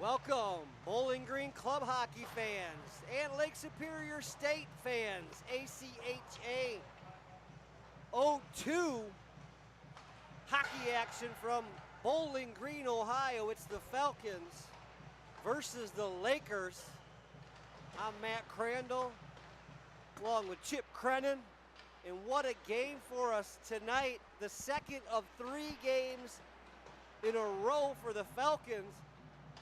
Welcome, Bowling Green Club hockey fans and Lake Superior State fans. ACHA 02 hockey action from Bowling Green, Ohio. It's the Falcons versus the Lakers. I'm Matt Crandall, along with Chip Creinin. And what a game for us tonight. The second of 3 games in a row for the Falcons.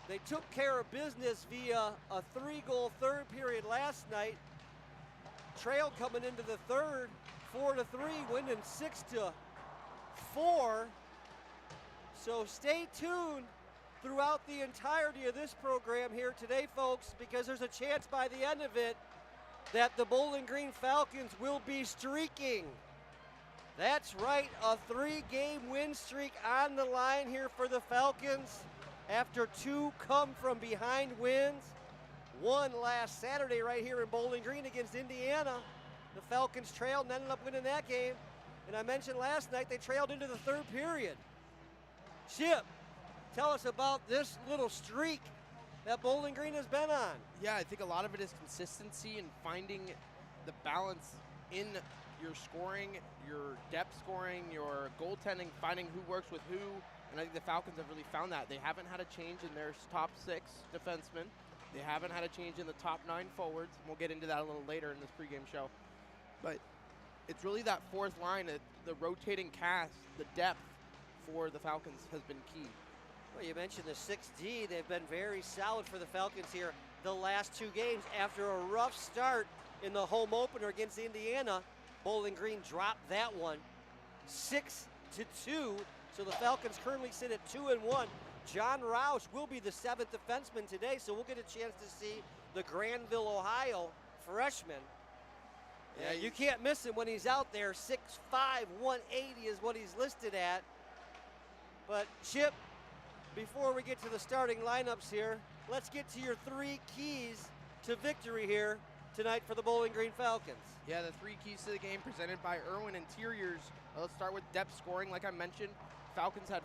They took care of business via a 3-goal third period last night. Trail coming into the third, 4-3, winning 6-4. So stay tuned throughout the entirety of this program here today, folks, because there's a chance by the end of it that the Bowling Green Falcons will be streaking. That's right, a 3-game win streak on the line here for the Falcons after 2 come-from-behind wins. One last Saturday right here in Bowling Green against Indiana. The Falcons trailed and ended up winning that game. And I mentioned last night they trailed into the third period. Chip, tell us about this little streak that Bowling Green has been on. Yeah, I think a lot of it is consistency and finding the balance in your scoring, your depth scoring, your goaltending, finding who works with who. And I think the Falcons have really found that. They haven't had a change in their top 6 defensemen. They haven't had a change in the top 9 forwards. And we'll get into that a little later in this pregame show. But it's really that fourth line, the rotating cast, the depth for the Falcons has been key. Well, you mentioned the 6D. They've been very solid for the Falcons here the last 2 games. After a rough start in the home opener against Indiana, Bowling Green dropped that one 6-2. So the Falcons currently sit at 2-1. John Roush will be the 7th defenseman today, so we'll get a chance to see the Granville, Ohio freshman. Yeah, you can't miss him when he's out there. 6'5", 180 is what he's listed at. But Chip, before we get to the starting lineups here, let's get to your 3 keys to victory here tonight for the Bowling Green Falcons. Yeah, the 3 keys to the game presented by Irwin Interiors. Let's start with depth scoring. Like I mentioned, Falcons had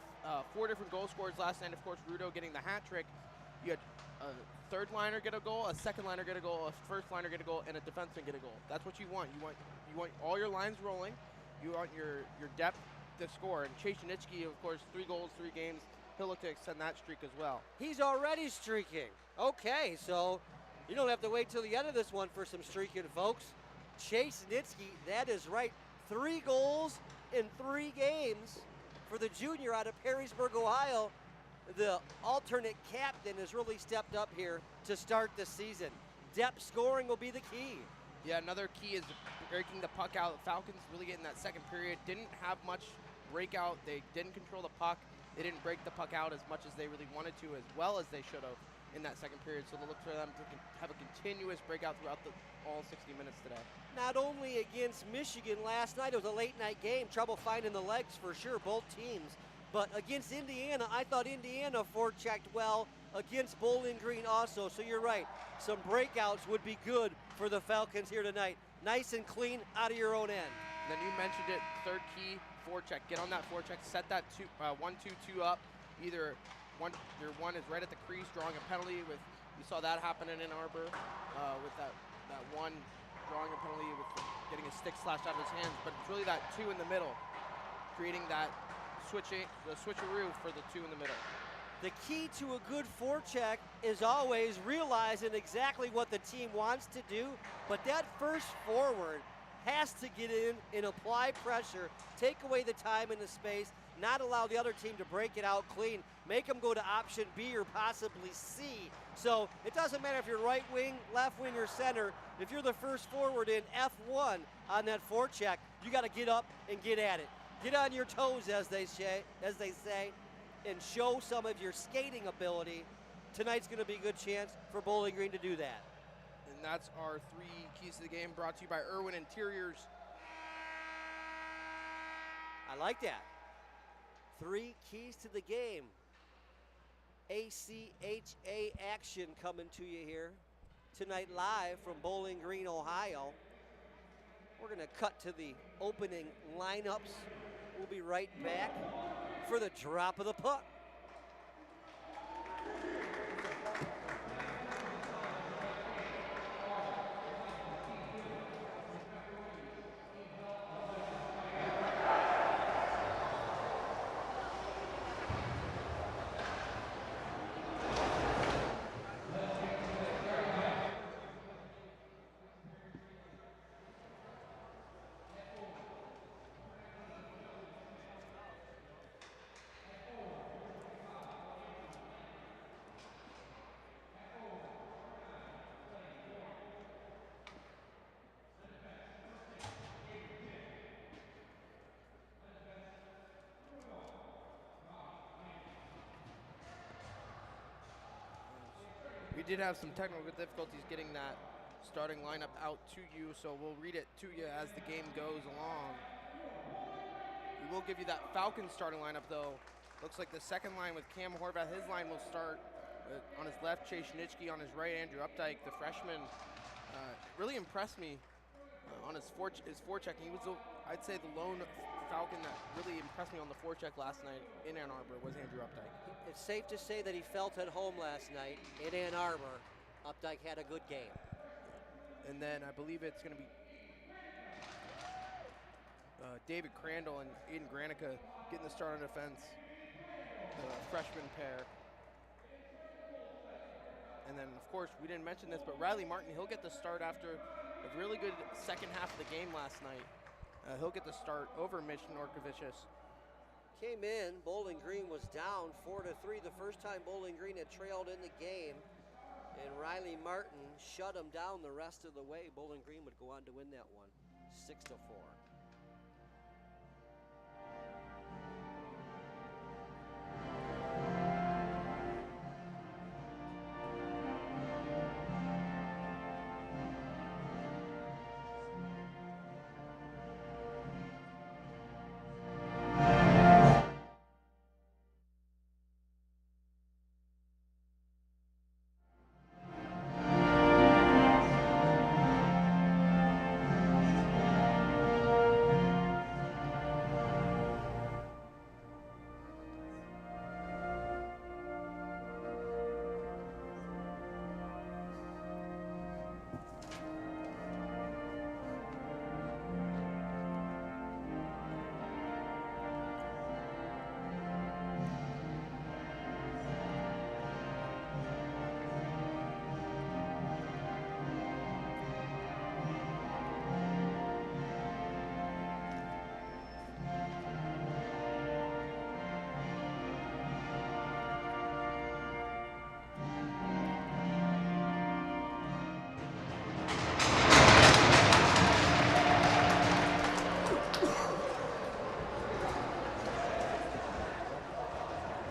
4 different goal scorers last night. Of course, Rudo getting the hat trick. You had a third liner get a goal, a second liner get a goal, a first liner get a goal, and a defenseman get a goal. That's what you want. You want all your lines rolling. You want your depth to score. And Chase Yanitsky, of course, 3 goals, 3 games. He'll look to extend that streak as well. He's already streaking. Okay, so you don't have to wait till the end of this one for some streaking, folks. Chase Yanitsky, that is right. 3 goals in 3 games for the junior out of Perrysburg, Ohio. The alternate captain has really stepped up here to start the season. Depth scoring will be the key. Yeah, another key is breaking the puck out. Falcons really getting that second period. Didn't have much breakout. They didn't control the puck. They didn't break the puck out as much as they really wanted to, as well as they should have in that second period. So they'll look for them to have a continuous breakout throughout all 60 minutes today. Not only against Michigan last night, it was a late night game. Trouble finding the legs for sure, both teams. But against Indiana, I thought Indiana forechecked well against Bowling Green also. So you're right, some breakouts would be good for the Falcons here tonight. Nice and clean out of your own end. And then you mentioned it, third key, forecheck. Get on that forecheck, set that 1-2-2 up. Either your one is right at the crease, drawing a penalty. You saw that happen in Ann Arbor with that one drawing a penalty with getting a stick slashed out of his hands. But it's really that 2 in the middle, creating that the switcheroo for the 2 in the middle. The key to a good forecheck is always realizing exactly what the team wants to do, but that first forward has to get in and apply pressure, take away the time and the space, not allow the other team to break it out clean, make them go to option B or possibly C. So it doesn't matter if you're right wing, left wing, or center. If you're the first forward in F1 on that forecheck, you got to get up and get at it. Get on your toes, as they say, and show some of your skating ability. Tonight's going to be a good chance for Bowling Green to do that. And that's our 3 keys to the game, brought to you by Irwin Interiors. I like that. 3 keys to the game. ACHA action coming to you here tonight live from Bowling Green, Ohio. We're going to cut to the opening lineups. We'll be right back for the drop of the puck. did have some technical difficulties getting that starting lineup out to you, so we'll read it to you as the game goes along. We will give you that Falcons starting lineup, though. Looks like the second line with Cam Horvath. His line will start on his left, Chase Schnitschke. On his right, Andrew Updike, the freshman. Really impressed me on his forecheck. He was, I'd say, the lone Falcon that really impressed me on the forecheck last night in Ann Arbor was Andrew Updike. It's safe to say that he felt at home last night in Ann Arbor. Updike had a good game. And then I believe it's going to be David Crandall and Aiden Granica getting the start on defense, the freshman pair. And then, of course, we didn't mention this, but Riley Martin, he'll get the start after a really good second half of the game last night. He'll get the start over Mitch Norkovicius. Came in, Bowling Green was down 4-3 the first time Bowling Green had trailed in the game. And Riley Martin shut him down the rest of the way. Bowling Green would go on to win that one, 6-4.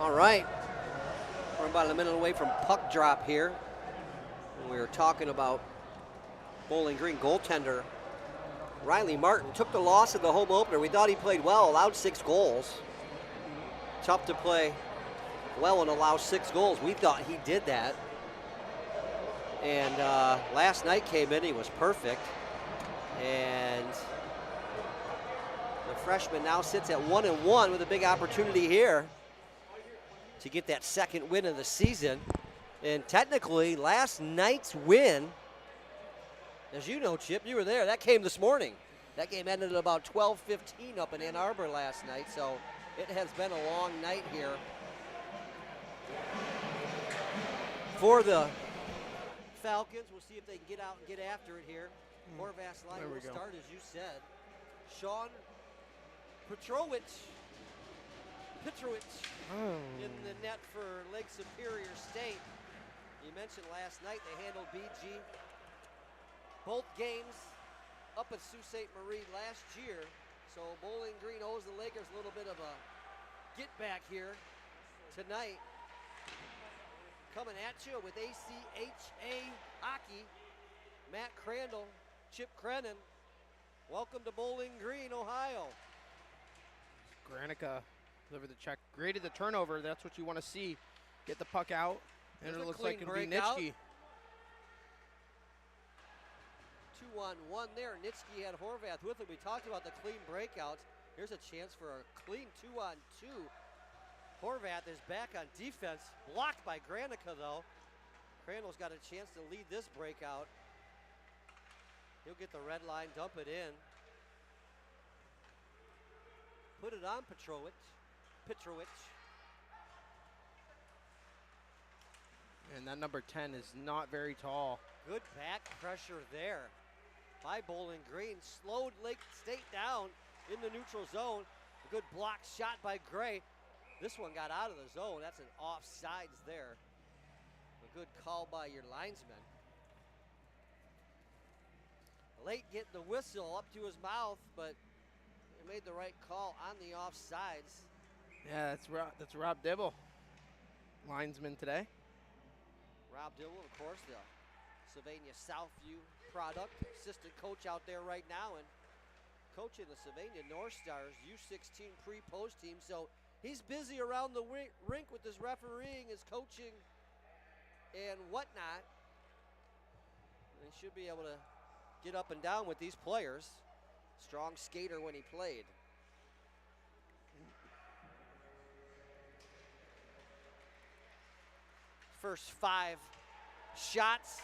All right, we're about a minute away from puck drop here. We were talking about Bowling Green goaltender Riley Martin took the loss in the home opener. We thought he played well, allowed 6 goals. Tough to play well and allow 6 goals. We thought he did that. And last night came in, he was perfect. And the freshman now sits at 1-1 with a big opportunity here to get that second win of the season. And technically, last night's win, as you know, Chip, you were there, that came this morning. That game ended at about 12:15 up in Ann Arbor last night, so it has been a long night here for the Falcons. We'll see if they can get out and get after it here. Horvath's line will start, as you said. Sean Petrowicz in the net for Lake Superior State. You mentioned last night they handled BG both games up at Sault Ste. Marie last year. So Bowling Green owes the Lakers a little bit of a get back here tonight. Coming at you with ACHA hockey, Matt Crandall, Chip Creinin. Welcome to Bowling Green, Ohio. Granica delivered the check, graded the turnover. That's what you want to see. Get the puck out, and it looks like it'll be Nitschke. 2-on-1 there. Nitschke had Horvath with him. We talked about the clean breakouts. Here's a chance for a clean 2-on-2. Horvath is back on defense. Blocked by Granica, though. Crandall's got a chance to lead this breakout. He'll get the red line, dump it in. Put it on Petrowicz. And that number 10 is not very tall. Good back pressure there by Bowling Green. Slowed Lake State down in the neutral zone. A good block shot by Gray. This one got out of the zone. That's an offsides there. A good call by your linesman. Late getting the whistle up to his mouth, but he made the right call on the offsides. Yeah, that's Rob Dibble, linesman today. Rob Dibble, of course, the Sylvania Southview product, assistant coach out there right now and coaching the Sylvania North Stars U16 pre-post team. So he's busy around the rink with his refereeing, his coaching, and whatnot. And he should be able to get up and down with these players. Strong skater when he played. First 5 shots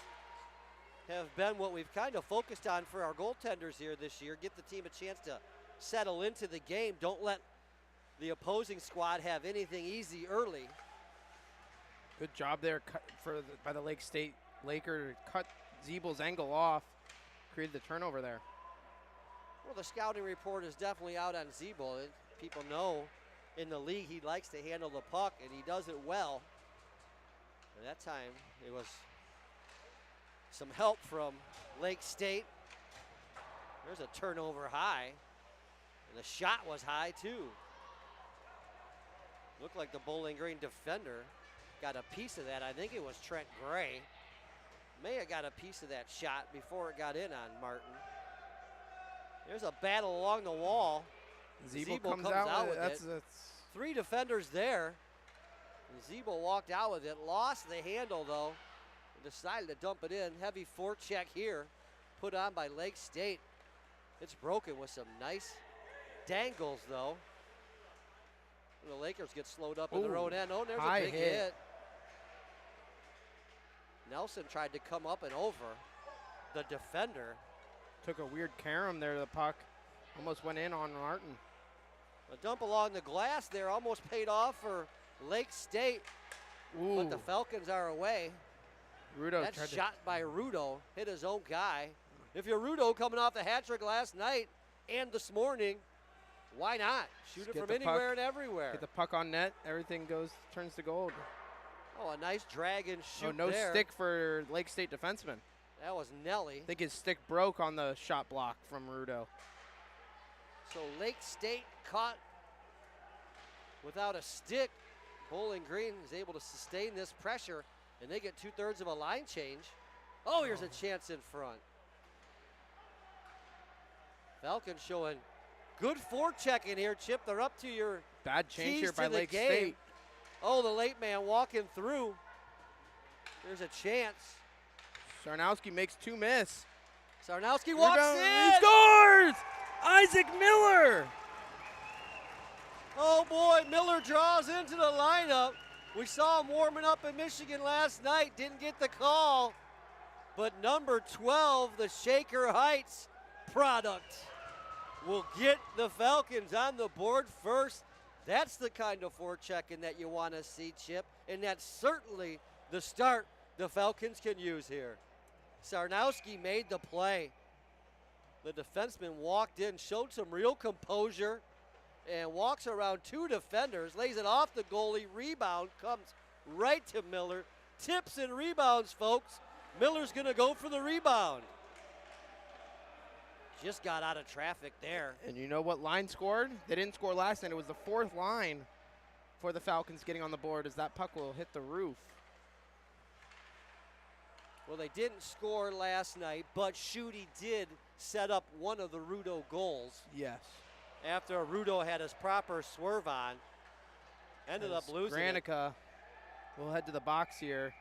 have been what we've kind of focused on for our goaltenders here this year. Give the team a chance to settle into the game. Don't let the opposing squad have anything easy early. Good job there by the Lake State Laker to cut Zeebel's angle off. Created the turnover there. Well, the scouting report is definitely out on Zeebel. People know in the league he likes to handle the puck, and he does it well. And that time, it was some help from Lake State. There's a turnover high, and the shot was high too. Looked like the Bowling Green defender got a piece of that. I think it was Trent Gray. May have got a piece of that shot before it got in on Martin. There's a battle along the wall. Zeebel comes out with it. That's 3 defenders there. And Zeebel walked out with it, lost the handle though, and decided to dump it in. Heavy forecheck here, put on by Lake State. It's broken with some nice dangles though. And the Lakers get slowed up in their own end. Oh, there's a big hit. Nelson tried to come up and over the defender. Took a weird carom there to the puck. Almost went in on Martin. A dump along the glass there almost paid off for Lake State. Ooh. But the Falcons are away. Rudo that shot by Rudo hit his own guy. If you're Rudo coming off the hat trick last night and this morning, why not? Shoot it from anywhere and everywhere. Get the puck on net, everything turns to gold. Oh, a nice drag and shoot no there. Stick for Lake State defenseman. That was Nelly. I think his stick broke on the shot block from Rudo. So Lake State caught without a stick. Bowling Green is able to sustain this pressure, and they get 2/3 of a line change. Oh, here's a chance in front. Falcons showing good forechecking here, Chip. They're up to your bad change here by Lake game. State. Oh, the late man walking through. There's a chance. Sarnowski makes 2 miss. Sarnowski walks in. He scores! Isaac Miller! Oh boy, Miller draws into the lineup. We saw him warming up in Michigan last night, didn't get the call. But number 12, the Shaker Heights product, will get the Falcons on the board first. That's the kind of forechecking that you want to see, Chip, and that's certainly the start the Falcons can use here. Sarnowski made the play. The defenseman walked in, showed some real composure, and walks around 2 defenders, lays it off the goalie, rebound, comes right to Miller. Tips and rebounds, folks. Miller's gonna go for the rebound. Just got out of traffic there. And you know what line scored? They didn't score last night. It was the 4th line for the Falcons getting on the board as that puck will hit the roof. Well, they didn't score last night, but Schutte did set up one of the Rudo goals. Yes. After Rudo had his proper swerve on. Ended up losing Granica will head to the box here.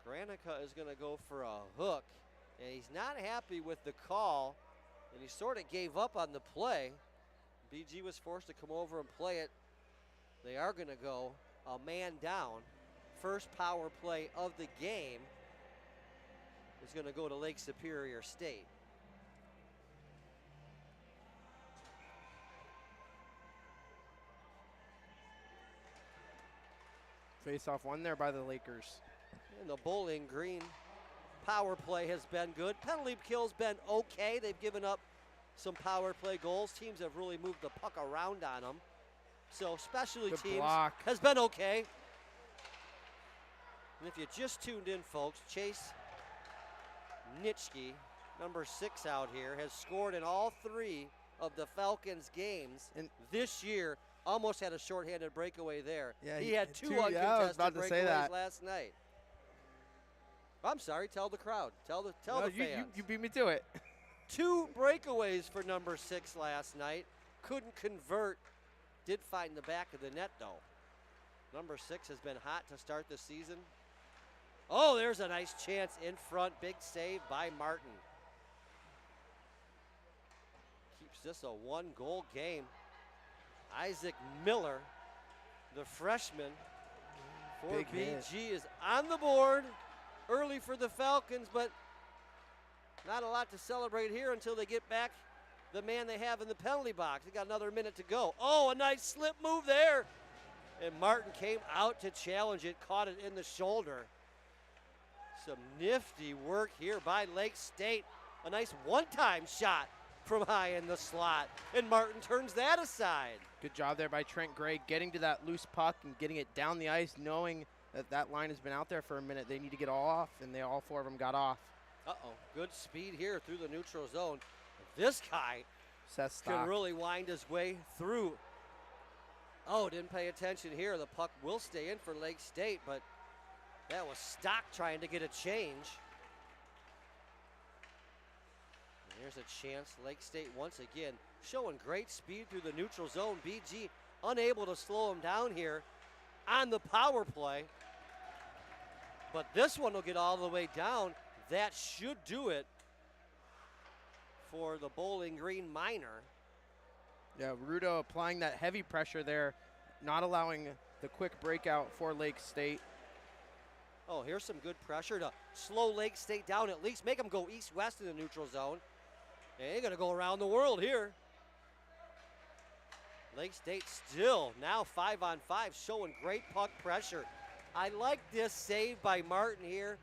Granica is going to go for a hook, and he's not happy with the call, and he sort of gave up on the play. BG was forced to come over and play it. They are going to go a man down. First power play of the game is going to go to Lake Superior State. Face-off won there by the Lakers. And the Bowling Green power play has been good. Penalty kill's been okay. They've given up some power play goals. Teams have really moved the puck around on them. So specialty teams has been okay. And if you just tuned in, folks, Chase Nitschke, number 6 out here, has scored in all 3 of the Falcons games this year. Almost had a shorthanded breakaway there. Yeah, he had two yeah, I was uncontested about to say breakaways that. last night. I'm sorry, tell the crowd. Tell the fans. You beat me to it. 2 breakaways for number 6 last night. Couldn't convert. Did find the back of the net, though. Number 6 has been hot to start the season. Oh, there's a nice chance in front. Big save by Martin. Keeps this a 1-goal game. Isaac Miller, the freshman for Big hit. BG, is on the board early for the Falcons, but not a lot to celebrate here until they get back the man they have in the penalty box. They got another minute to go. Oh, a nice slip move there. And Martin came out to challenge it, caught it in the shoulder. Some nifty work here by Lake State. A nice one-time shot from high in the slot. And Martin turns that aside. Good job there by Trent Gray getting to that loose puck and getting it down the ice, knowing that that line has been out there for a minute. They need to get all off, and all 4 of them got off. Uh-oh, good speed here through the neutral zone. This guy Seth can Stock. really wind his way through. Oh, didn't pay attention here. The puck will stay in for Lake State, but that was Stock trying to get a change. And here's a chance. Lake State once again showing great speed through the neutral zone. BG unable to slow him down here on the power play. But this one will get all the way down. That should do it for the Bowling Green Minor. Yeah, Rudo applying that heavy pressure there, not allowing the quick breakout for Lake State. Oh, here's some good pressure to slow Lake State down at least. Make them go east-west in the neutral zone. And they're going to go around the world here. Lake State still now 5-on-5, showing great puck pressure. I like this save by Martin here.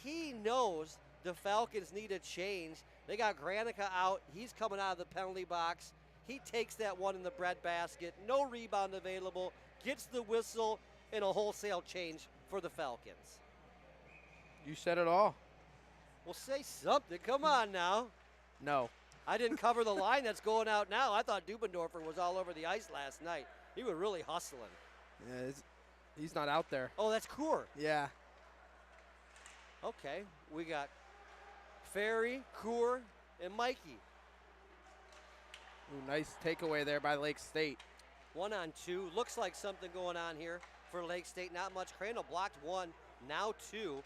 He knows the Falcons need a change. They got Granica out. He's coming out of the penalty box. He takes that one in the breadbasket. No rebound available. Gets the whistle and a wholesale change for the Falcons. You said it all. Well, say something. Come on now. No. I didn't cover the line that's going out now. I thought Dubendorfer was all over the ice last night. He was really hustling. Yeah, he's not out there. Oh, that's Coor. Yeah. Okay, we got Ferry, Coor, and Mikey. Ooh, nice takeaway there by Lake State. 1-on-2. Looks like something going on here for Lake State. Not much. Crandall blocked 1, now 2.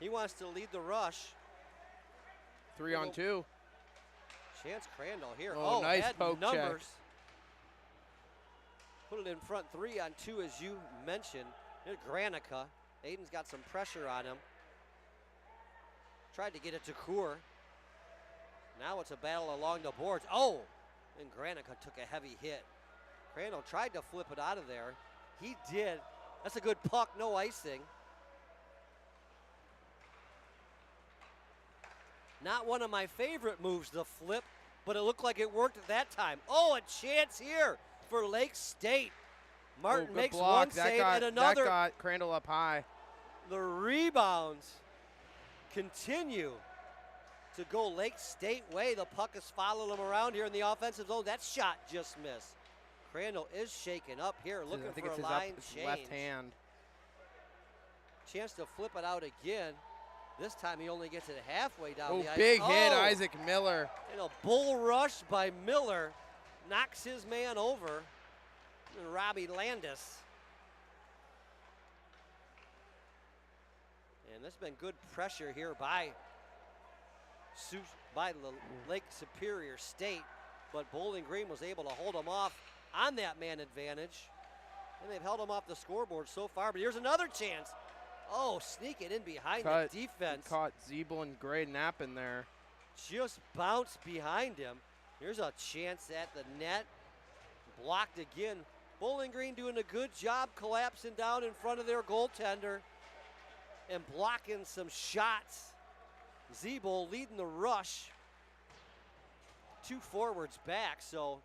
He wants to lead the rush. 3-on-2. Chance Crandall here. Oh, nice had poke check. numbers. Put it in front. 3-on-2, as you mentioned. There's Granica. Aiden's got some pressure on him. Tried to get it to Coor. Now it's a battle along the boards. Oh, and Granica took a heavy hit. Crandall tried to flip it out of there. He did. That's a good puck, no icing. Not one of my favorite moves, the flip, but it looked like it worked at that time. Oh, a chance here for Lake State. Martin good makes block. one save and another. That got Crandall up high. The rebounds continue to go Lake State way. The puck is following them around here in the offensive zone. That shot just missed. Crandall is shaken up here, looking for a line change. Left hand. Chance to flip it out again. This time he only gets it halfway down the ice. Big hit, Isaac Miller. And a bull rush by Miller knocks his man over. And Robbie Landis. And there's been good pressure here by Lake Superior State, but Bowling Green was able to hold them off on that man advantage. And they've held them off the scoreboard so far, but here's another chance. Oh, sneak it in behind the defense. Caught Zeeble and Gray napping there. Just bounced behind him. Here's a chance at the net. Blocked again. Bowling Green doing a good job collapsing down in front of their goaltender and blocking some shots. Zeeble leading the rush. 2 forwards back, so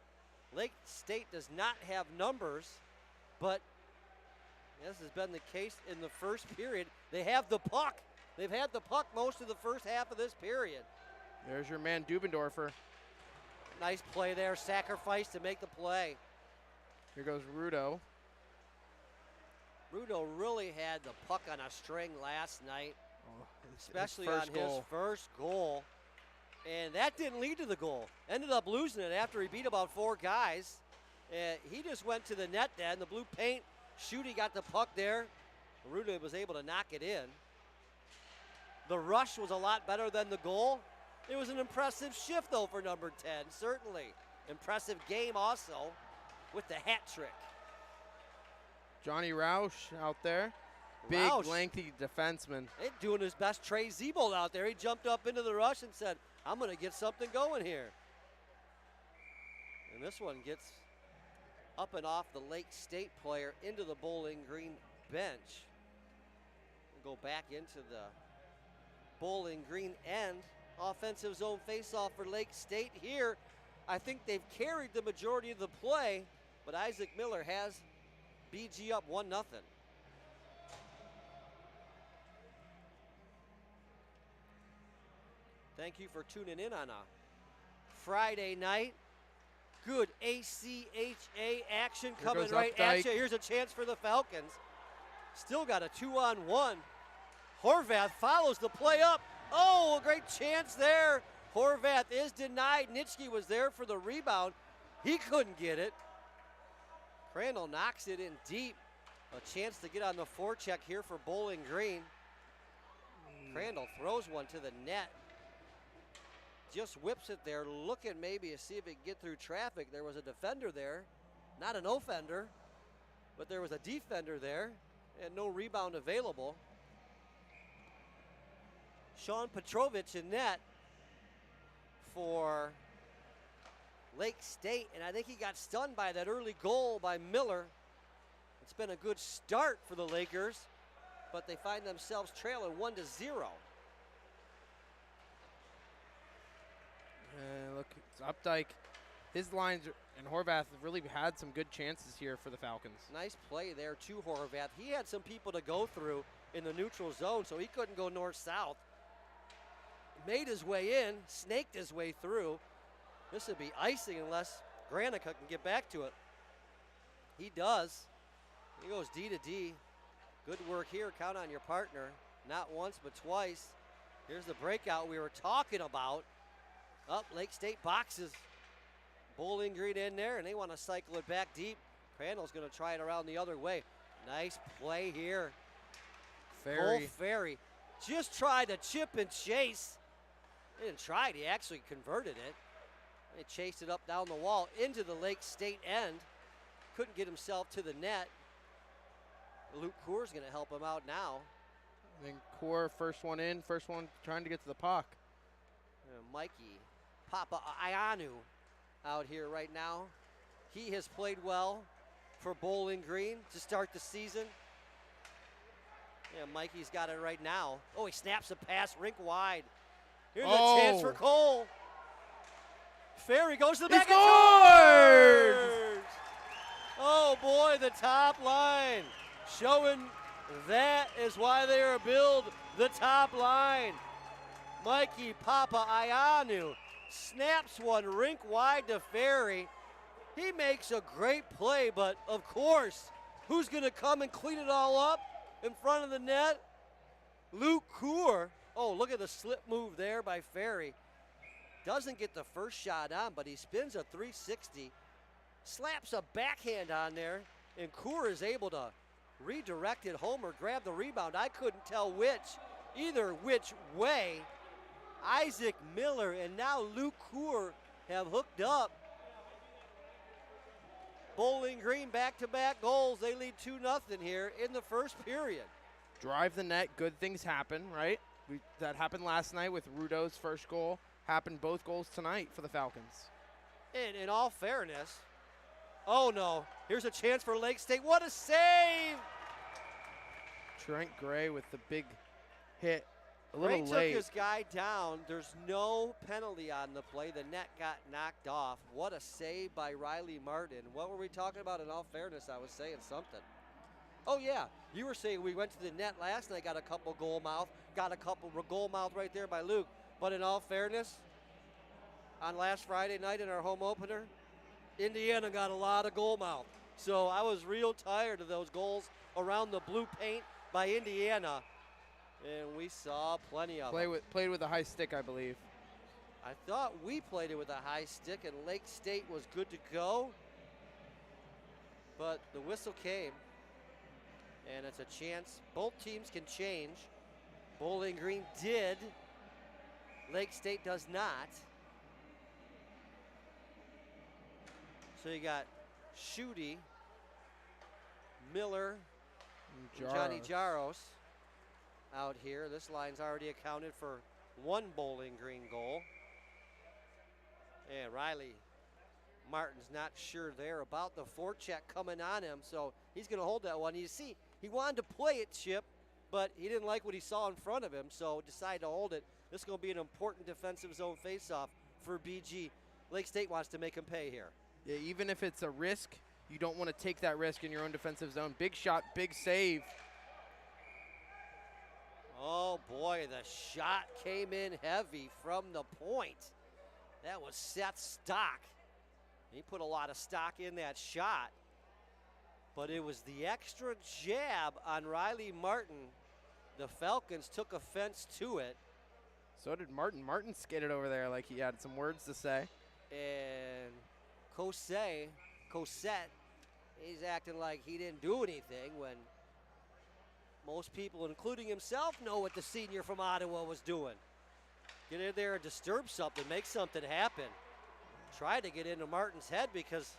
Lake State does not have numbers, but this has been the case in the first period. They have the puck. They've had the puck most of the first half of this period. There's your man Dubendorfer. Nice play there, sacrifice to make the play. Here goes Rudo. Rudo really had the puck on a string last night, especially his on his first goal. And that didn't lead to the goal. Ended up losing it after he beat about 4 guys. He just went to the net then. The blue paint shooting got the puck there. Rudo was able to knock it in. The rush was a lot better than the goal. It was an impressive shift, though, for number 10, certainly. Impressive game also with the hat trick. Johnny Roush out there. Big, lengthy defenseman. He's doing his best Trey Zebold out there. He jumped up into the rush and said, I'm going to get something going here. And this one gets up and off the Lake State player into the Bowling Green bench. We'll go back into the Bowling Green end. Offensive zone faceoff for Lake State here. I think they've carried the majority of the play, but Isaac Miller has BG up 1-0. Thank you for tuning in on a Friday night. Good ACHA action coming right at you. Here's a chance for the Falcons. Still got a 2-on-1. Horvath follows the play up. Oh, a great chance there. Horvath is denied. Nitschke was there for the rebound. He couldn't get it. Crandall knocks it in deep. A chance to get on the forecheck here for Bowling Green. Crandall throws one to the net. Just whips it there, looking maybe to see if it can get through traffic. There was a defender there. Not an offender, but there was a defender there, and no rebound available. Sean Petrovich in net for Lake State, and I think he got stunned by that early goal by Miller. It's been a good start for the Lakers, but they find themselves trailing 1-0. Look, it's Updike. His lines and Horvath have really had some good chances here for the Falcons. Nice play there to Horvath. He had some people to go through in the neutral zone, so he couldn't go north-south. Made his way in, snaked his way through. This would be icing unless Granica can get back to it. He does. He goes D to D. Good work here. Count on your partner. Not once, but twice. Here's the breakout we were talking about. Up, Lake State boxes. Bowling Green in there, and they want to cycle it back deep. Crandall's going to try it around the other way. Nice play here. Cole Ferry just tried to chip and chase. He didn't try it, he actually converted it. He chased it up down the wall into the Lake State end. Couldn't get himself to the net. Luke Coor's going to help him out now. I think Coor, first one in, first one trying to get to the puck. Mikey Papa Ayanu out here right now. He has played well for Bowling Green to start the season. Yeah, Mikey's got it right now. Oh, he snaps a pass rink wide. Here's a chance for Cole. Ferry goes to the back. He scores! Oh boy, the top line. Showing that is why they are billed the top line. Mikey Papa Ayanu snaps one rink wide to Ferry. He makes a great play, but of course, who's going to come and clean it all up in front of the net? Luke Coor. Oh, look at the slip move there by Ferry. Doesn't get the first shot on, but he spins a 360, slaps a backhand on there, and Coor is able to redirect it home or grab the rebound. I couldn't tell either which way. Isaac Miller and now Luke Coor have hooked up. Bowling Green back-to-back goals. They lead 2-0 here in the first period. Drive the net, good things happen, right? That happened last night with Rudo's first goal. Happened both goals tonight for the Falcons. And in all fairness, oh no, here's a chance for Lake State. What a save! Trent Gray with the big hit. A little Gray late. Took his guy down. There's no penalty on the play. The net got knocked off. What a save by Riley Martin. What were we talking about? In all fairness, I was saying something. Oh yeah, you were saying we went to the net last night, got a couple goal mouth, right there by Luke. But in all fairness, on last Friday night in our home opener, Indiana got a lot of goal mouth. So I was real tired of those goals around the blue paint by Indiana. And we saw plenty of them. Played with a high stick, I believe. I thought we played it with a high stick and Lake State was good to go. But the whistle came. And it's a chance. Both teams can change. Bowling Green did. Lake State does not. So you got Schutte, Miller, and Johnny Jaros out here. This line's already accounted for one Bowling Green goal. And Riley Martin's not sure there about the forecheck coming on him, so he's going to hold that one. You see, he wanted to play it, Chip, but he didn't like what he saw in front of him, so decided to hold it. This is going to be an important defensive zone faceoff for BG. Lake State wants to make him pay here. Yeah, even if it's a risk, you don't want to take that risk in your own defensive zone. Big shot, big save. Oh boy, the shot came in heavy from the point. That was Seth Stock. He put a lot of stock in that shot, but it was the extra jab on Riley Martin. The Falcons took offense to it. So did Martin. Martin skated over there like he had some words to say. And Cosette, he's acting like he didn't do anything when most people, including himself, know what the senior from Ottawa was doing. Get in there and disturb something, make something happen. Try to get into Martin's head because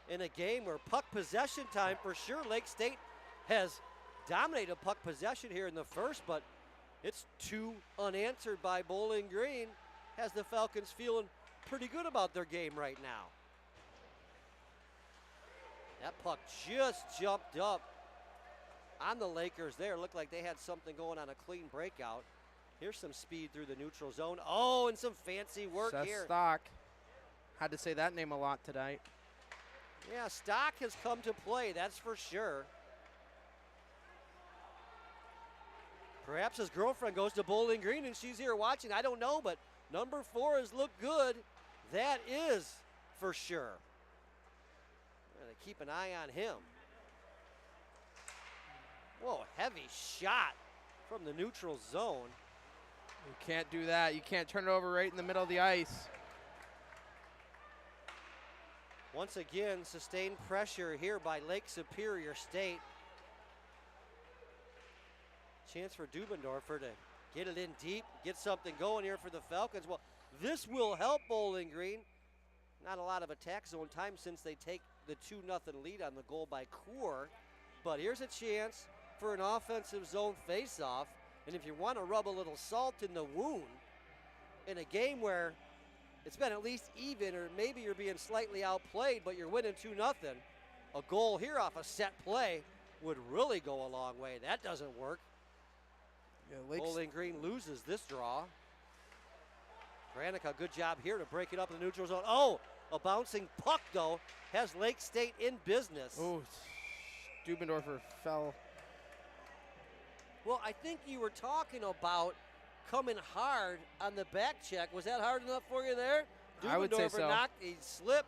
in a game where puck possession time, for sure Lake State has dominated puck possession here in the first, but it's 2 unanswered by Bowling Green. Has the Falcons feeling pretty good about their game right now. That puck just jumped up on the Lakers there. Looked like they had something going on, a clean breakout. Here's some speed through the neutral zone. Oh, and some fancy work Seth here. Stock. Had to say that name a lot tonight. Yeah, Stock has come to play, that's for sure. Perhaps his girlfriend goes to Bowling Green and she's here watching. I don't know, but number 4 has looked good. That is for sure. Gotta keep an eye on him. Whoa, heavy shot from the neutral zone. You can't do that. You can't turn it over right in the middle of the ice. Once again, sustained pressure here by Lake Superior State. Chance for Dubendorfer to get it in deep, get something going here for the Falcons. Well, this will help Bowling Green. Not a lot of attack zone time since they take the 2-0 lead on the goal by Coeur. But here's a chance for an offensive zone faceoff. And if you want to rub a little salt in the wound in a game where it's been at least even, or maybe you're being slightly outplayed, but you're winning 2-0, a goal here off a set play would really go a long way. That doesn't work. Yeah, Bowling Green loses this draw. Granica, good job here to break it up in the neutral zone. Oh, a bouncing puck, though, has Lake State in business. Oh, Dubendorfer fell. Well, I think you were talking about coming hard on the back check. Was that hard enough for you there? I would say so. He slipped,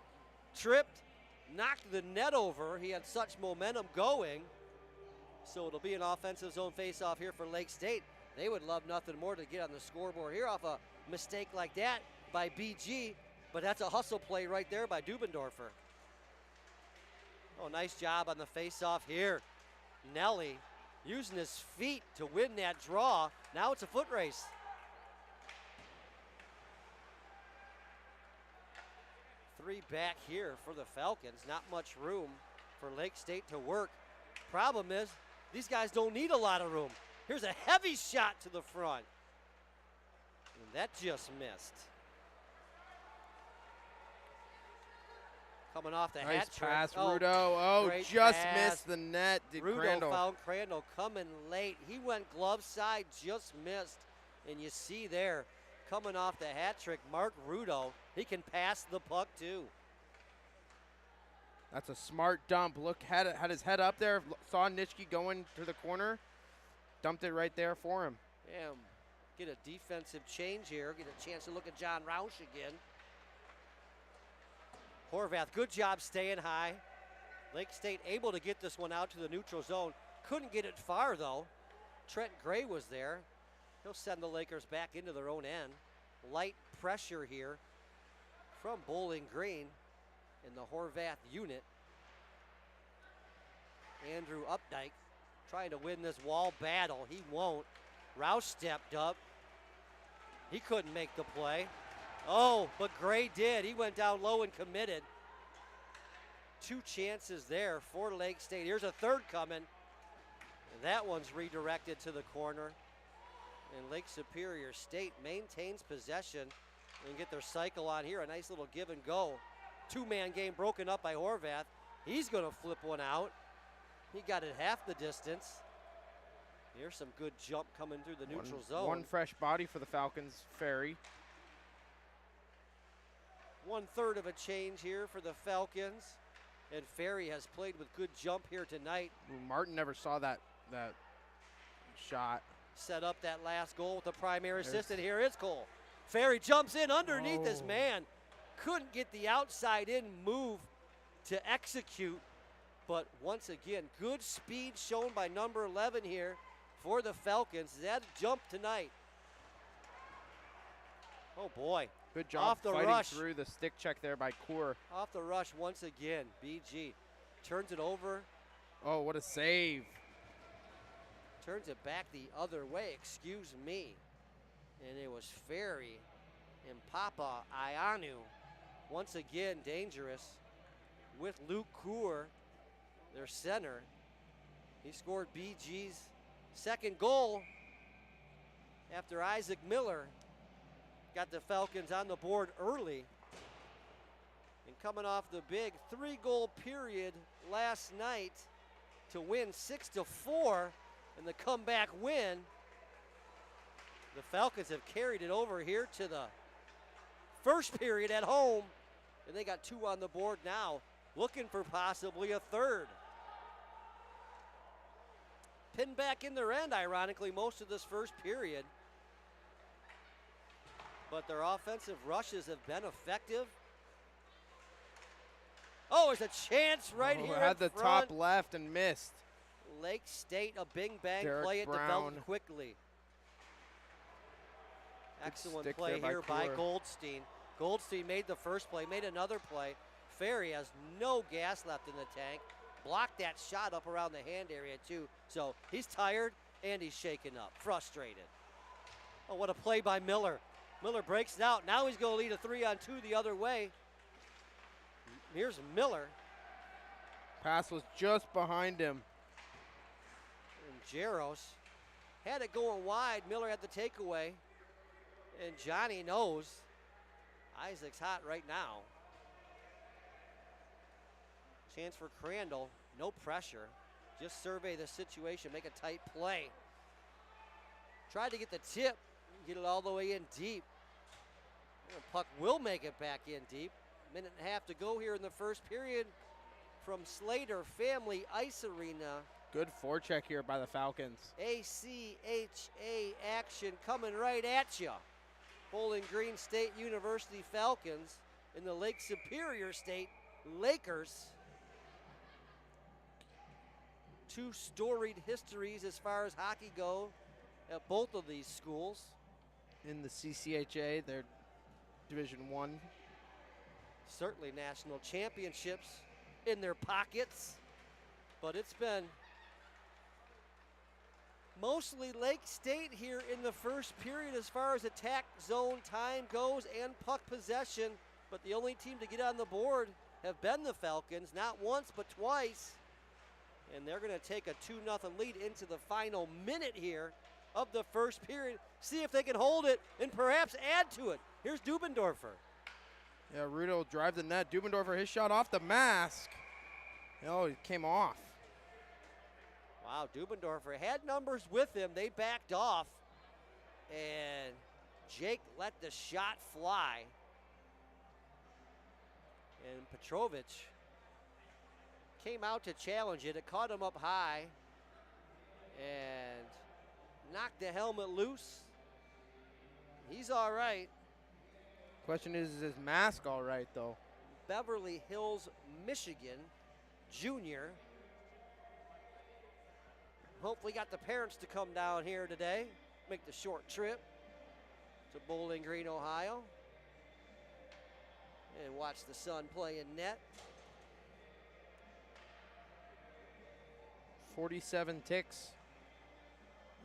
tripped, knocked the net over. He had such momentum going. So it'll be an offensive zone faceoff here for Lake State. They would love nothing more to get on the scoreboard here off a mistake like that by BG, but that's a hustle play right there by Dubendorfer. Oh, nice job on the faceoff here. Nelly using his feet to win that draw. Now it's a foot race. Three back here for the Falcons. Not much room for Lake State to work. Problem is, these guys don't need a lot of room. Here's a heavy shot to the front. And that just missed. Coming off the nice hat trick. pass, Rudo. Oh, just missed the net. Rudo found Crandall coming late. He went glove side, just missed. And you see there, coming off the hat trick, Mark Rudo. He can pass the puck too. That's a smart dump. Look, had his head up there, saw Nitschke going to the corner, dumped it right there for him. Yeah, get a defensive change here, get a chance to look at John Roush again. Horvath, good job staying high. Lake State able to get this one out to the neutral zone. Couldn't get it far, though. Trent Gray was there. He'll send the Lakers back into their own end. Light pressure here from Bowling Green in the Horvath unit. Andrew Updike trying to win this wall battle. He won't. Rouse stepped up. He couldn't make the play. Oh, but Gray did. He went down low and committed. 2 chances there for Lake State. Here's a third coming. And that one's redirected to the corner. And Lake Superior State maintains possession and get their cycle on here. A nice little give and go. 2-man game broken up by Horvath. He's going to flip one out. He got it half the distance. Here's some good jump coming through the neutral zone. One fresh body for the Falcons, Ferry. 1/3 of a change here for the Falcons. And Ferry has played with good jump here tonight. Martin never saw that shot. Set up that last goal with the primary assist, and here is Cole. Ferry jumps in underneath his man. Couldn't get the outside in move to execute. But once again, good speed shown by number 11 here for the Falcons. That jump tonight. Oh boy. Good job off the fighting rush. through the stick check there by Kaur. Off the rush once again. BG turns it over. Oh, what a save. Turns it back the other way, excuse me. And it was Ferry and Papa Ayanu. Once again, dangerous with Luke Kaur, their center. He scored BG's second goal after Isaac Miller got the Falcons on the board early. And coming off the big 3-goal period last night to win 6-4 in the comeback win, the Falcons have carried it over here to the first period at home, and they got 2 on the board now, looking for possibly a third. Pinned back in their end, ironically, most of this first period. But their offensive rushes have been effective. Oh, there's a chance right here Had the in front. top left and missed. Lake State, a bing bang Derek play. It Brown. developed quickly. Excellent stick play there by here by Kaur. Goldstein. Goldstein made the first play, made another play. Ferry has no gas left in the tank. Blocked that shot up around the hand area too. So he's tired and he's shaken up, frustrated. Oh, what a play by Miller. Miller breaks it out. Now he's going to lead a 3-on-2 the other way. Here's Miller. Pass was just behind him. And Jaros had it going wide. Miller had the takeaway. And Johnny knows Isaac's hot right now. Chance for Crandall. No pressure. Just survey the situation. Make a tight play. Tried to get the tip. Get it all the way in deep. The puck will make it back in deep. Minute and a half to go here in the first period from Slater Family Ice Arena. Good forecheck here by the Falcons. ACHA action coming right at you. Bowling Green State University Falcons in the Lake Superior State Lakers. 2 storied histories as far as hockey go at both of these schools. In the CCHA, they're Division I. Certainly national championships in their pockets, but it's been mostly Lake State here in the first period as far as attack zone time goes and puck possession, but the only team to get on the board have been the Falcons, not once but twice, and they're going to take a 2-0 lead into the final minute here of the first period. See if they can hold it and perhaps add to it. Here's Dubendorfer. Yeah, Rudo will drive the net. Dubendorfer, his shot off the mask. Oh, it came off. Wow, Dubendorfer had numbers with him. They backed off, and Jake let the shot fly. And Petrovich came out to challenge it. It caught him up high and knocked the helmet loose. He's all right. Question is his mask all right, though? Beverly Hills, Michigan, junior. Hopefully got the parents to come down here today, make the short trip to Bowling Green, Ohio, and watch the son play in net. 47 ticks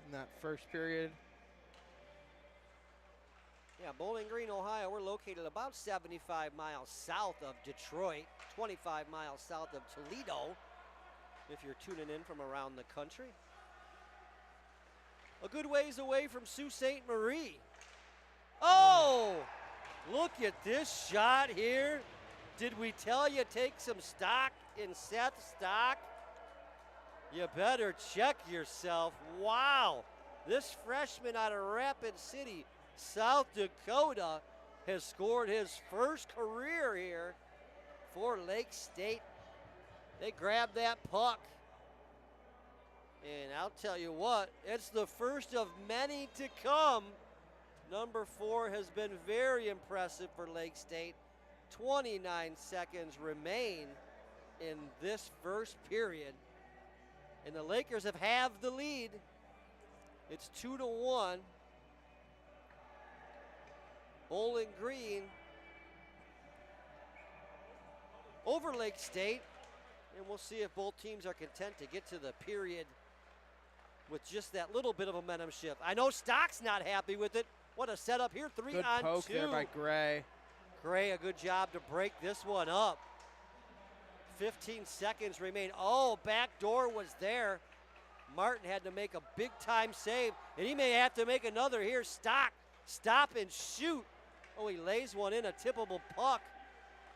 in that first period. Yeah, Bowling Green, Ohio, we're located about 75 miles south of Detroit, 25 miles south of Toledo, if you're tuning in from around the country. A good ways away from Sault Ste. Marie. Oh, look at this shot here. Did we tell you take some stock in Seth Stock? You better check yourself. Wow, this freshman out of Rapid City, South Dakota, has scored his first career here for Lake State. They grabbed that puck. And I'll tell you what, it's the first of many to come. Number 4 has been very impressive for Lake State. 29 seconds remain in this first period. And the Lakers have halved the lead. It's 2-1. Bowling Green over Lake State. And we'll see if both teams are content to get to the period with just that little bit of a momentum shift. I know Stock's not happy with it. What a setup here, 3 Good on 2. poke there by Gray. Gray, a good job to break this one up. 15 seconds remain. Oh, back door was there. Martin had to make a big time save, and he may have to make another here. Stock, stop and shoot. Oh, he lays one in, a tippable puck.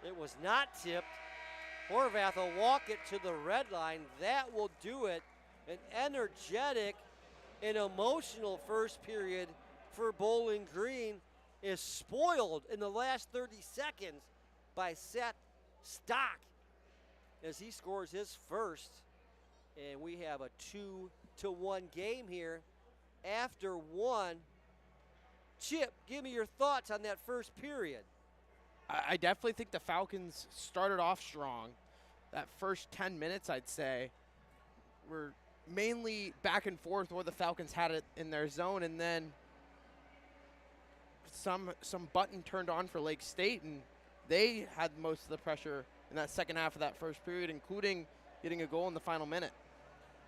It was not tipped. Horvath will walk it to the red line. That will do it. An energetic and emotional first period for Bowling Green is spoiled in the last 30 seconds by Seth Stock as he scores his first. And we have a 2-1 game here after one. Chip, give me your thoughts on that first period. I definitely think the Falcons started off strong. That first 10 minutes, I'd say, were mainly back and forth where the Falcons had it in their zone, and then some button turned on for Lake State, and they had most of the pressure in that second half of that first period, including getting a goal in the final minute.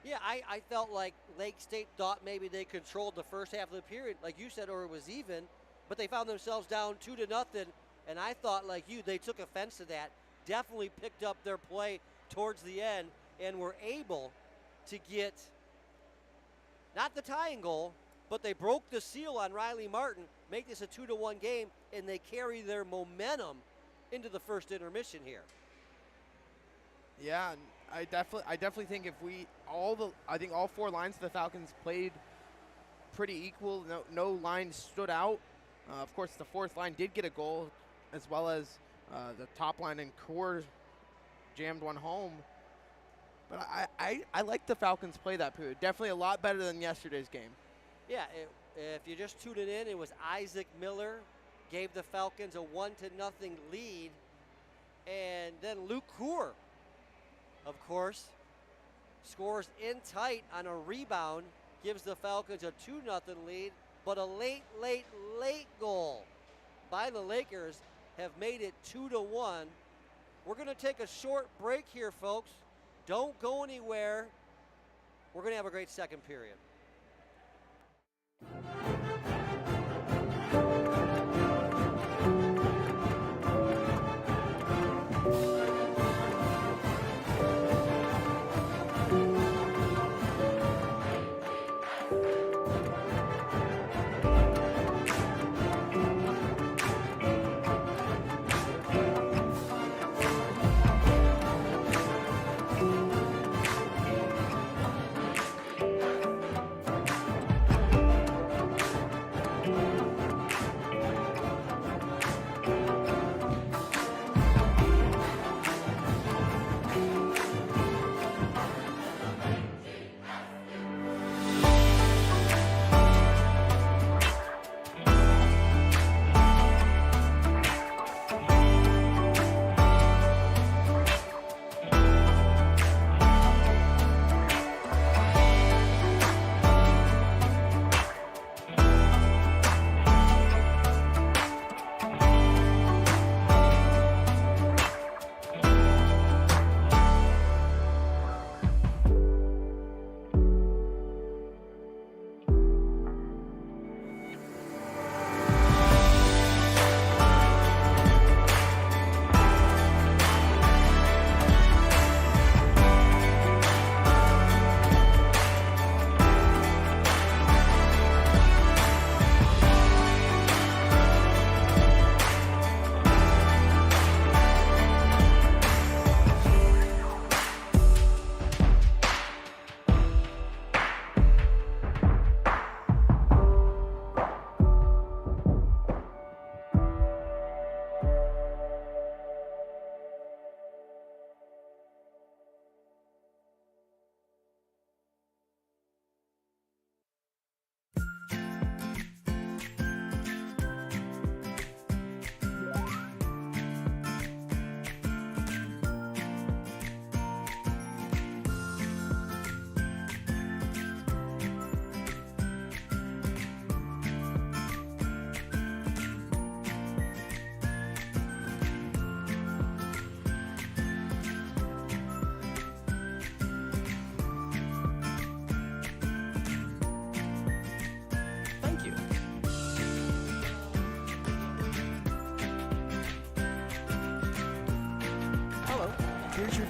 Yeah, I felt like Lake State thought maybe they controlled the first half of the period, like you said, or it was even, but they found themselves down 2-0, and I thought, like you, they took offense to that, definitely picked up their play towards the end, and were able to get not the tying goal, but they broke the seal on Riley Martin, make this a 2-1 game, and they carry their momentum into the first intermission here. Yeah, I definitely think I think all 4 lines of the Falcons played pretty equal. No line stood out. Of course, the 4th line did get a goal, as well as the top line and core jammed one home. But I like the Falcons play that period. Definitely a lot better than yesterday's game. Yeah, if you just tuned it in, it was Isaac Miller gave the Falcons a 1-0 lead. And then Luke Coor, of course, scores in tight on a rebound, gives the Falcons a 2-0 lead. But a late goal by the Lakers have made it 2-1. We're going to take a short break here, folks. Don't go anywhere. We're going to have a great second period.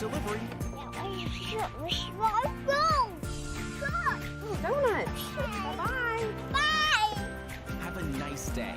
delivery. Donuts. Bye-bye. Bye. Have a nice day.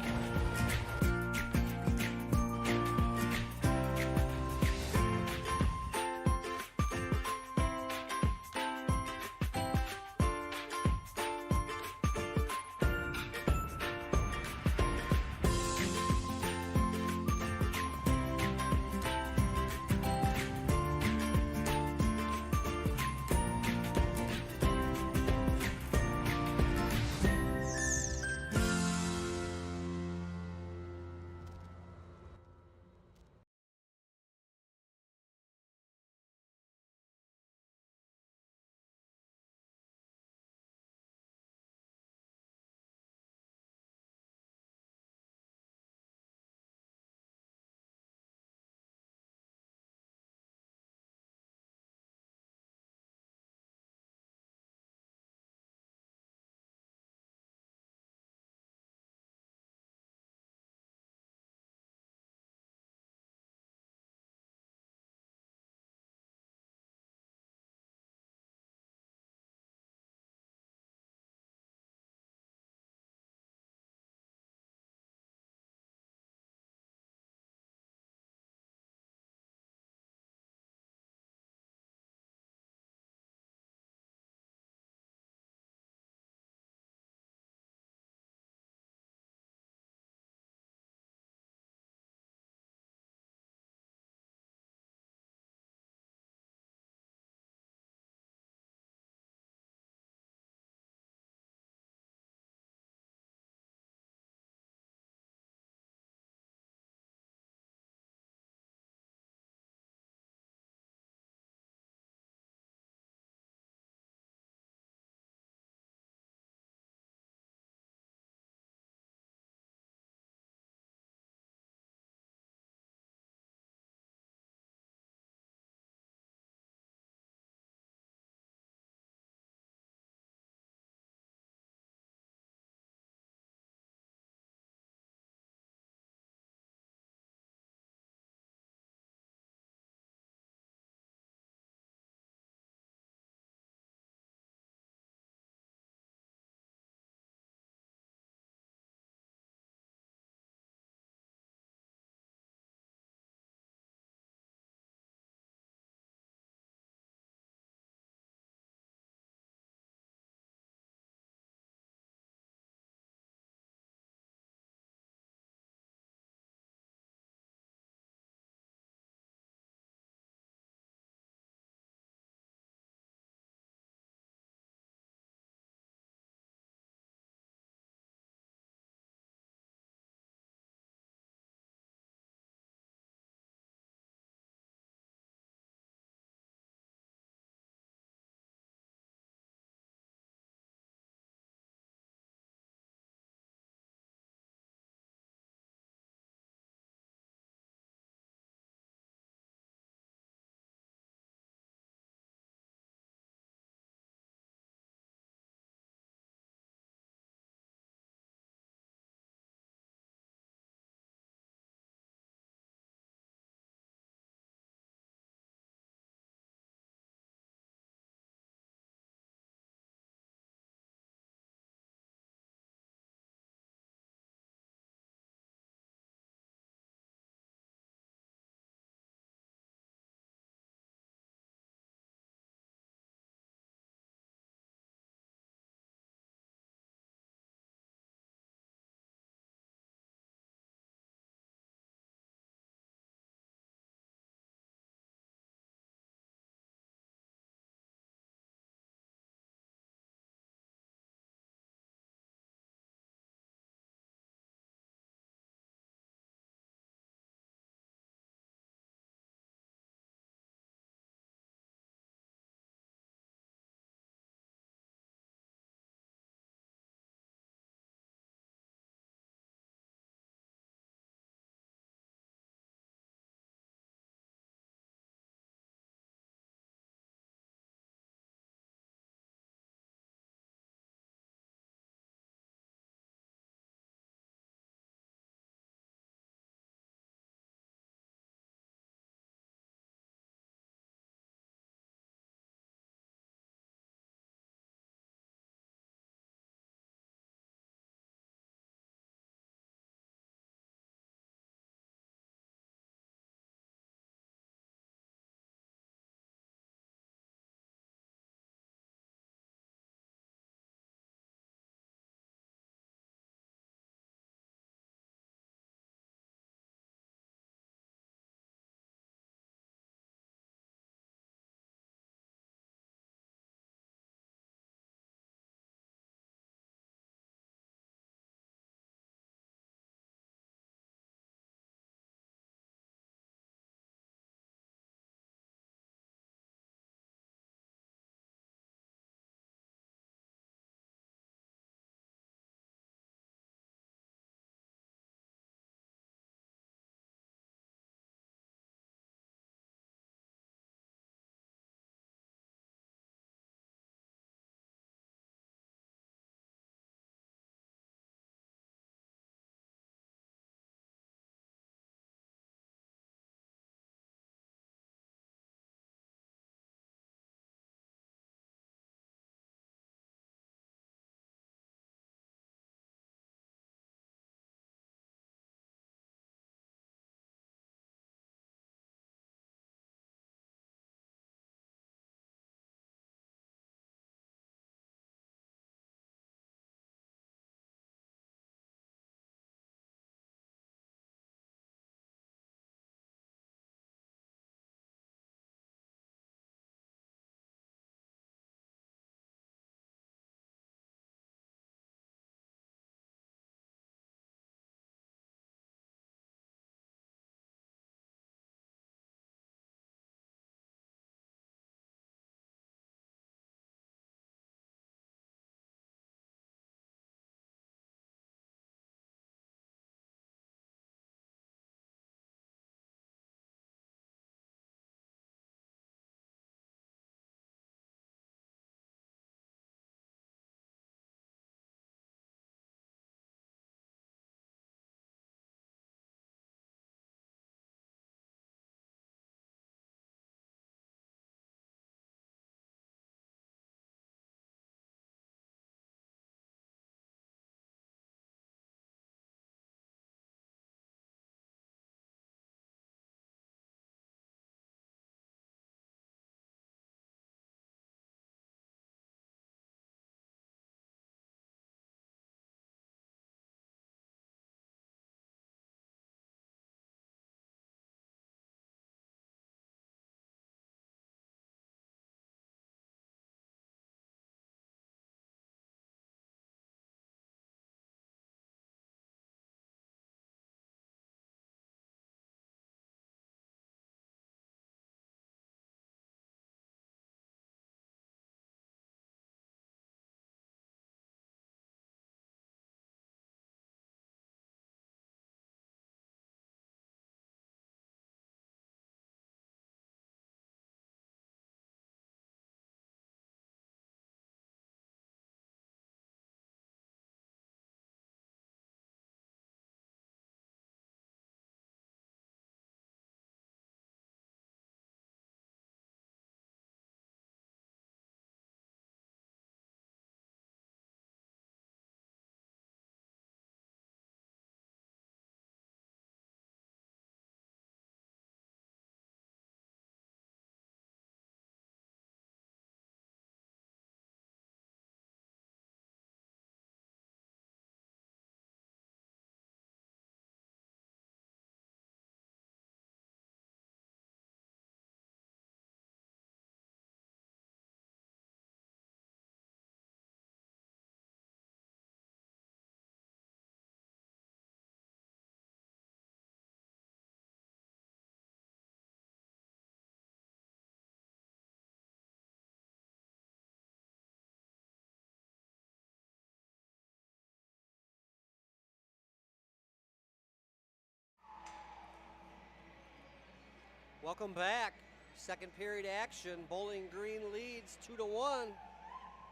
Welcome back. Second period action. Bowling Green leads 2-1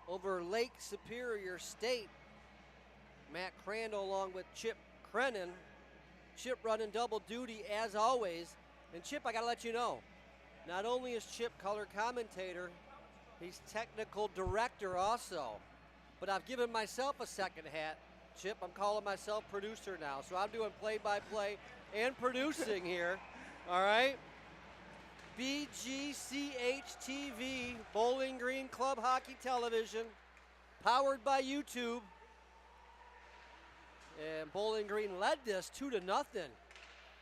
over Lake Superior State. Matt Crandall along with Chip Creinin. Chip running double duty as always. And Chip, I gotta let you know, not only is Chip color commentator, he's technical director also. But I've given myself a second hat. Chip, I'm calling myself producer now. So I'm doing play-by-play and producing here. All right? BGCH-TV, Bowling Green Club Hockey Television, powered by YouTube. And Bowling Green led this 2-0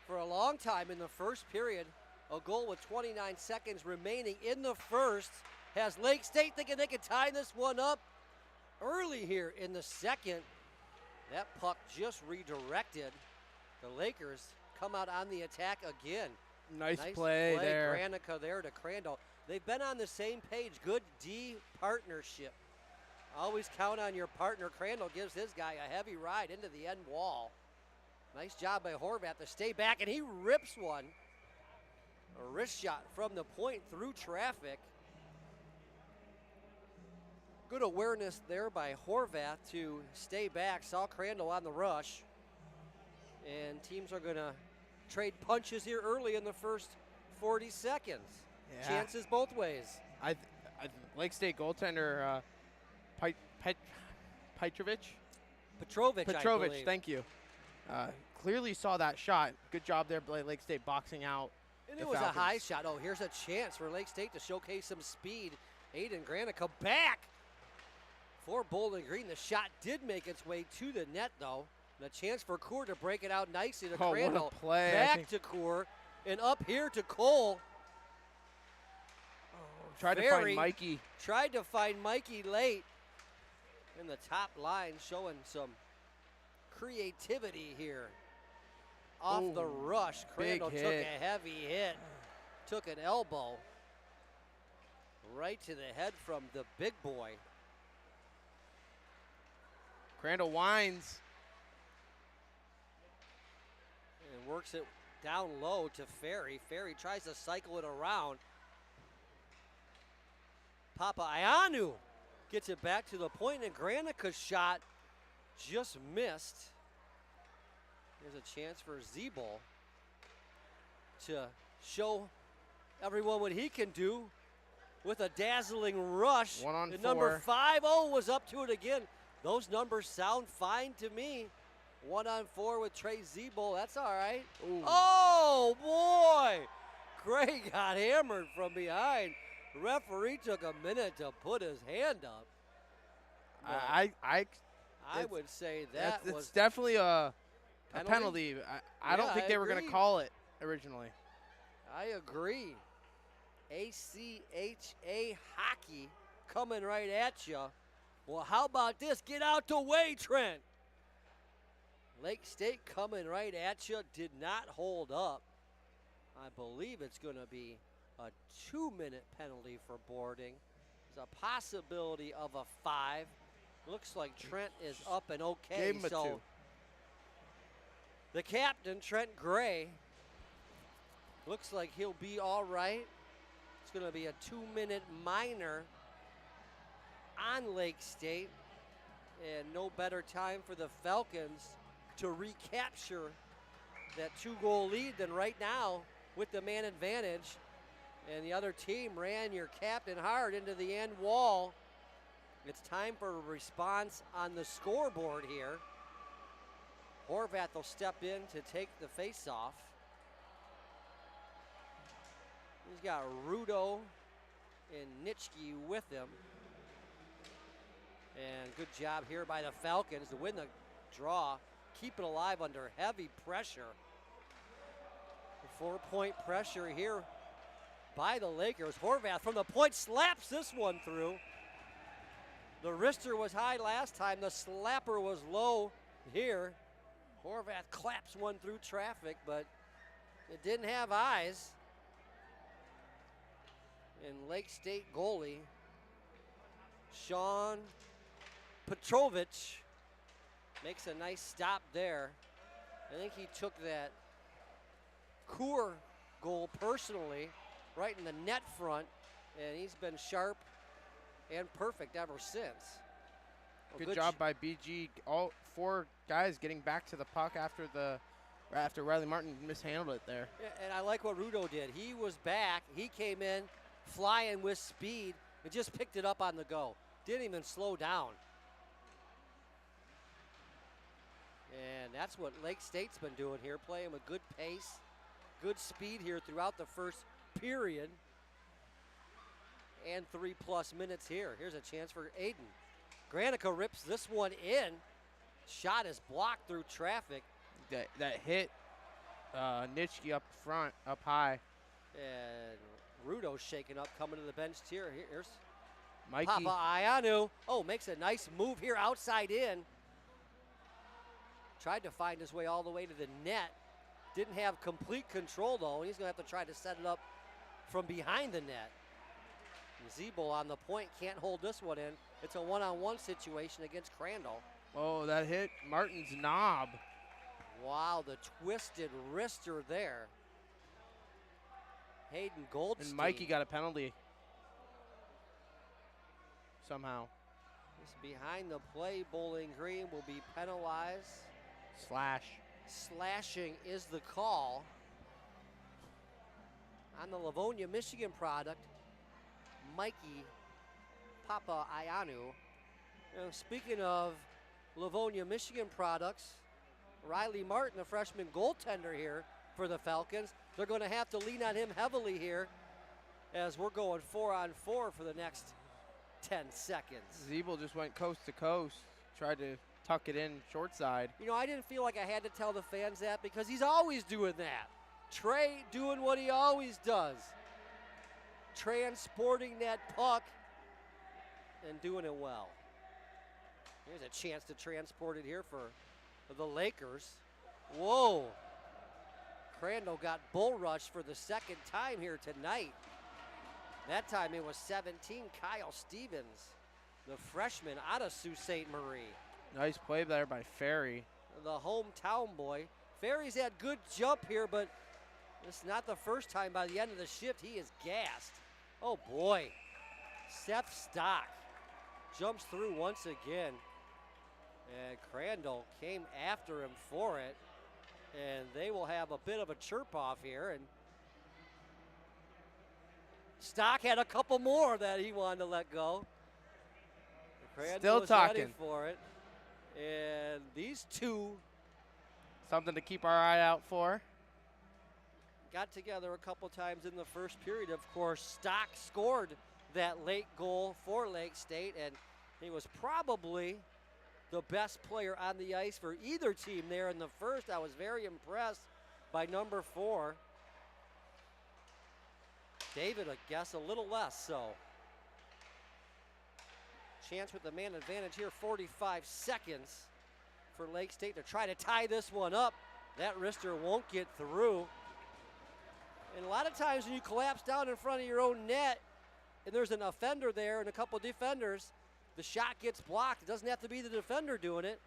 for a long time in the first period. A goal with 29 seconds remaining in the first has Lake State thinking they can tie this one up early here in the second. That puck just redirected. The Lakers come out on the attack again. Nice play there. Granica there to Crandall. They've been on the same page. Good D partnership. Always count on your partner. Crandall gives his guy a heavy ride into the end wall. Nice job by Horvath to stay back, and he rips one. A wrist shot from the point through traffic. Good awareness there by Horvath to stay back. Saw Crandall on the rush. And teams are going to trade punches here early in the first 40 seconds. Yeah. Chances both ways. Lake State goaltender Petrovic, I believe. thank you. Clearly saw that shot. Good job there by Lake State boxing out. And it was a high shot. Oh, here's a chance for Lake State to showcase some speed. Aiden Granica back for Bowling Green. The shot did make its way to the net, though. And a chance for Coeur to break it out nicely to Crandall. What a play. Back to Coeur and up here to Cole. Tried to find Mikey. Tried to find Mikey late. In the top line, showing some creativity here. Off the rush, Crandall took a heavy hit. Took an elbow. Right to the head from the big boy. Crandall winds. And works it down low to Ferry. Ferry tries to cycle it around. Papaioannou gets it back to the point, and Granica's shot just missed. There's a chance for Zeeble to show everyone what he can do with a dazzling rush. 1-on-4. And number 5 was up to it again. Those numbers sound fine to me. 1-on-4 with Trey Zeeble. That's all right. Ooh. Oh, boy. Gray got hammered from behind. The referee took a minute to put his hand up. I would say that was it's definitely a penalty. I don't think they were going to call it originally. I agree. ACHA hockey coming right at you. Well, how about this? Get out the way, Trent. Lake State coming right at you. Did not hold up. I believe it's going to be a 2-minute penalty for boarding. There's a possibility of a 5. Looks like Trent is up and okay. Gave him a 2. The captain, Trent Gray, looks like he'll be all right. It's going to be a 2-minute minor on Lake State. And no better time for the Falcons to recapture that 2-goal lead than right now with the man advantage. And the other team ran your captain hard into the end wall. It's time for a response on the scoreboard here. Horvath will step in to take the face-off. He's got Rudo and Nitschke with him. And good job here by the Falcons to win the draw. Keep it alive under heavy pressure. 4-point pressure here by the Lakers. Horvath from the point slaps this one through. The wrister was high last time. The slapper was low here. Horvath claps one through traffic, but it didn't have eyes. And Lake State goalie Sean Petrovic makes a nice stop there. I think he took that Coeur goal personally, right in the net front, and he's been sharp and perfect ever since. Well, Good job by BG. All 4 guys getting back to the puck after Riley Martin mishandled it there. Yeah, and I like what Rudo did. He was back. He came in flying with speed and just picked it up on the go. Didn't even slow down. And that's what Lake State's been doing here, playing with good pace, good speed here throughout the first period. And 3+ minutes here. Here's a chance for Aiden. Granica rips this one in. Shot is blocked through traffic. That hit Nitschke up front, up high. And Rudo's shaking up, coming to the bench here. Here's Mikey. Papa Ayanu. Oh, makes a nice move here outside in. Tried to find his way all the way to the net. Didn't have complete control, though, and he's going to have to try to set it up from behind the net. Zebel on the point, can't hold this one in. It's a one-on-one situation against Crandall. Oh, that hit Martin's knob. Wow, the twisted wrister there. Hayden Goldstein. And Mikey got a penalty somehow. This behind the play, Bowling Green will be penalized. Slash. Slashing is the call on the Livonia, Michigan product, Mikey Papa Ayanu. Speaking of Livonia, Michigan products, Riley Martin, the freshman goaltender here for the Falcons. They're going to have to lean on him heavily here as we're going 4-on-4 for the next 10 seconds. Zebel just went coast to coast, tried to tuck it in short side. You know, I didn't feel like I had to tell the fans that because he's always doing that. Trey doing what he always does. Transporting that puck and doing it well. Here's a chance to transport it here for the Lakers. Whoa. Crandall got bull rushed for the second time here tonight. That time it was 17, Kyle Stevens, the freshman out of Sault Ste. Marie. Nice play there by Ferry. The hometown boy. Ferry's had good jump here, but it's not the first time. By the end of the shift, he is gassed. Oh boy. Seth Stock jumps through once again. And Crandall came after him for it. And they will have a bit of a chirp off here. And Stock had a couple more that he wanted to let go. Crandall Still was talking ready for it. And these two something to keep our eye out for. Got together a couple times in the first period. Of course, Stock scored that late goal for Lake State, and he was probably the best player on the ice for either team there in the first. I was very impressed by number 4. David, I guess, a little less so. Chance with the man advantage here, 45 seconds for Lake State to try to tie this one up. That wrister won't get through. And a lot of times when you collapse down in front of your own net and there's an offender there and a couple defenders, the shot gets blocked. It doesn't have to be the defender doing it.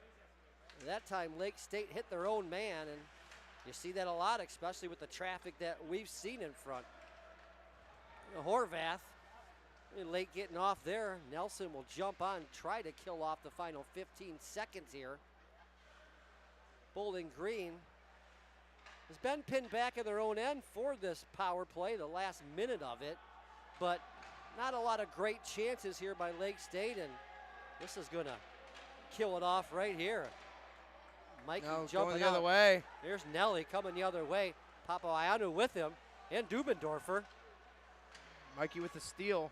And that time Lake State hit their own man, and you see that a lot, especially with the traffic that we've seen in front. Horvath, late getting off there. Nelson will jump on, try to kill off the final 15 seconds here. Bowling Green has been pinned back in their own end for this power play, the last minute of it, but not a lot of great chances here by Lake State, and this is gonna kill it off right here. Mikey jumping going the other way. Here's Nelly coming the other way. Papaioannou with him, and Dubendorfer. Mikey with the steal.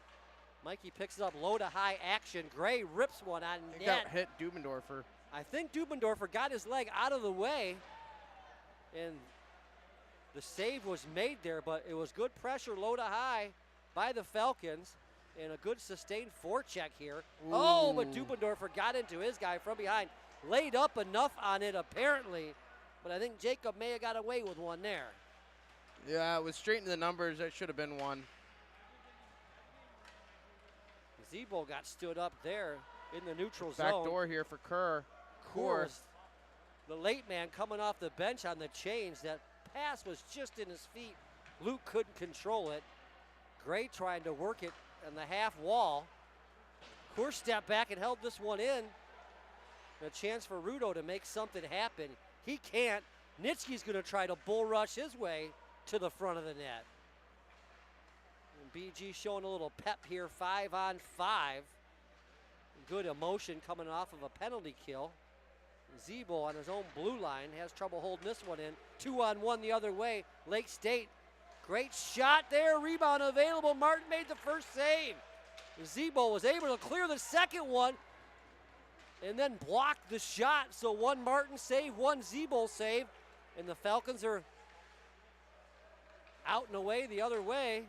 Mikey picks it up, low to high action. Gray rips one on He net. got hit Dubendorfer. I think Dubendorfer got his leg out of the way, and the save was made there, but it was good pressure, low to high by the Falcons, and a good sustained forecheck here. Ooh. Oh, but Dubendorfer got into his guy from behind. Laid up enough on it, apparently, but I think Jacob may have got away with one there. Yeah, it was straight into the numbers. That should have been one. Zebo got stood up there in the neutral Back zone. door here for Kerr. Course, the late man coming off the bench on the change. That pass was just in his feet Luke couldn't control it. Gray trying to work it on the half wall. Coor stepped back and held this one in. A chance for Rudo to make something happen. He can't. Nitschke's going to try to bull rush his way to the front of the net. And BG showing a little pep here, 5-on-5. Good emotion coming off of a penalty kill. Zebo on his own blue line has trouble holding this one in. 2-on-1 the other way. Lake State, great shot there. Rebound available. Martin made the first save. Zebo was able to clear the second one and then block the shot. So one Martin save, one Zebo save, and the Falcons are out and away the other way.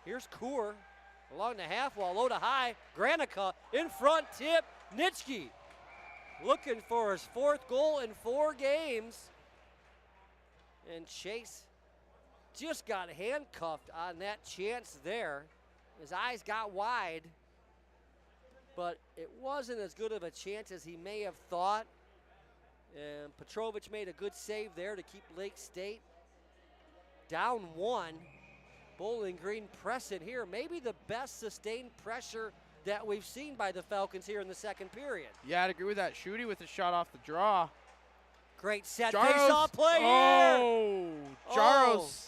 Here's Coor along the half wall, low to high. Granica in front, tip. Nitschke looking for his 4th goal in 4 games. And Chase just got handcuffed on that chance there. His eyes got wide, but it wasn't as good of a chance as he may have thought. And Petrovic made a good save there to keep Lake State down 1. Bowling Green pressing here. Maybe the best sustained pressure that we've seen by the Falcons here in the second period. Yeah, I'd agree with that. Schutte with the shot off the draw. Great set Jaros. face-off play here. Jaros.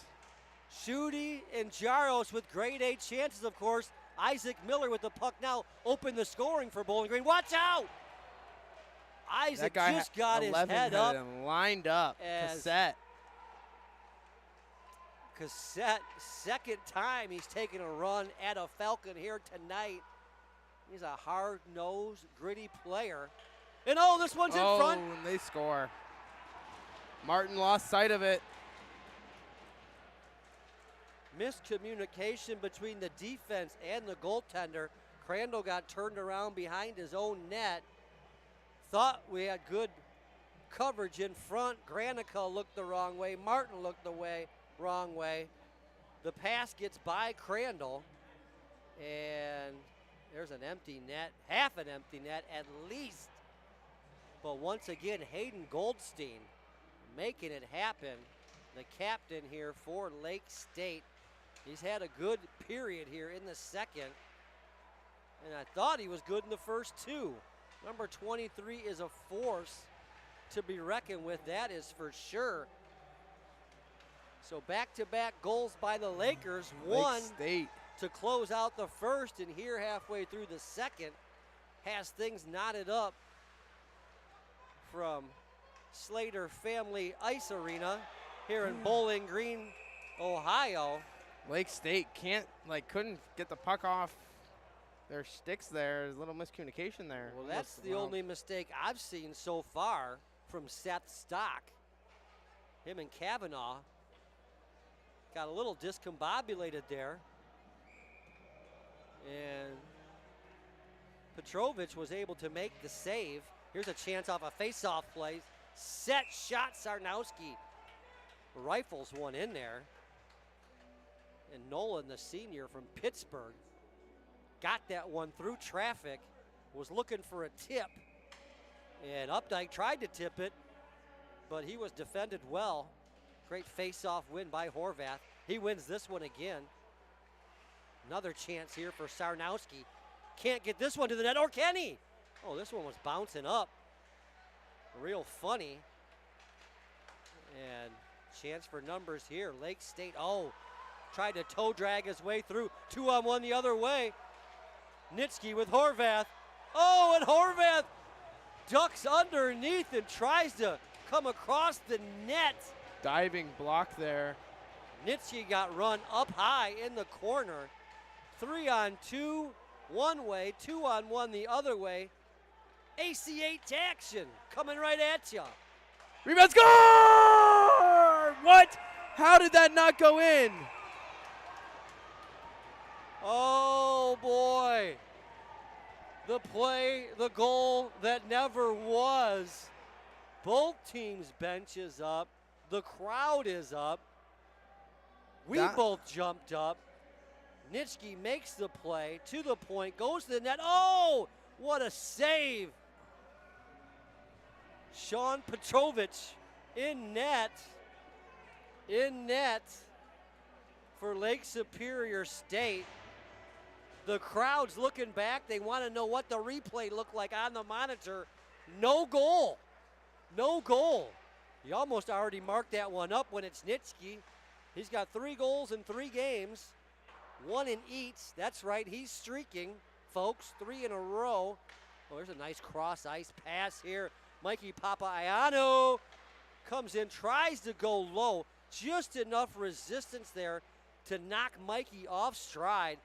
Schutte and Jaros with grade A chances, of course. Isaac Miller with the puck now open the scoring for Bowling Green. Watch out! Isaac just got his head up. And lined up. Cassette, second time he's taken a run at a Falcon here tonight. He's a hard-nosed, gritty player. And this one's in front. Oh, and they score. Martin lost sight of it. Miscommunication between the defense and the goaltender. Crandall got turned around behind his own net. Thought we had good coverage in front. Granica looked the wrong way. Martin looked the wrong way. The pass gets by Crandall, and there's an empty net, half an empty net at least. But once again, Hayden Goldstein making it happen. The captain here for Lake State. He's had a good period here in the second, and I thought he was good in the first 2. Number 23 is a force to be reckoned with, that is for sure. So back-to-back goals by the Lakers. One to close out the first, and here halfway through the second has things knotted up from Slater Family Ice Arena here in Bowling Green, Ohio. Lake State couldn't get the puck off their sticks there. There's a little miscommunication there. Well, that's the only mistake I've seen so far from Seth Stock. Him and Kavanaugh got a little discombobulated there. And Petrovic was able to make the save. Here's a chance off a face-off play. Set shot, Sarnowski rifles one in there. And Nolan, the senior from Pittsburgh, got that one through traffic, was looking for a tip. And Updike tried to tip it, but he was defended well. Great face-off win by Horvath. He wins this one again. Another chance here for Sarnowski. Can't get this one to the net, or can he? Oh, this one was bouncing up. Real funny. And chance for numbers here. Lake State, tried to toe drag his way through. 2-on-1 the other way. Nitschke with Horvath. And Horvath ducks underneath and tries to come across the net. Diving block there. Nitschke got run up high in the corner. 3-on-2 one way, 2-on-1 the other way. AC8 to action coming right at you. Rebound score! What? How did that not go in? Oh boy. The play, the goal that never was. Both teams' bench is up. The crowd is up. We both jumped up. Nitschke makes the play to the point, goes to the net. Oh, what a save. Sean Petrovic in net. In net for Lake Superior State. The crowd's looking back. They want to know what the replay looked like on the monitor. No goal. No goal. You almost already marked that one up when it's Nitschke. He's got 3 goals in 3 games. 1 in each. That's right. He's streaking, folks. 3 in a row. Oh, there's a nice cross-ice pass here. Mikey Papaioannou comes in, tries to go low. Just enough resistance there to knock Mikey off stride.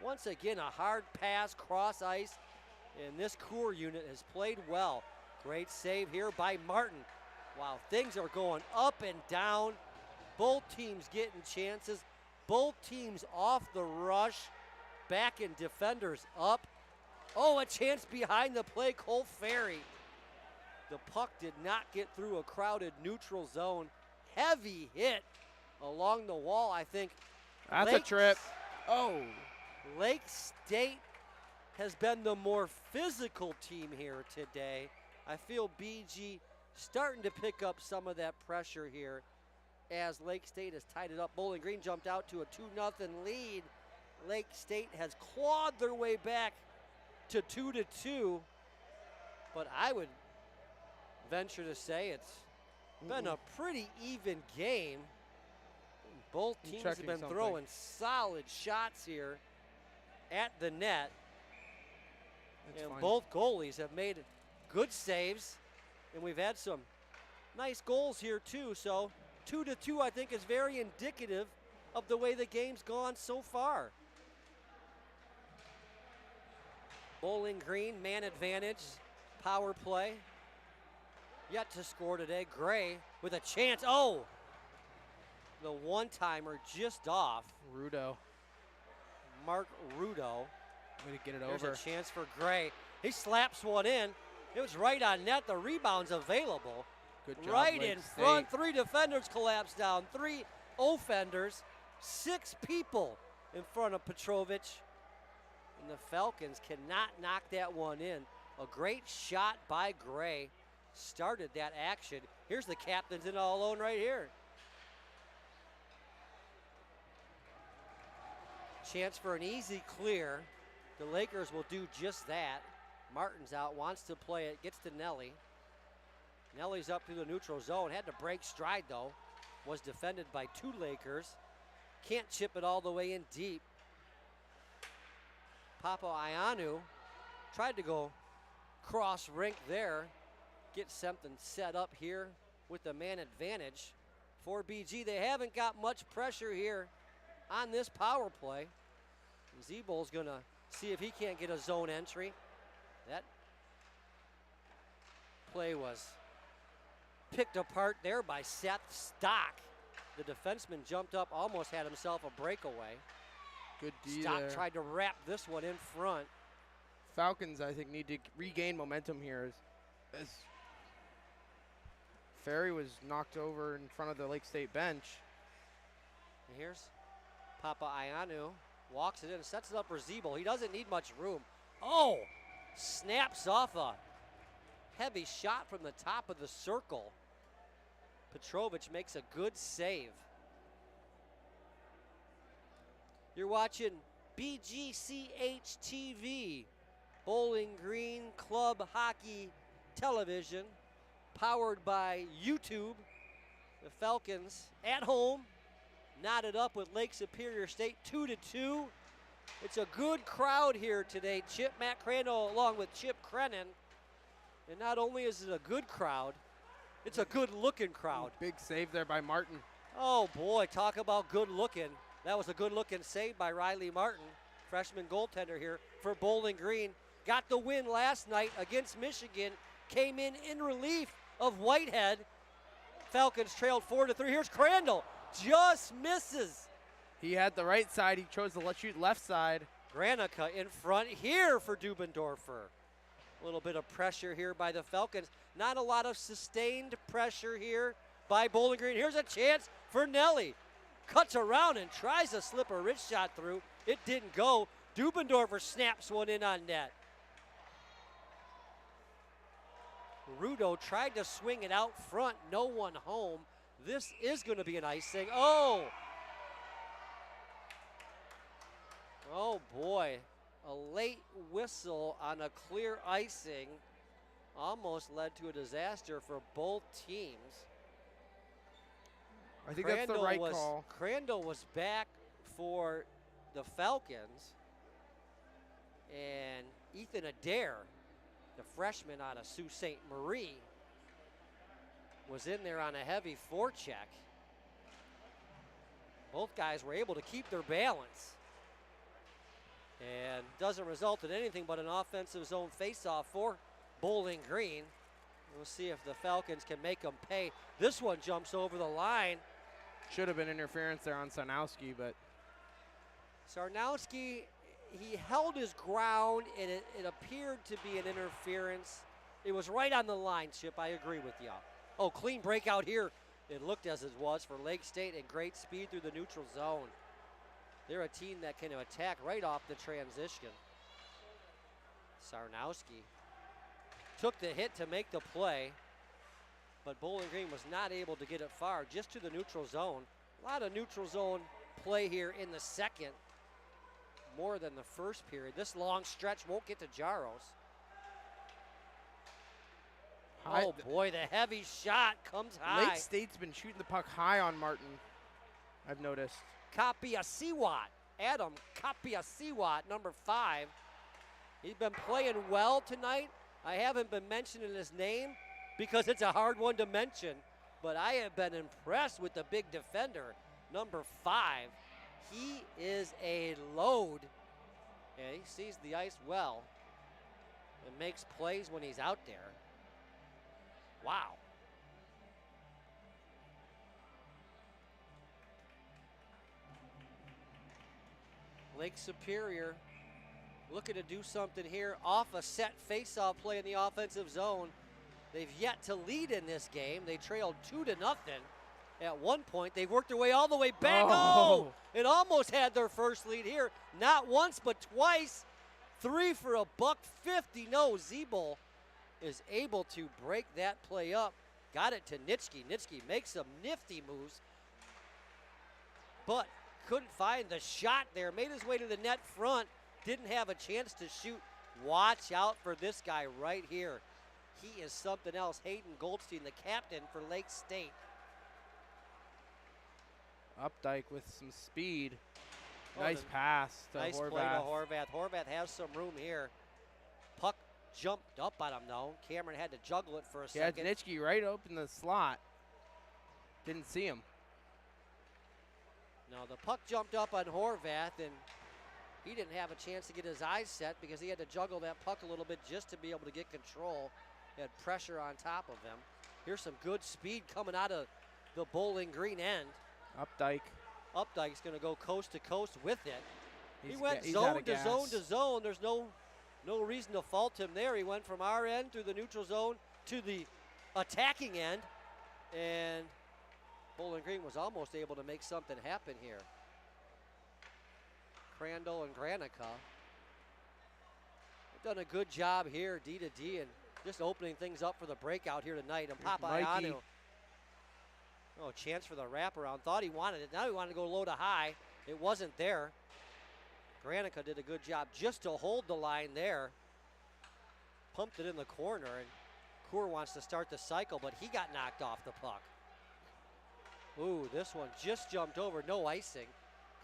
Once again, a hard pass, cross-ice, and this core unit has played well. Great save here by Martin. Wow, things are going up and down. Both teams getting chances. Both teams off the rush. Back in defenders up. Oh, a chance behind the play, Cole Ferry. The puck did not get through a crowded neutral zone. Heavy hit along the wall, I think. That's a trip. Oh. Lake State has been the more physical team here today. I feel BG starting to pick up some of that pressure here as Lake State has tied it up. Bowling Green jumped out to a 2-0 lead. Lake State has clawed their way back to 2-2, but I would venture to say it's been a pretty even game. Both teams have been throwing solid shots here at the net. And both goalies have made good saves, and we've had some nice goals here too. So 2-2 I think is very indicative of the way the game's gone so far. Bowling Green, man advantage, power play. Yet to score today. Gray with a chance. Oh! The one-timer just off. Rudo. Mark Rudo. Way to get it There's over. a chance for Gray. He slaps one in. It was right on net. The rebound's available. Good job, Right Lake in State. front. 3 defenders collapsed down. 3 offenders. 6 people in front of Petrovich. And the Falcons cannot knock that one in. A great shot by Gray started that action. Here's the captains in all alone right here. Chance for an easy clear. The Lakers will do just that. Martin's out, wants to play it, gets to Nelly. Nelly's up through the neutral zone, had to break stride though. Was defended by 2 Lakers. Can't chip it all the way in deep. Papaioannou tried to go cross rink there. Get something set up here with the man advantage for BG. They haven't got much pressure here on this power play. Zebul's gonna see if he can't get a zone entry. That play was picked apart there by Seth Stock. The defenseman jumped up, almost had himself a breakaway. Good D Stock there. tried to wrap this one in front. Falcons, I think, need to regain momentum here as Ferry was knocked over in front of the Lake State bench. And here's Papaioannou, walks it in, sets it up for Zebul. He doesn't need much room. Oh, snaps off a heavy shot from the top of the circle. Petrovich makes a good save. You're watching BGCH TV, Bowling Green Club Hockey Television, powered by YouTube. The Falcons at home, knotted up with Lake Superior State 2-2. It's a good crowd here today. Matt Crandall along with Chip Creinin. And not only is it a good crowd, it's a good looking crowd. Big save there by Martin. Oh boy, talk about good looking. That was a good looking save by Riley Martin, freshman goaltender here for Bowling Green. Got the win last night against Michigan, came in relief of Whitehead. Falcons trailed 4-3. Here's Crandall, just misses. He had the right side, he chose to shoot left side. Granica in front here for Dubendorfer. A little bit of pressure here by the Falcons. Not a lot of sustained pressure here by Bowling Green. Here's a chance for Nelly. Cuts around and tries to slip a wrist shot through. It didn't go. Dubendorfer snaps one in on net. Rudo tried to swing it out front. No one home. This is going to be an icing. Oh! Oh boy. A late whistle on a clear icing almost led to a disaster for both teams. I think that's the right call. Crandall was back for the Falcons. And Ethan Adair, the freshman out of Sault Ste. Marie, was in there on a heavy forecheck. Both guys were able to keep their balance. And doesn't result in anything but an offensive zone faceoff for Bowling Green. We'll see if the Falcons can make them pay. This one jumps over the line. Should have been interference there on Sarnowski, but. Sarnowski, he held his ground, and it appeared to be an interference. It was right on the line, Chip. I agree with you. Oh, clean breakout here. It looked as it was for Lake State, and great speed through the neutral zone. They're a team that can attack right off the transition. Sarnowski took the hit to make the play, but Bowling Green was not able to get it far, just to the neutral zone. A lot of neutral zone play here in the second, more than the first period. This long stretch won't get to Jaros. Oh boy, the heavy shot comes high. Lake State's been shooting the puck high on Martin, I've noticed. Kapiasiwat, Adam Kapiasiwat, number 5. He's been playing well tonight. I haven't been mentioning his name because it's a hard one to mention, but I have been impressed with the big defender, number 5. He is a load, and he sees the ice well and makes plays when he's out there. Wow. Lake Superior looking to do something here off a set face-off play in the offensive zone. They've yet to lead in this game. They trailed 2-0 at one point. They've worked their way all the way back. Oh, and almost had their first lead here. Not once, but twice. 3 for a $150. No, Zeeble is able to break that play up. Got it to Nitschke. Nitschke makes some nifty moves, but couldn't find the shot there. Made his way to the net front. Didn't have a chance to shoot. Watch out for this guy right here. He is something else. Hayden Goldstein, the captain for Lake State. Updike with some speed. Nice pass to nice Horvath. Play to Horvath. Horvath has some room here. Puck jumped up on him, though. Cameron had to juggle it for a second. Yeah, Nitschke right open the slot. Didn't see him. No, the puck jumped up on Horvath, and he didn't have a chance to get his eyes set because he had to juggle that puck a little bit just to be able to get control. He had pressure on top of him. Here's some good speed coming out of the Bowling Green end. Updike. Updike's going to go coast to coast with it. He went he's zone to zone to zone. There's no reason to fault him there. He went from our end through the neutral zone to the attacking end, and Bowling Green was almost able to make something happen here. Crandall and Granica have done a good job here, D to D, and just opening things up for the breakout here tonight. And Papayanu, oh, chance for the wraparound. Thought he wanted it. Now he wanted to go low to high. It wasn't there. Granica did a good job just to hold the line there. Pumped it in the corner, and Coeur wants to start the cycle, but he got knocked off the puck. Ooh, this one just jumped over, no icing.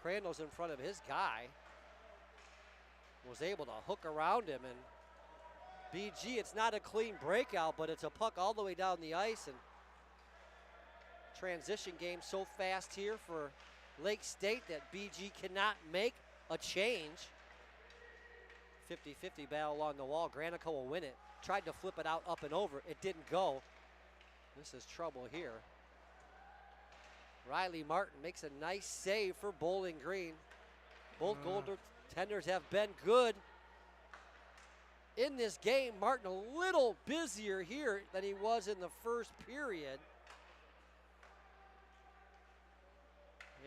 Crandall's in front of his guy. Was able to hook around him, and BG, it's not a clean breakout, but it's a puck all the way down the ice, and transition game so fast here for Lake State that BG cannot make a change. 50-50 battle along the wall. Granica will win it. Tried to flip it out up and over. It didn't go. This is trouble here. Riley Martin makes a nice save for Bowling Green. Both goaltenders have been good in this game. Martin a little busier here than he was in the first period.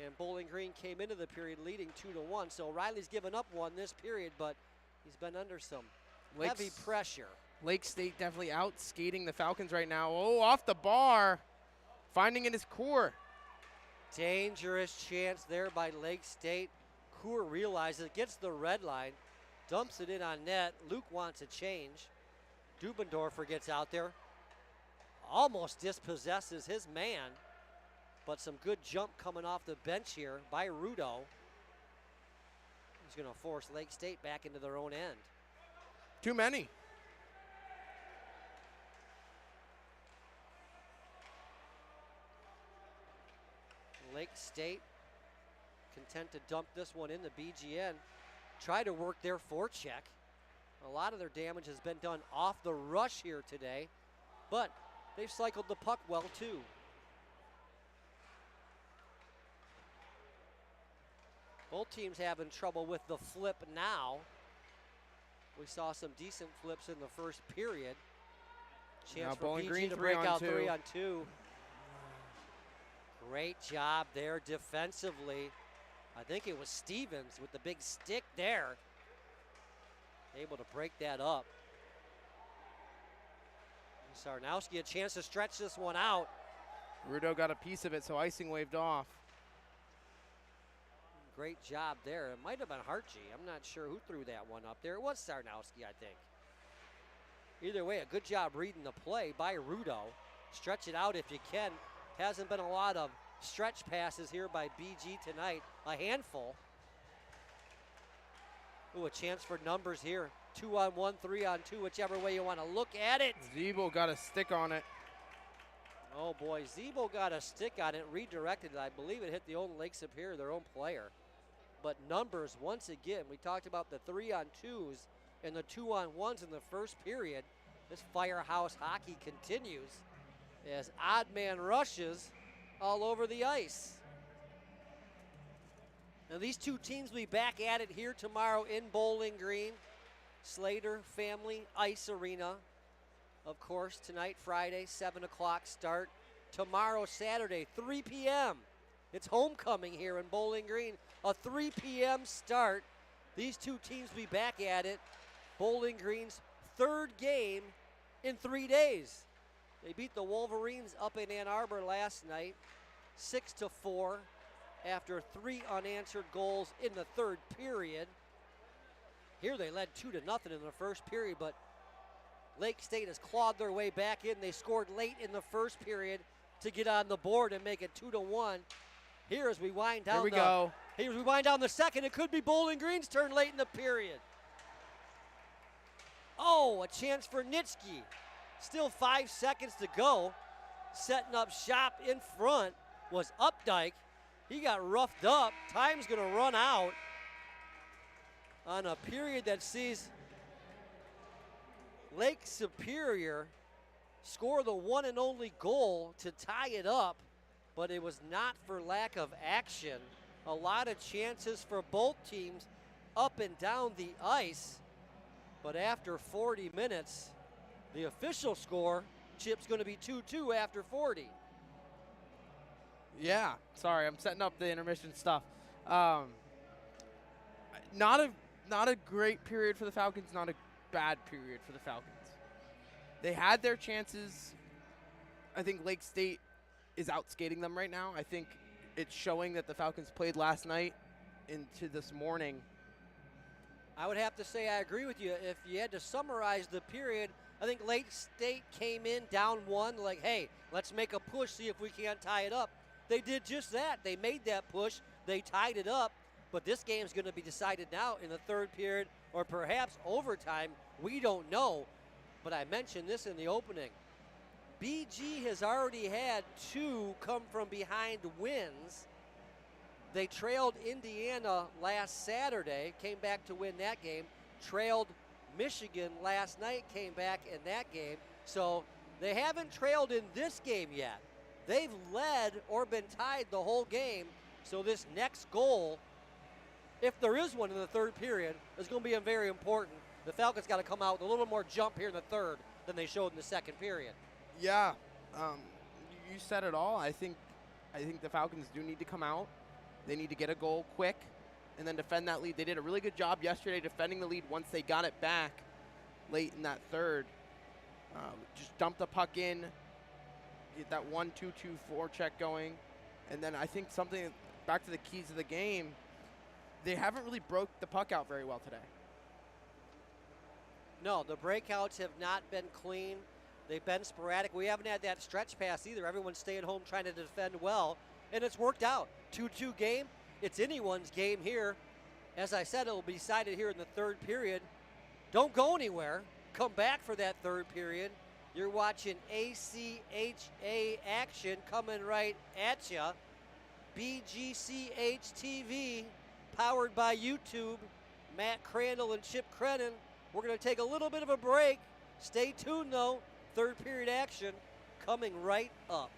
And Bowling Green came into the period leading 2-1. So Riley's given up one this period, but he's been under some heavy pressure. Lake State definitely out skating the Falcons right now. Oh, off the bar. finding in his core. Dangerous chance there by Lake State. Coor realizes it, gets the red line, dumps it in on net. Luke wants a change. Dubendorfer gets out there, almost dispossesses his man, but some good jump coming off the bench here by Rudo. He's going to force Lake State back into their own end. Too many. Lake State content to dump this one in the BGN. Try to work their forecheck. A lot of their damage has been done off the rush here today, but they've cycled the puck well too. Both teams having trouble with the flip now. We saw some decent flips in the first period. Chance Now for Bowling BG Green to 3 break on out 2. 3 on 2. Great job there defensively. I think it was Stevens with the big stick there. Able to break that up. Sarnowski a chance to stretch this one out. Rudo got a piece of it, so icing waved off. Great job there. It might have been Hartje. I'm not sure who threw that one up there. It was Sarnowski, I think. Either way, a good job reading the play by Rudo. Stretch it out if you can. Hasn't been a lot of stretch passes here by BG tonight. A handful. Ooh, a chance for numbers here. 2-on-1, 3-on-2, whichever way you want to look at it. Zebo got a stick on it. Oh boy, Zebo got a stick on it, redirected it. I believe it hit the own Lake Superior, their own player. But numbers, once again, we talked about the 3-on-2s and the 2-on-1s in the first period. This firehouse hockey continues as odd man rushes all over the ice. Now these two teams will be back at it here tomorrow in Bowling Green. Slater Family Ice Arena. Of course, tonight, Friday, 7 o'clock start. Tomorrow, Saturday, 3 p.m. It's homecoming here in Bowling Green. A 3 p.m. start. These two teams will be back at it. Bowling Green's third game in 3 days. They beat the Wolverines up in Ann Arbor last night, 6-4, after 3 unanswered goals in the third period. Here they led 2-0 in the first period, but Lake State has clawed their way back in. They scored late in the first period to get on the board and make it 2-1. Here as we wind down Here as we wind down the second, it could be Bowling Green's turn late in the period. Oh, a chance for Nitschke. Still 5 seconds to go. Setting up shop in front was Updike. He got roughed up. Time's gonna run out on a period that sees Lake Superior score the one and only goal to tie it up, but it was not for lack of action. A lot of chances for both teams up and down the ice, but after 40 minutes, the official score, Chip's going to be 2-2 after 40. Yeah, sorry, I'm setting up the intermission stuff. Not a great period for the Falcons, not a bad period for the Falcons. They had their chances. I think Lake State is outskating them right now. I think it's showing that the Falcons played last night into this morning. I would have to say I agree with you. If you had to summarize the period, I think Lake State came in down 1, like, hey, let's make a push, see if we can't tie it up. They did just that. They made that push. They tied it up. But this game's going to be decided now in the third period or perhaps overtime. We don't know. But I mentioned this in the opening. BG has already had 2 come from behind wins. They trailed Indiana last Saturday, came back to win that game. Trailed Michigan last night, came back in that game. So they haven't trailed in this game yet. They've led or been tied the whole game. So this next goal, if there is one in the third period, is going to be very important. The Falcons got to come out with a little more jump here in the third than they showed in the second period. Yeah, you said it all. I think the Falcons do need to come out. They need to get a goal quick and then defend that lead. They did a really good job yesterday defending the lead once they got it back late in that third. Just dumped the puck in, get that 1-2-2 forecheck going. And then I think something, back to the keys of the game, they haven't really broke the puck out very well today. No, the breakouts have not been clean. They've been sporadic. We haven't had that stretch pass either. Everyone's staying home trying to defend well, and it's worked out. 2-2 game. It's anyone's game here. As I said, it'll be decided here in the third period. Don't go anywhere. Come back for that third period. You're watching ACHA action coming right at you. BGCH TV, powered by YouTube. Matt Crandall and Chip Creinin. We're going to take a little bit of a break. Stay tuned, though. Third period action coming right up.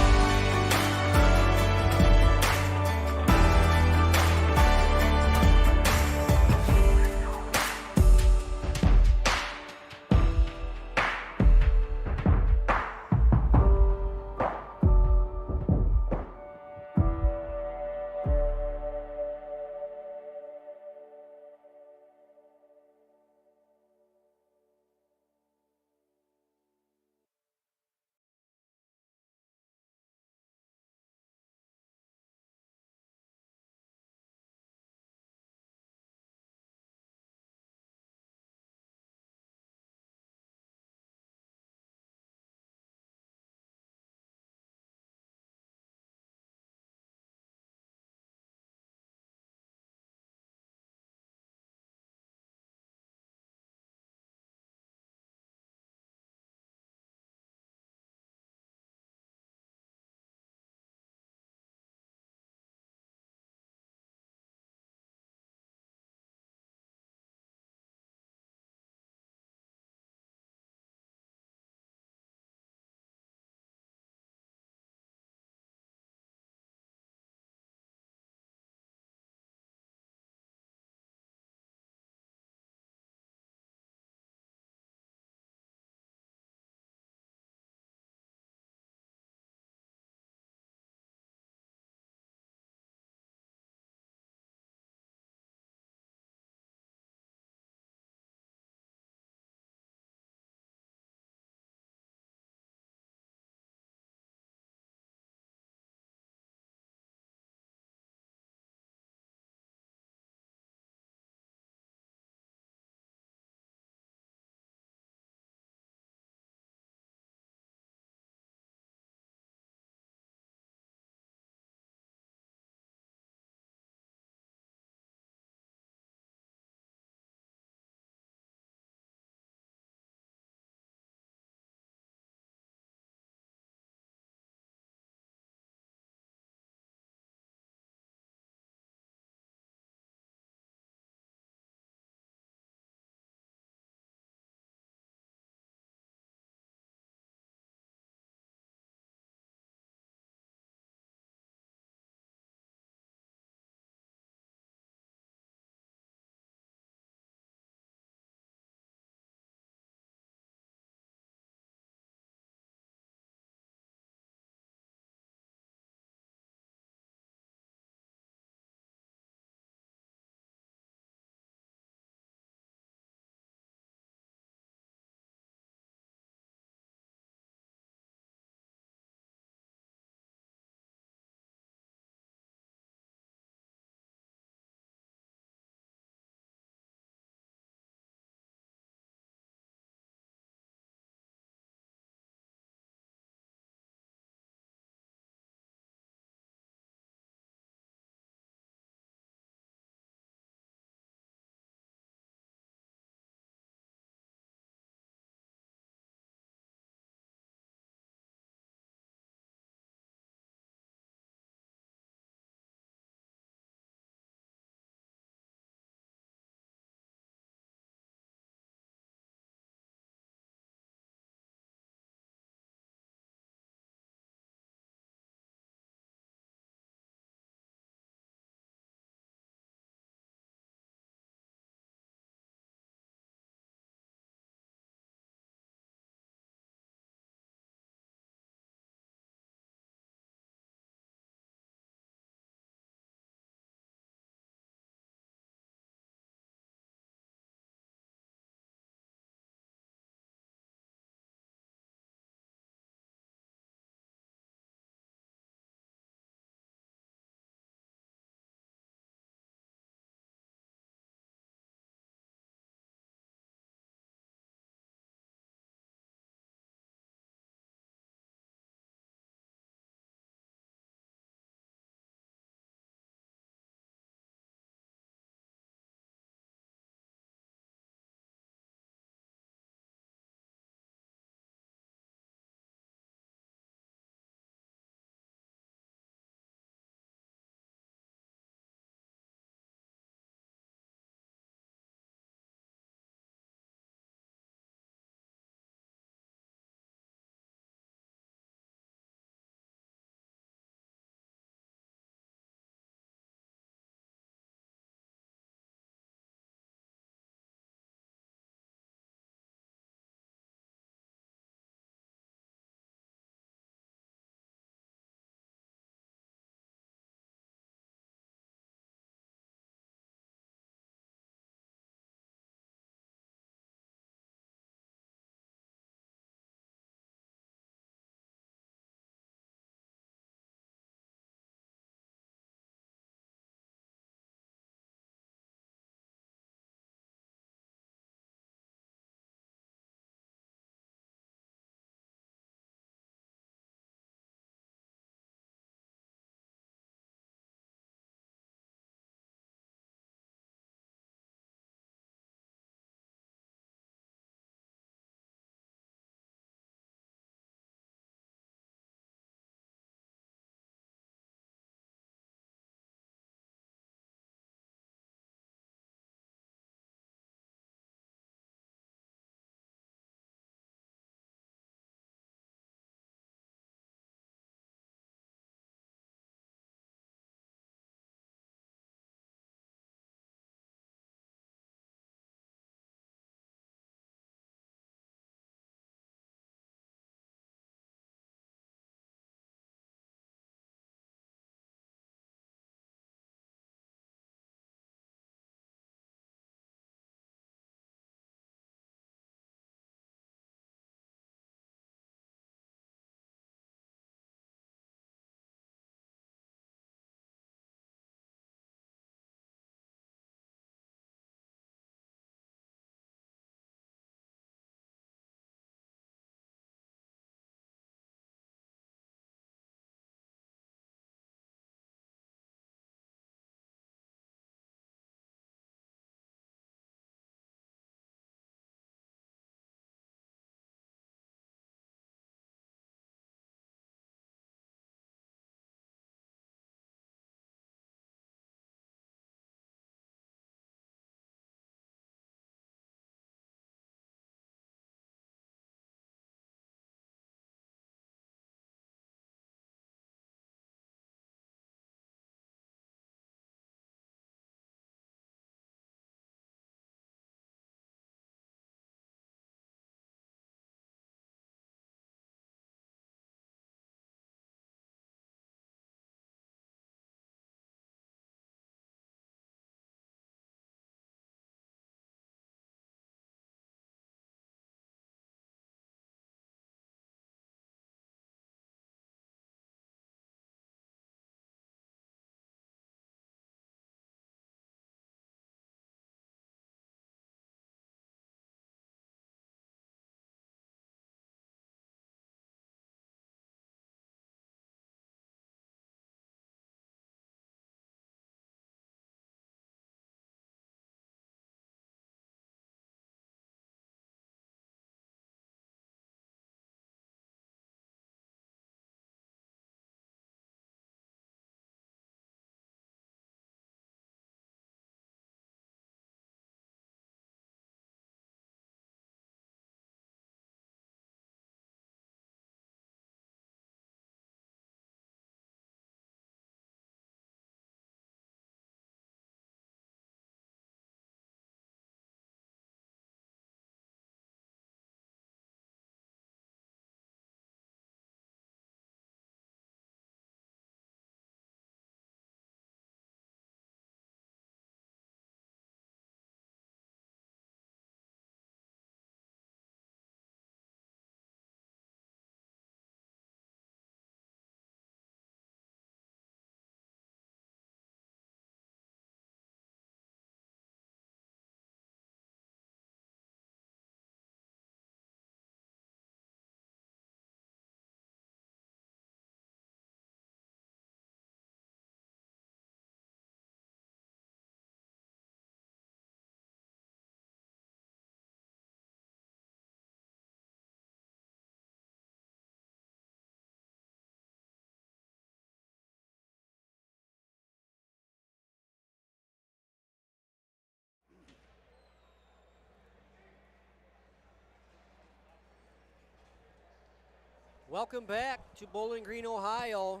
Welcome back to Bowling Green, Ohio.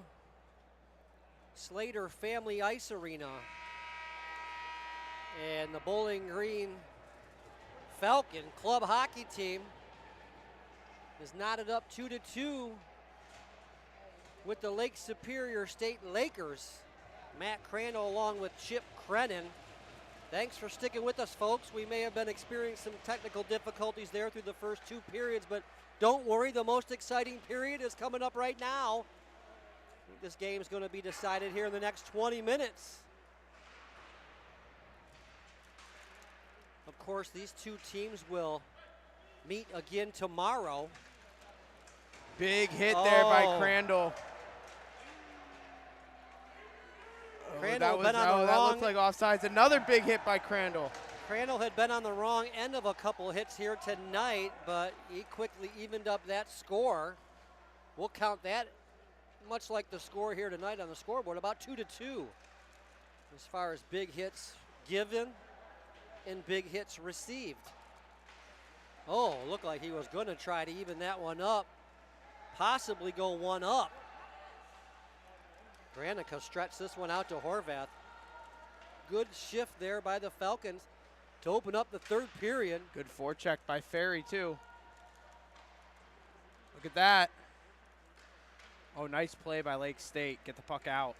Slater Family Ice Arena. And the Bowling Green Falcon club hockey team is knotted up 2-2 with the Lake Superior State Lakers. Matt Crandall along with Chip Creinin. Thanks for sticking with us, folks. We may have been experiencing some technical difficulties there through the first two periods, but don't worry, the most exciting period is coming up right now. I think this game is going to be decided here in the next 20 minutes. Of course, these two teams will meet again tomorrow. Big hit there by Crandall. Crandall that looked like offsides. Another big hit by Crandall. Crandall had been on the wrong end of a couple hits here tonight, but he quickly evened up that score. We'll count that, much like the score here tonight on the scoreboard, about 2-2 as far as big hits given and big hits received. Oh, looked like he was going to try to even that one up, possibly go one up. Granica stretched this one out to Horvath. Good shift there by the Falcons to open up the third period. Good forecheck by Ferry, too. Look at that. Oh, nice play by Lake State. Get the puck out.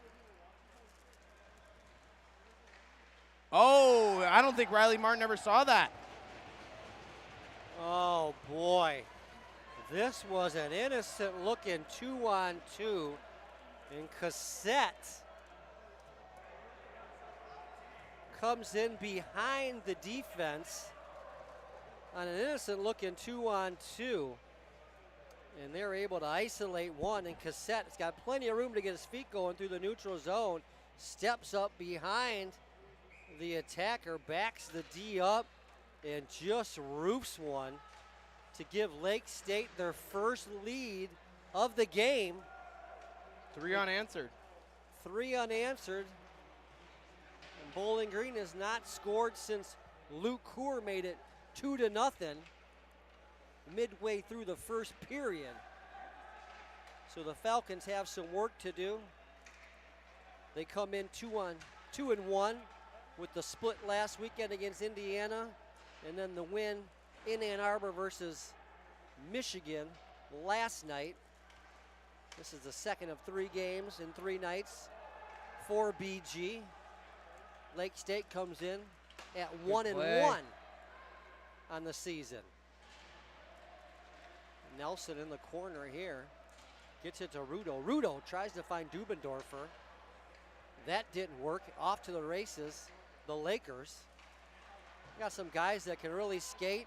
Oh, I don't think Riley Martin ever saw that. Oh, boy. This was an innocent-looking 2-on-2. And Cassette comes in behind the defense on an innocent-looking 2-on-2. And they're able to isolate one, and Cassette has got plenty of room to get his feet going through the neutral zone. Steps up behind the attacker, backs the D up, and just roofs one to give Lake State their first lead of the game. 3 unanswered. 3 unanswered. And Bowling Green has not scored since Luke Coor made it 2-0 midway through the first period. So the Falcons have some work to do. They come in 2-1 with the split last weekend against Indiana, and then the win in Ann Arbor versus Michigan last night. This is the second of 3 games in 3 nights for BG. Lake State comes in at 1-1 on the season. Nelson in the corner here. Gets it to Rudo. Rudo tries to find Dubendorfer. That didn't work. Off to the races, the Lakers. Got some guys that can really skate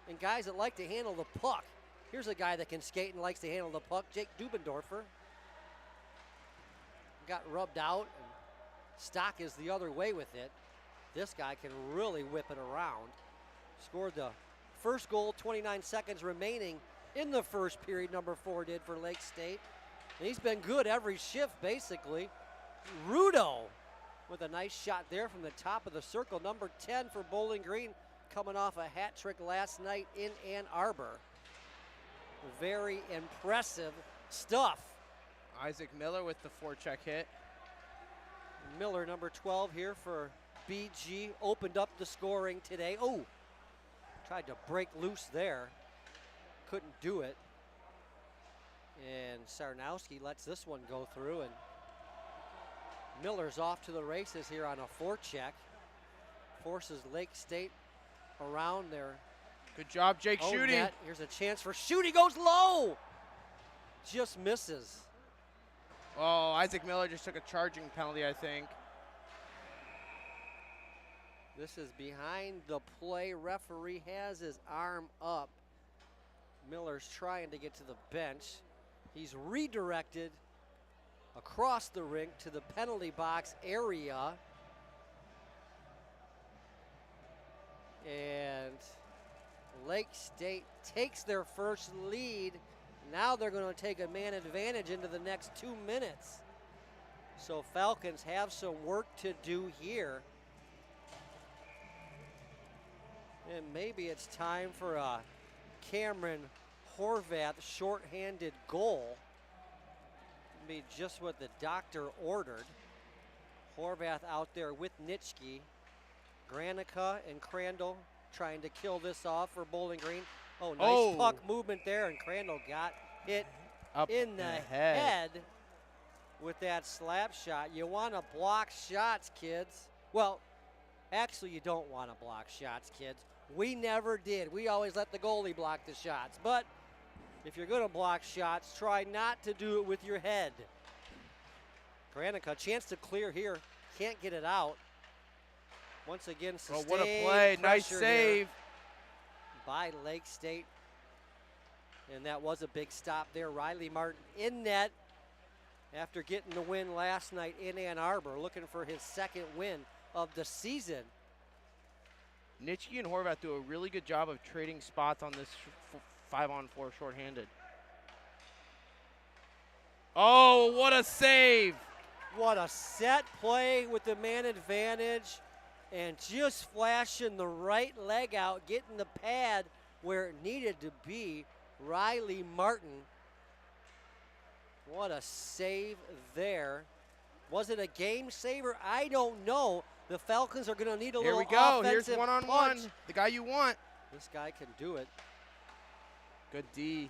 and guys that like to handle the puck. Here's a guy that can skate and likes to handle the puck, Jake Dubendorfer. Got rubbed out, and Stock is the other way with it. This guy can really whip it around. Scored the first goal, 29 seconds remaining in the first period, number 4 did for Lake State. And he's been good every shift, basically. Rudo with a nice shot there from the top of the circle. Number 10 for Bowling Green, coming off a hat trick last night in Ann Arbor. Very impressive stuff. Isaac Miller with the forecheck hit. Miller, number 12 here for BG, opened up the scoring today. Oh, tried to break loose there. Couldn't do it. And Sarnowski lets this one go through, and Miller's off to the races here on a forecheck. Forces Lake State around their Good job, Jake Schutte. net. Here's a chance for Schutte, goes low. Just misses. Oh, Isaac Miller just took a charging penalty, I think. This is behind the play. Referee has his arm up. Miller's trying to get to the bench. He's redirected across the rink to the penalty box area. And Lake State takes their first lead. Now they're going to take a man advantage into the next 2 minutes. So Falcons have some work to do here. And maybe it's time for a Cameron Horvath shorthanded goal. Be just what the doctor ordered. Horvath out there with Nitschke. Granica and Crandall trying to kill this off for Bowling Green. Oh, nice puck movement there, and Crandall got hit Up in the head with that slap shot. You want to block shots, kids. Well, actually, you don't want to block shots, kids. We never did. We always let the goalie block the shots. But if you're going to block shots, try not to do it with your head. Granica, chance to clear here. Can't get it out. Once again, sustained what a play. Nice save by Lake State. And that was a big stop there. Riley Martin in net after getting the win last night in Ann Arbor, looking for his second win of the season. Nitschke and Horvath do a really good job of trading spots on this 5-on-4 shorthanded. Oh, what a save! What a set play with the man advantage, and just flashing the right leg out, getting the pad where it needed to be. Riley Martin. What a save there. Was it a game saver? I don't know. The Falcons are going to need a Here little we go. Here's offensive one-on-one. punch. The guy you want. This guy can do it. Good D.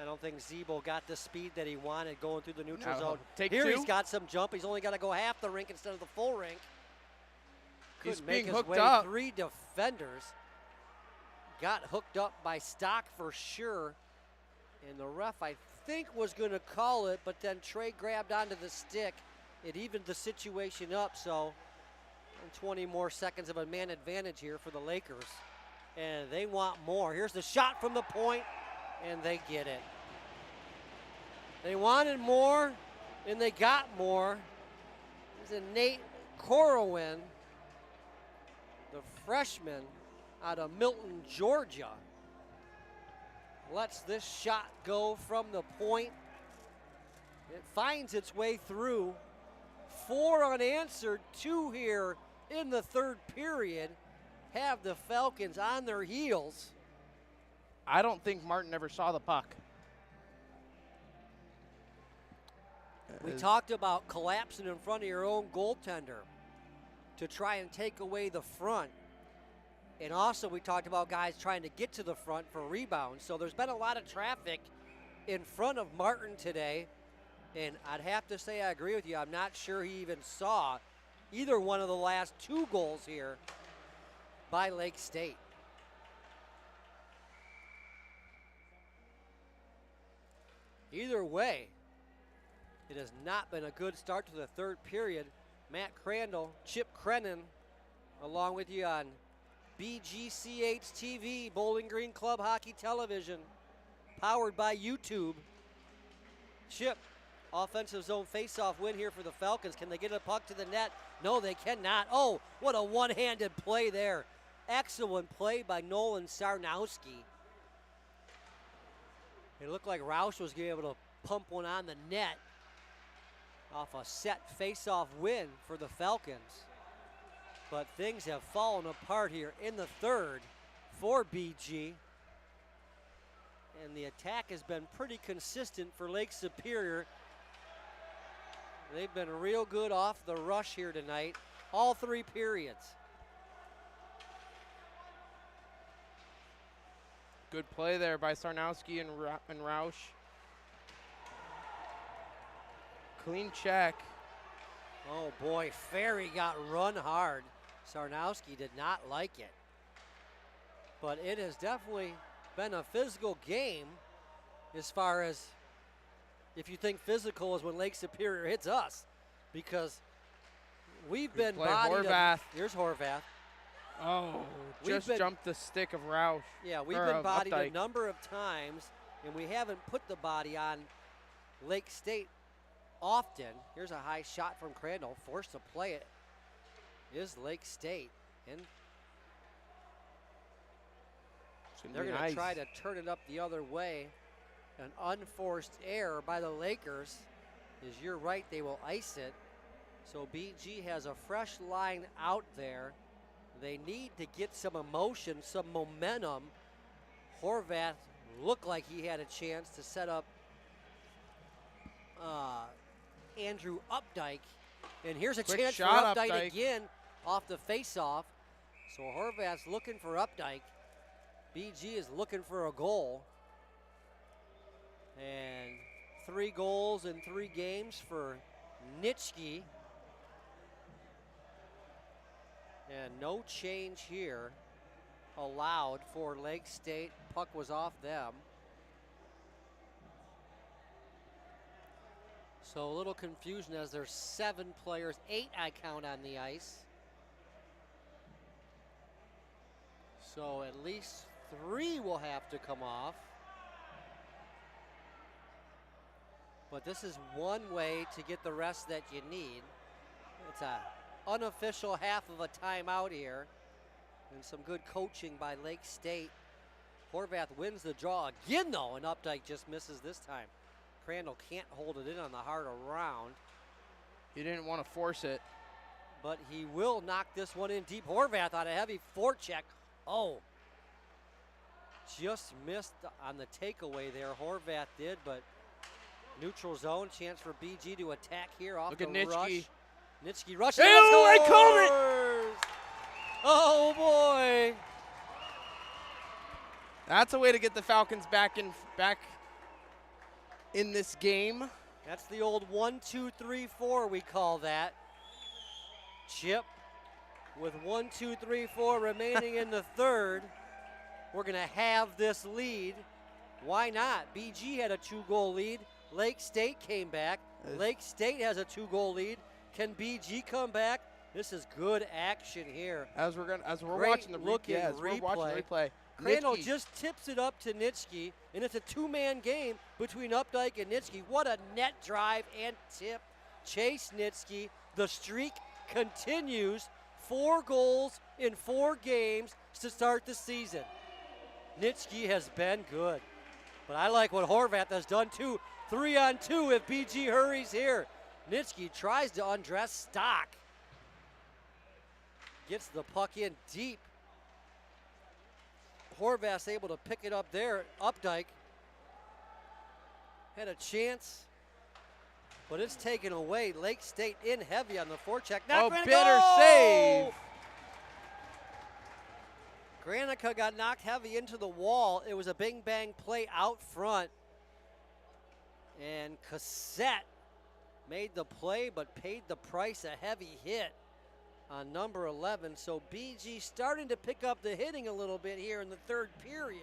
I don't think Zebo got the speed that he wanted going through the neutral No. zone. Take Here two. he's got some jump. He's only got to go half the rink instead of the full rink. He's Couldn't make being his hooked way. up. 3 defenders. Got hooked up by Stock for sure. And the ref, I think, was going to call it, but then Trey grabbed onto the stick. It evened the situation up, so 20 more seconds of a man advantage here for the Lakers. And they want more. Here's the shot from the point, and they get it. They wanted more, and they got more. There's a Nate Corwin, the freshman out of Milton, Georgia. Lets this shot go from the point. It finds its way through. 4 unanswered, 2 here in the third period. Have the Falcons on their heels. I don't think Martin ever saw the puck. We talked about collapsing in front of your own goaltender to try and take away the front. And also we talked about guys trying to get to the front for rebounds. So there's been a lot of traffic in front of Martin today. And I'd have to say I agree with you. I'm not sure he even saw either one of the last 2 goals here by Lake State. Either way, it has not been a good start to the third period. Matt Crandall, Chip Creinin, along with you on BGCH TV, Bowling Green Club Hockey Television, powered by YouTube. Chip, offensive zone faceoff win here for the Falcons. Can they get a puck to the net? No, they cannot. Oh, what a one-handed play there. Excellent play by Nolan Sarnowski. It looked like Roush was going to be able to pump one on the net off a set face-off win for the Falcons. But things have fallen apart here in the third for BG. And the attack has been pretty consistent for Lake Superior. They've been real good off the rush here tonight, all 3 periods. Good play there by Sarnowski and Roush. Clean check. Oh boy, Ferry got run hard. Sarnowski did not like it. But it has definitely been a physical game as far as if you think physical is when Lake Superior hits us, because we've Good been play, bodied. Horvath. Here's Horvath. Oh, We've just been- jumped the stick of Roush. Yeah, we've Or been of bodied a Updike. number of times, and we haven't put the body on Lake State often. Here's a high shot from Crandall, forced to play it. Is Lake State, and It's gonna they're be going to nice. try to turn it up the other way. An unforced error by the Lakers. Is you're right, they will ice it. So BG has a fresh line out there. They need to get some emotion, some momentum. Horvath looked like he had a chance to set up Andrew Updike. And here's a Quick chance for shot, Updike Updike. again off the faceoff. So Horvath's looking for Updike. BG is looking for a goal. And 3 goals in 3 games for Nitschke. And no change here allowed for Lake State. Puck was off them. So a little confusion as there's 7 players, 8 I count on the ice. So at least 3 will have to come off. But this is one way to get the rest that you need. It's a unofficial half of a timeout here. And some good coaching by Lake State. Horvath wins the draw again though, and Updike just misses this time. Crandall can't hold it in on the hard around. He didn't want to force it. But he will knock this one in deep. Horvath on a heavy forecheck. Oh. Just missed on the takeaway there. Horvath did, but neutral zone. Chance for BG to attack here off Look the at Nitschke. rush. Nitschke rushing. Ew, I called it! Oh, boy. That's a way to get the Falcons back in this game. That's the old 1, 2, 3, 4 we call that. Chip with 1, 2, 3, 4 remaining in the third. We're going to have this lead. Why not? BG had a 2-goal lead. Lake State came back. Lake State has a 2-goal lead. Can BG come back? This is good action here. As we're Great watching the looking we're watching the replay. Crandall Nitschke. just tips it up to Nitschke, and it's a 2-man game between Updike and Nitschke. What a net drive and tip. Chase Nitschke. The streak continues. 4 goals in 4 games to start the season. Nitschke has been good. But I like what Horvath has done too. 3-on-2 if BG hurries here. Nitschke tries to undress Stock. Gets the puck in deep. Horvath's able to pick it up there. Updike had a chance, but it's taken away. Lake State in heavy on the forecheck. Oh, bitter save. Granica got knocked heavy into the wall. It was a bing-bang play out front. And Cassette made the play but paid the price, a heavy hit on number 11. So BG starting to pick up the hitting a little bit here in the third period.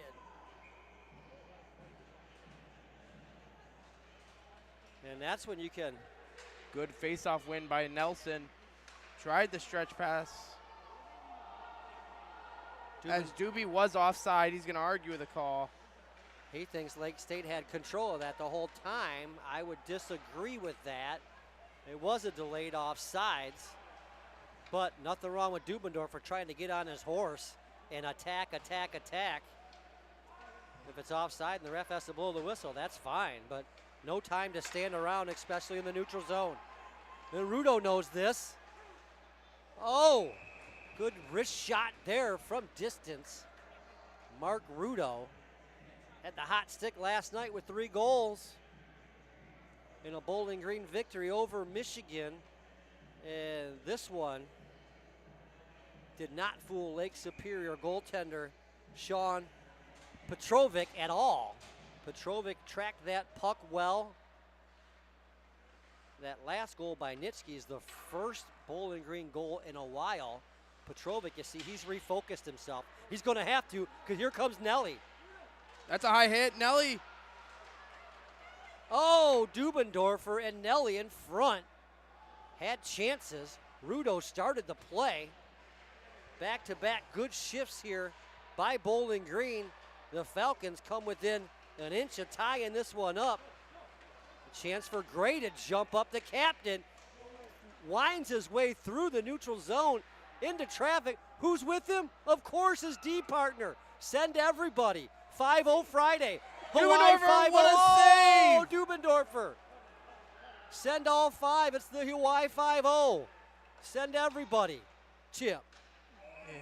And that's when you can. Good face-off win by Nelson. Tried the stretch pass. As Doobie was offside, he's going to argue with the call. He thinks Lake State had control of that the whole time. I would disagree with that. It was a delayed offsides, but nothing wrong with Dubendorf for trying to get on his horse and attack. If it's offside and the ref has to blow the whistle, that's fine, but no time to stand around, especially in the neutral zone. And Rudo knows this. Oh, good wrist shot there from distance. Mark Rudo had the hot stick last night with 3 goals in a Bowling Green victory over Michigan. And this one did not fool Lake Superior goaltender Sean Petrovic at all. Petrovic tracked that puck well. That last goal by Nitschke is the first Bowling Green goal in a while. Petrovic, you see, he's refocused himself. He's going to have to, because here comes Nelly. That's a high hit. Nelly. Oh, Dubendorfer and Nelly in front. Had chances. Rudo started the play. Back-to-back good shifts here by Bowling Green. The Falcons come within an inch of tying this one up. A chance for Gray to jump up. The captain winds his way through the neutral zone into traffic. Who's with him? Of course, his D partner. Send everybody. 5-0 Friday. Hawaii 5-0. What a save! Dubendorfer. Send all 5. It's the Hawaii 5-0. Send everybody. Chip. Yeah.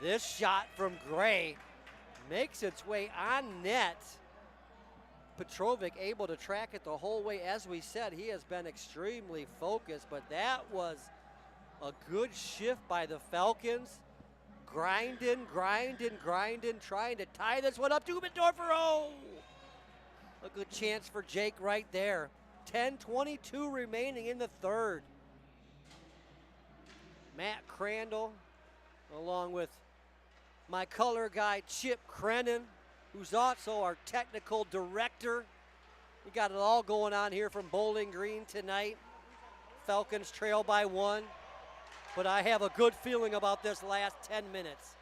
This shot from Gray makes its way on net. Petrovic able to track it the whole way. As we said, he has been extremely focused, but that was a good shift by the Falcons. Grinding, trying to tie this one up. Dubendorfer, oh! A good chance for Jake right there. 10:22 remaining in the third. Matt Crandall, along with my color guy, Chip Creinin, who's also our technical director. We got it all going on here from Bowling Green tonight. Falcons trail by 1, but I have a good feeling about this last 10 minutes.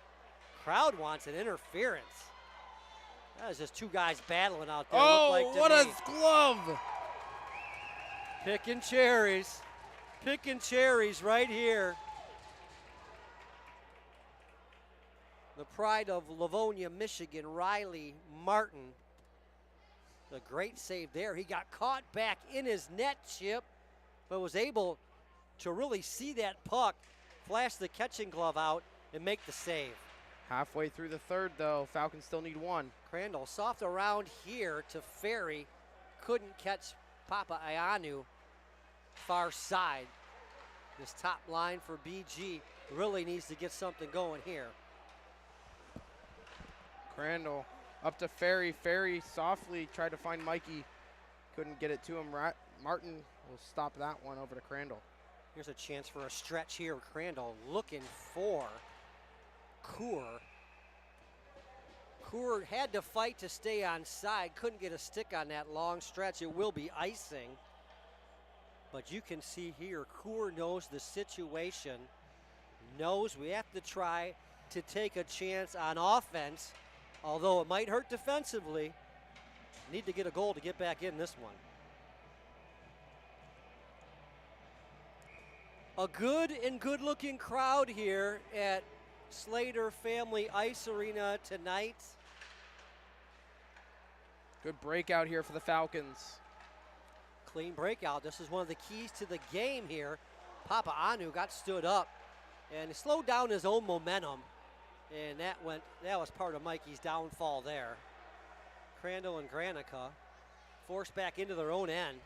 Crowd wants an interference. That is just two guys battling out there. Oh, like what me. a glove! Picking cherries. Picking cherries right here. The pride of Livonia, Michigan, Riley Martin. A great save there. He got caught back in his net, Chip, but was able to really see that puck, flash the catching glove out, and make the save. Halfway through the third, though, Falcons still need one. Crandall soft around here to Ferry. Couldn't catch Papa Ianu. Far side. This top line for BG really needs to get something going here. Crandall up to Ferry. Ferry softly tried to find Mikey. Couldn't get it to him. Martin will stop that one over to Crandall. Here's a chance for a stretch here. Crandall looking for Coor. Coor had to fight to stay on side. Couldn't get a stick on that long stretch. It will be icing. But you can see here, Coor knows the situation. Knows we have to try to take a chance on offense. Although it might hurt defensively, need to get a goal to get back in this one. A good and good-looking crowd here at Slater Family Ice Arena tonight. Good breakout here for the Falcons. Clean breakout. This is one of the keys to the game here. Papa Anu got stood up and he slowed down his own momentum. And that was part of Mikey's downfall there. Crandall and Granica forced back into their own end.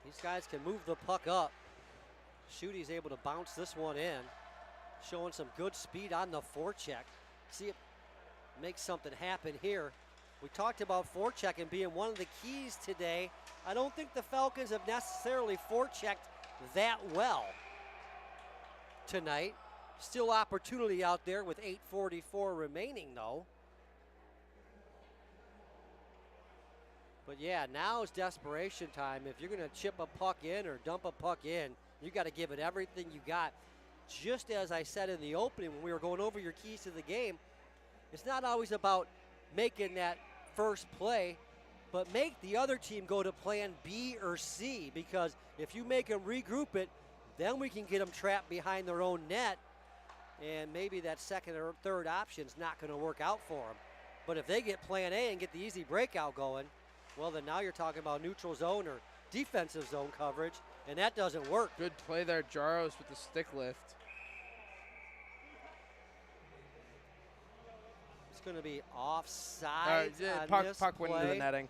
These guys can move the puck up. Schuette's able to bounce this one in. Showing some good speed on the forecheck. See it make something happen here. We talked about forechecking being one of the keys today. I don't think the Falcons have necessarily forechecked that well tonight. Still opportunity out there with 8:44 remaining, though. But yeah, now is desperation time. If you're going to chip a puck in or dump a puck in, you got to give it everything you got. Just as I said in the opening when we were going over your keys to the game, it's not always about making that first play, but make the other team go to plan B or C, because if you make them regroup it, then we can get them trapped behind their own net. And maybe that second or third option is not going to work out for them. But if they get plan A and get the easy breakout going, well, then now you're talking about neutral zone or defensive zone coverage, and that doesn't work. Good play there, Jaros with the stick lift. It's going to be offside. Puck went into the netting.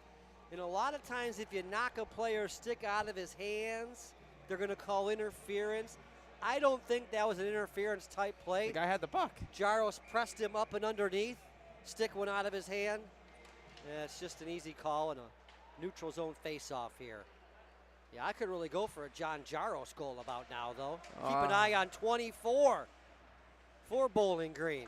And a lot of times if you knock a player's stick out of his hands, they're going to call interference. I don't think that was an interference type play. The guy had the puck. Jaros pressed him up and underneath. Stick went out of his hand. Yeah, it's just an easy call and a neutral zone face-off here. Yeah, I could really go for a John Jaros goal about now, though. Keep an eye on 24 for Bowling Green.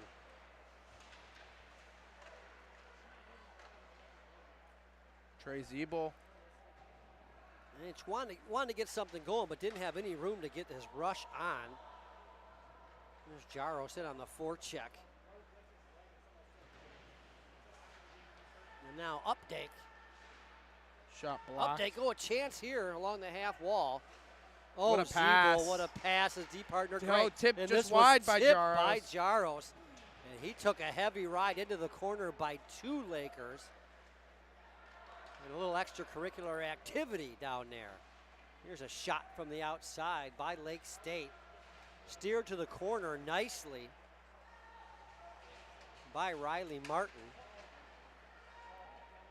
Trey Zeeble. And it's wanted to get something going, but didn't have any room to get his rush on. There's Jaros in on the forecheck. And now Updike. Shot blocked. Updike, a chance here along the half wall. Oh, what a pass. Zeeble, what a pass. His deep partner, Oh, tipped and just this wide was by tipped Jaros. by Jaros. And he took a heavy ride into the corner by two Lakers. And a little extracurricular activity down there. Here's a shot from the outside by Lake State. Steered to the corner nicely. by Riley Martin.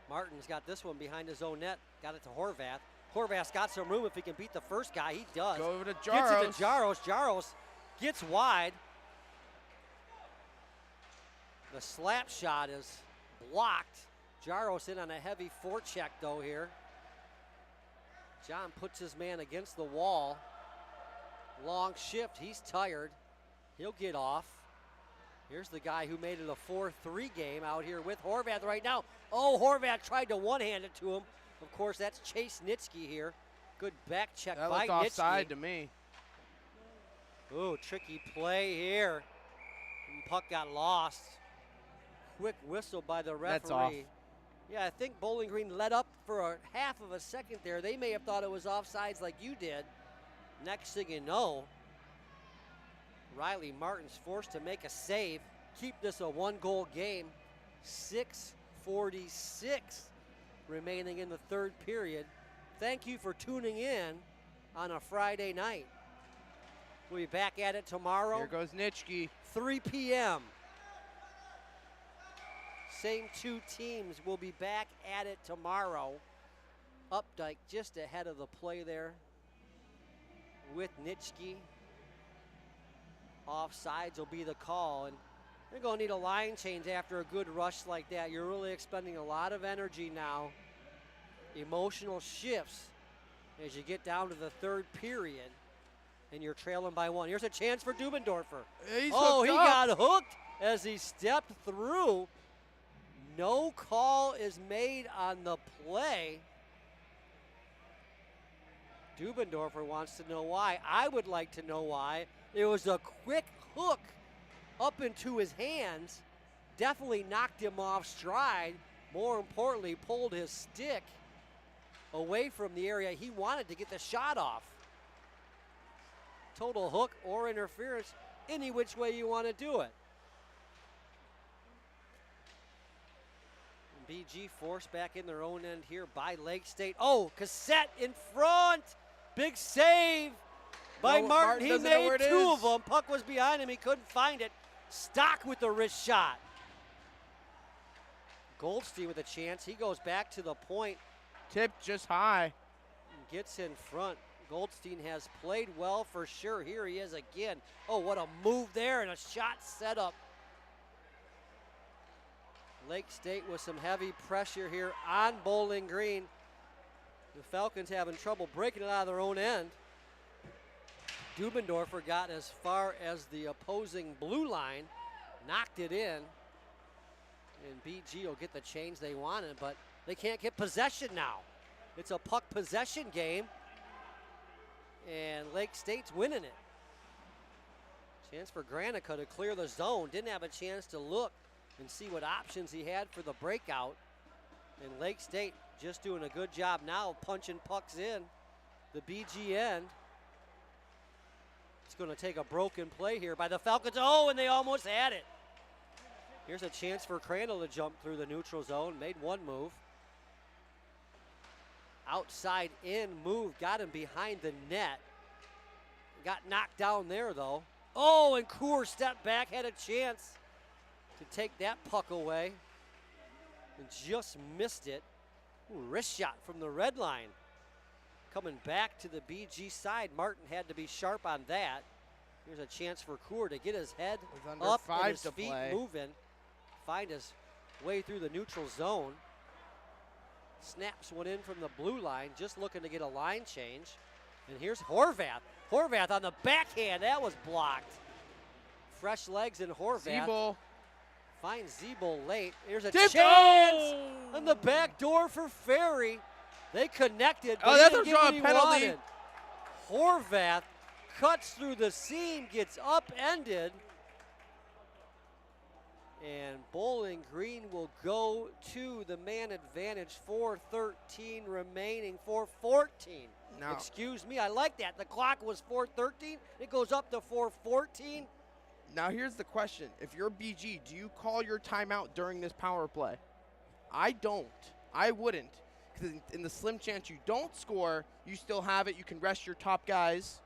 Martin's got this one behind his own net. Got it to Horvath. Horvath's got some room if he can beat the first guy. He does. Go over to Gets Jaros. it to Jaros. Jaros gets wide. The slap shot is blocked. Jaros in on a heavy forecheck though here. John puts his man against the wall. Long shift, he's tired. He'll get off. Here's the guy who made it a 4-3 game out here with Horvath right now. Oh, Horvath tried to one-hand it to him. Of course, that's Chase Nitschke here. Good back check That by looked Nitschke. offside to me. Ooh, tricky play here. And puck got lost. Quick whistle by the referee. That's off. Yeah, I think Bowling Green let up for a half of a second there. They may have thought it was offsides like you did. Next thing you know, Riley Martin's forced to make a save. Keep this a one-goal game. 6:46 remaining in the third period. Thank you for tuning in on a Friday night. We'll be back at it tomorrow. Here goes Nitschke. 3 p.m. Same two teams will be back at it tomorrow. Updike just ahead of the play there with Nitschke. Offsides will be the call, and they're going to need a line change after a good rush like that. You're really expending a lot of energy now. Emotional shifts as you get down to the third period, and you're trailing by one. Here's a chance for Dubendorfer. He's Oh, he hooked up. got hooked as he stepped through. No call is made on the play. Dubendorfer wants to know why. I would like to know why. It was a quick hook up into his hands. Definitely knocked him off stride. More importantly, pulled his stick away from the area he wanted to get the shot off. Total hook or interference, any which way you want to do it. BG forced back in their own end here by Lake State. Oh, Cassette in front. Big save by No, Martin. He doesn't know where made it two is. of them. Puck was behind him. He couldn't find it. Stock with the wrist shot. Goldstein with a chance. He goes back to the point. Tipped just high. Gets in front. Goldstein has played well for sure. Here he is again. Oh, what a move there and a shot set up. Lake State with some heavy pressure here on Bowling Green. The Falcons having trouble breaking it out of their own end. Dubendorfer got as far as the opposing blue line, knocked it in, and BG will get the change they wanted, but they can't get possession now. It's a puck possession game, and Lake State's winning it. Chance for Granica to clear the zone. Didn't have a chance to look and see what options he had for the breakout. And Lake State just doing a good job now punching pucks in the BG end. It's going to take a broken play here by the Falcons. Oh, and they almost had it. Here's a chance for Crandall to jump through the neutral zone. Made one move. Outside in move. Got him behind the net. Got knocked down there, though. Oh, and Coor stepped back, had a chance to take that puck away and just missed it. Ooh, wrist shot from the red line. Coming back to the BG side. Martin had to be sharp on that. Here's a chance for Coor to get his head With under up 5 and his to feet play. moving. Find his way through the neutral zone. Snaps one in from the blue line, just looking to get a line change. And here's Horvath. Horvath on the backhand, that was blocked. Fresh legs in Horvath. Siebel. Finds Zeeble late. Here's a Tipped. chance Oh! on the back door for Ferry. They connected, but Oh, he that's didn't a get what draw he penalty. wanted. Horvath cuts through the seam, gets upended. And Bowling Green will go to the man advantage. 4:13 remaining, 4:14. Now- Excuse me, I like that. The clock was 4:13. It goes up to 4:14. Now here's the question. If you're BG, do you call your timeout during this power play? I don't. I wouldn't. Because in the slim chance you don't score, you still have it. You can rest your top guys.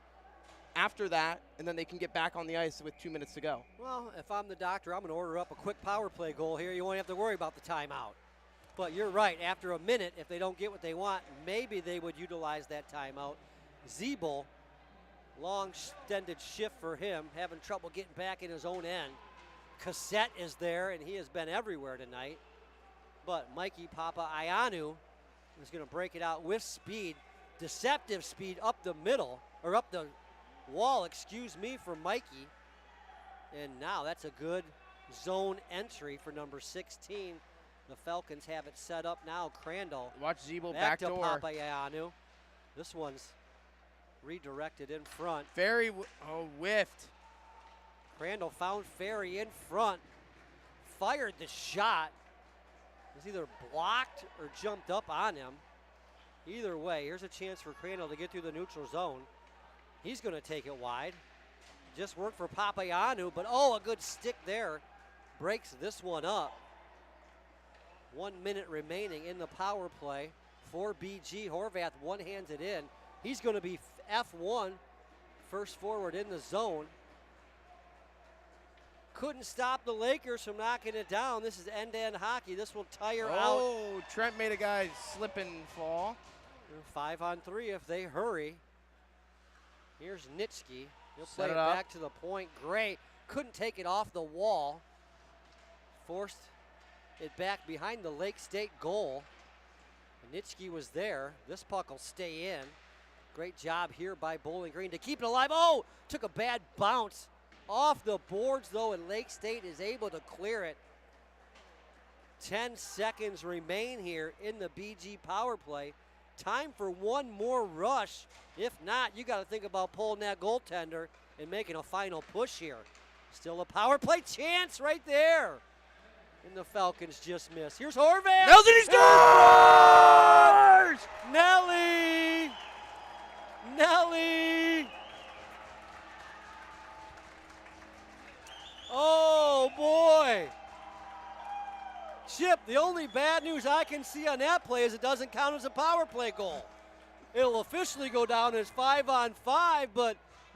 after that, and then they can get back on the ice with 2 minutes to go. Well, if I'm the doctor, I'm going to order up a quick power play goal here. You won't have to worry about the timeout. But you're right. After a minute, if they don't get what they want, maybe they would utilize that timeout. Zeeble, long extended shift for him, having trouble getting back in his own end. Cassette is there, and he has been everywhere tonight. But Mikey Papaianu is going to break it out with speed, deceptive speed up the middle, or up the wall, excuse me, for Mikey. And now that's a good zone entry for number 16. The Falcons have it set up now. Crandall. Watch Zeeble back to backdoor. Papaianu. This one's redirected in front. Ferry, whiffed. Crandall found Ferry in front. Fired the shot. It was either blocked or jumped up on him. Either way, here's a chance for Crandall to get through the neutral zone. He's going to take it wide. Just worked for Papaianu, but a good stick there. Breaks this one up. 1 minute remaining in the power play for BG. Horvath one-hands it in. He's going to be F1, first forward in the zone. Couldn't stop the Lakers from knocking it down. This is end-to-end hockey. This will tire out. Oh, Trent made a guy slip and fall. 5-on-3 if they hurry. Here's Nitschke. He'll play Set it it up. back to the point. Gray couldn't take it off the wall. Forced it back behind the Lake State goal. Nitschke was there. This puck will stay in. Great job here by Bowling Green to keep it alive. Oh, took a bad bounce off the boards though, and Lake State is able to clear it. 10 seconds remain here in the BG power play. Time for one more rush. If not, you got to think about pulling that goaltender and making a final push here. Still a power play chance right there. And the Falcons just missed. Here's Horvath. Nelson, he scores! Nelly! Nelly! Oh, boy. Chip, the only bad news I can see on that play is it doesn't count as a power play goal. It'll officially go down as 5-on-5, but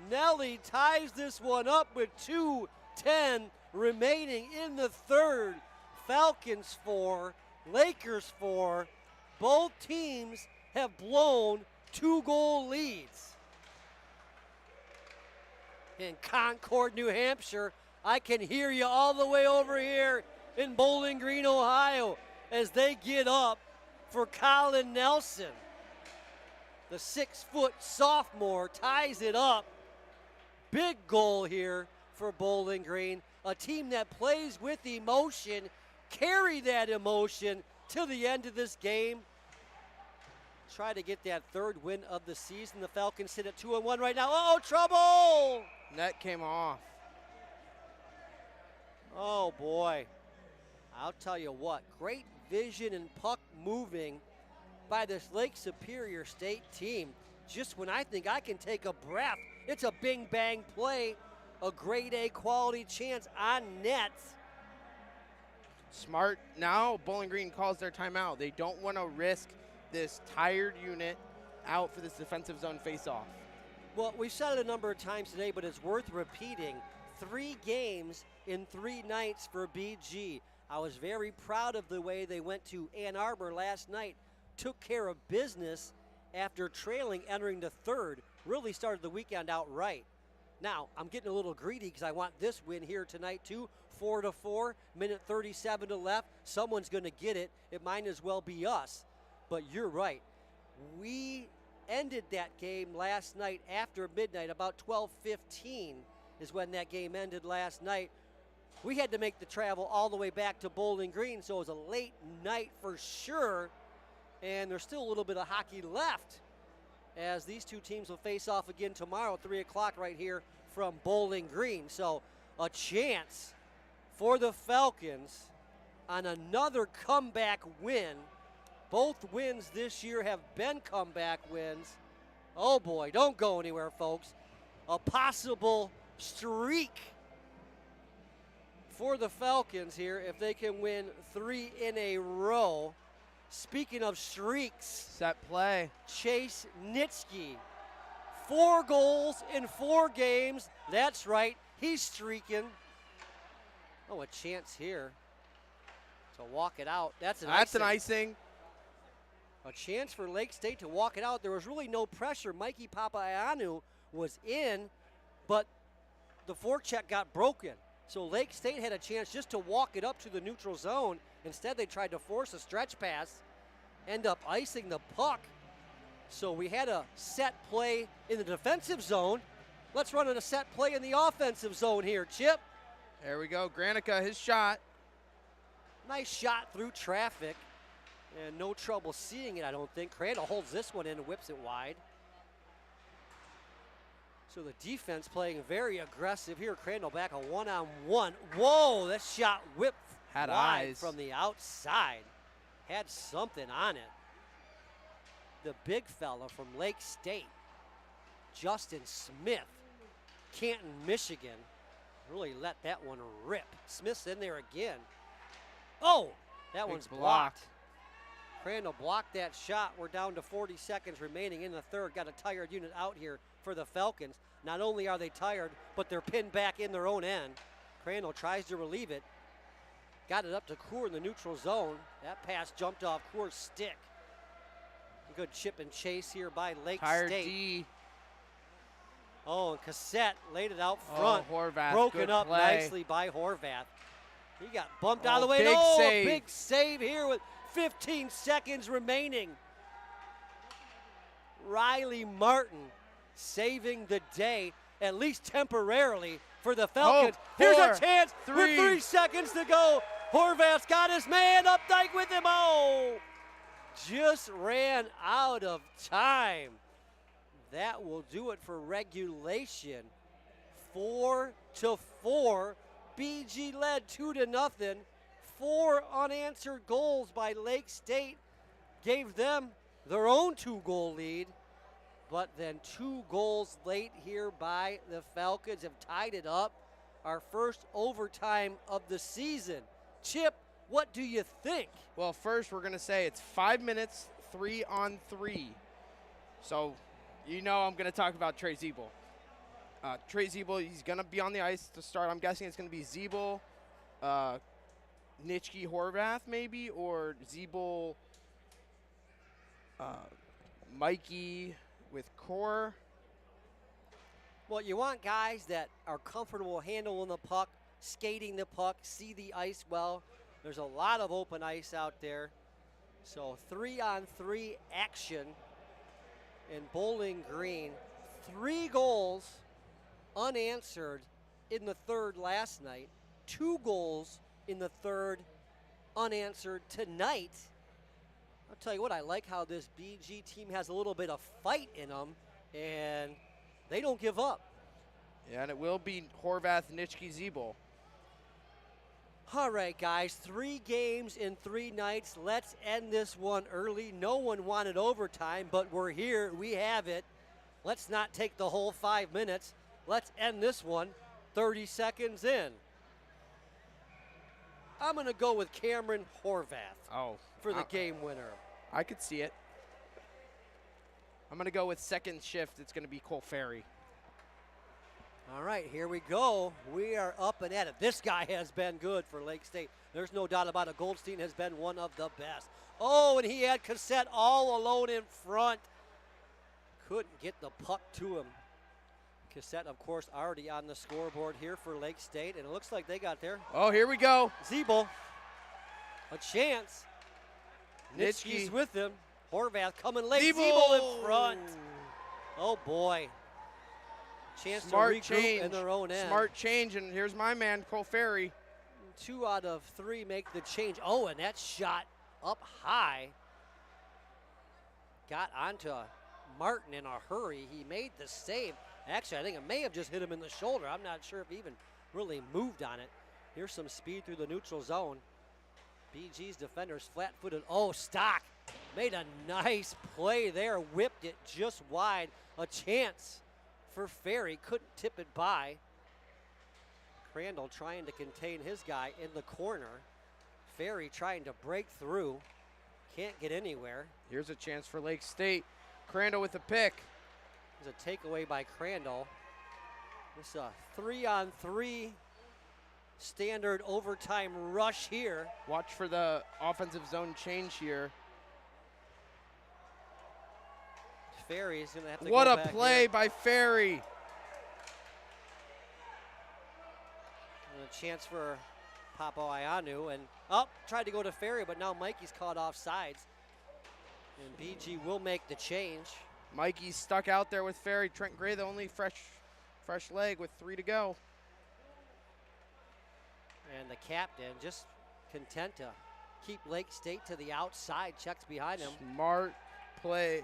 Nelly ties this one up with 2:10 remaining in the third. Falcons 4, Lakers 4. Both teams have blown 2-goal leads. In Concord, New Hampshire, I can hear you all the way over here in Bowling Green, Ohio, as they get up for Colin Nelson. The 6-foot sophomore ties it up. Big goal here for Bowling Green, a team that plays with emotion. Carry that emotion to the end of this game. Try to get that third win of the season. The Falcons sit at 2-1 right now. Oh, trouble! Net came off. Oh, boy. I'll tell you what, great vision and puck moving by this Lake Superior State team. Just when I think I can take a breath, it's a bing-bang play, a grade A quality chance on net. Smart. Now Bowling Green calls their timeout. They don't want to risk this tired unit out for this defensive zone faceoff. Well, we've said it a number of times today, but it's worth repeating. 3 games in 3 nights for BG. I was very proud of the way they went to Ann Arbor last night, took care of business after trailing entering the third, really started the weekend out right. Now, I'm getting a little greedy because I want this win here tonight too. 4-4, minute 37 to left. Someone's going to get it. It might as well be us. But you're right. We ended that game last night after midnight, about 12:15 is when that game ended last night. We had to make the travel all the way back to Bowling Green, so it was a late night for sure. And there's still a little bit of hockey left as these two teams will face off again tomorrow at 3 o'clock right here from Bowling Green. So a chance for the Falcons on another comeback win. Both wins this year have been comeback wins. Oh boy, don't go anywhere, folks. A possible streak for the Falcons here if they can win 3 in a row. Speaking of streaks, Set play. Chase Nitschke 4 goals in 4 games. That's right, he's streaking. Oh, a chance here to walk it out. That's an icing. A chance for Lake State to walk it out. There was really no pressure. Mikey Papaioannou was in, but the forecheck got broken. So Lake State had a chance just to walk it up to the neutral zone. Instead, they tried to force a stretch pass, end up icing the puck. So we had a set play in the defensive zone. Let's run a set play in the offensive zone here, Chip. There we go. Granica, his shot. Nice shot through traffic. And no trouble seeing it, I don't think. Crandall holds this one in and whips it wide. So the defense playing very aggressive here. Crandall back a one-on-one. Whoa, that shot whipped Had wide eyes from the outside. Had something on it. The big fella from Lake State, Justin Smith, Canton, Michigan, really let that one rip. Smith's in there again. Oh, that Big one's block. blocked. Crandall blocked that shot. We're down to 40 seconds remaining in the third. Got a tired unit out here for the Falcons. Not only are they tired, but they're pinned back in their own end. Crandall tries to relieve it. Got it up to Coeur in the neutral zone. That pass jumped off Coeur's stick. A good chip and chase here by Lake Tired State. D. Oh, and Cassette laid it out front. Oh, Horvath, Broken good up play. nicely by Horvath. He got bumped out of the way. Big Oh, save. big save here with 15 seconds remaining. Riley Martin saving the day, at least temporarily, for the Falcons. Here's a chance with 3 seconds to go. Horvath's got his man. Updike with him. Oh, just ran out of time. That will do it for regulation. 4-4. BG led 2-0. 4 unanswered goals by Lake State gave them their own 2-goal lead. But then 2 goals late here by the Falcons have tied it up. Our first overtime of the season. Chip, what do you think? Well, first we're going to say it's 5 minutes, 3-on-3. So, you know I'm going to talk about Trey Zeeble. Trey Zeeble, he's going to be on the ice to start. I'm guessing it's going to be Zeeble, Nitschke, Horvath maybe, or Zeeble, Mikey with Core. Well, you want guys that are comfortable handling the puck, skating the puck, see the ice well. There's a lot of open ice out there. So 3-on-3 action in Bowling Green. 3 goals unanswered in the third last night. 2 goals in the third unanswered tonight. I'll tell you what, I like how this BG team has a little bit of fight in them, and they don't give up. Yeah, and it will be Horvath, Nitschke, Zeeble. All right, guys, 3 games in 3 nights. Let's end this one early. No one wanted overtime, but we're here. We have it. Let's not take the whole 5 minutes. Let's end this one 30 seconds in. I'm going to go with Cameron Horvath for the game winner. I could see it. I'm going to go with second shift. It's going to be Cole Ferry. All right, here we go. We are up and at it. This guy has been good for Lake State. There's no doubt about it. Goldstein has been one of the best. Oh, and he had Cassette all alone in front. Couldn't get the puck to him. Cassette, of course, already on the scoreboard here for Lake State, and it looks like they got there. Oh, here we go. Zeeble, a chance. Nitschke's Nitschke's with him. Horvath coming late. Zeeble Zeeble in front. Oh, boy. Chance Smart to regroup change. in their own end. Smart change, and here's my man, Cole Ferry. 2 out of 3 make the change. Oh, and that shot up high. Got onto Martin in a hurry. He made the save. Actually, I think it may have just hit him in the shoulder. I'm not sure if he even really moved on it. Here's some speed through the neutral zone. BG's defenders flat-footed. Oh, Stock made a nice play there. Whipped it just wide. A chance for Ferry. Couldn't tip it by. Crandall trying to contain his guy in the corner. Ferry trying to break through. Can't get anywhere. Here's a chance for Lake State. Crandall with the pick. There's a takeaway by Crandall. This is a 3-on-3 standard overtime rush here. Watch for the offensive zone change here. Ferry's going to have to What go a back play here. by Ferry. And a chance for Papaioannou, and tried to go to Ferry, but now Mikey's caught off sides. And BG will make the change. Mikey's stuck out there with Ferry. Trent Gray, the only fresh leg with 3 to go. And the captain just content to keep Lake State to the outside, checks behind him. Smart play.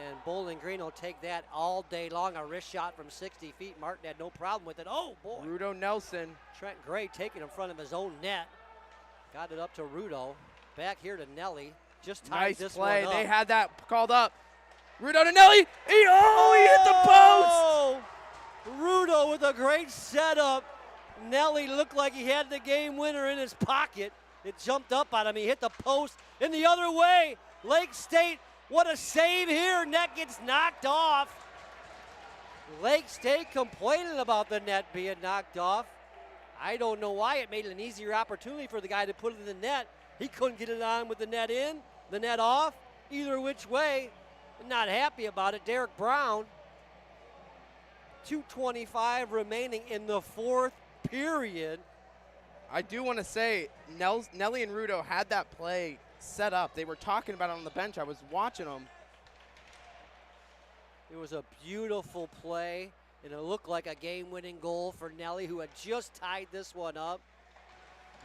And Bowling Green will take that all day long. A wrist shot from 60 feet. Martin had no problem with it. Oh, boy. Rudo Nelson. Trent Gray taking in front of his own net. Got it up to Rudo. Back here to Nelly. Just tied Nice this play. one up. They had that called up. Rudo to Nelly. He hit the post. Rudo with a great setup. Nelly looked like he had the game winner in his pocket. It jumped up on him. He hit the post in the other way. Lake State, what a save here. Net gets knocked off. Lake State complaining about the net being knocked off. I don't know why. It made it an easier opportunity for the guy to put it in the net. He couldn't get it on with the net in, the net off, either which way. Not happy about it. Derek Brown, 2:25 remaining in the fourth period. I do want to say, Nelly and Rudo had that play set up. They were talking about it on the bench. I was watching them. It was a beautiful play, and it looked like a game-winning goal for Nelly, who had just tied this one up.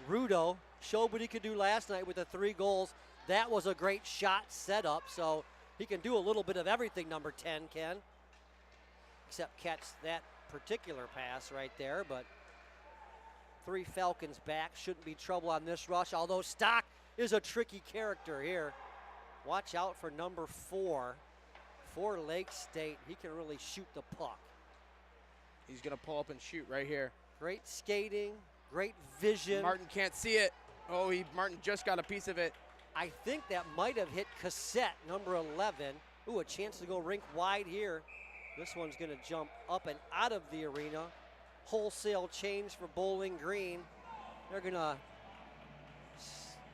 Rudo showed what he could do last night with the 3 goals. That was a great shot setup, so he can do a little bit of everything, number 10, Ken. Except catch that particular pass right there, but 3 Falcons back. Shouldn't be trouble on this rush, although Stock is a tricky character here. Watch out for number 4 for Lake State. He can really shoot the puck. He's going to pull up and shoot right here. Great skating, great vision. Martin can't see it. Oh, Martin just got a piece of it. I think that might have hit Cassette, number 11. Ooh, a chance to go rink wide here. This one's going to jump up and out of the arena. Wholesale change for Bowling Green. They're going to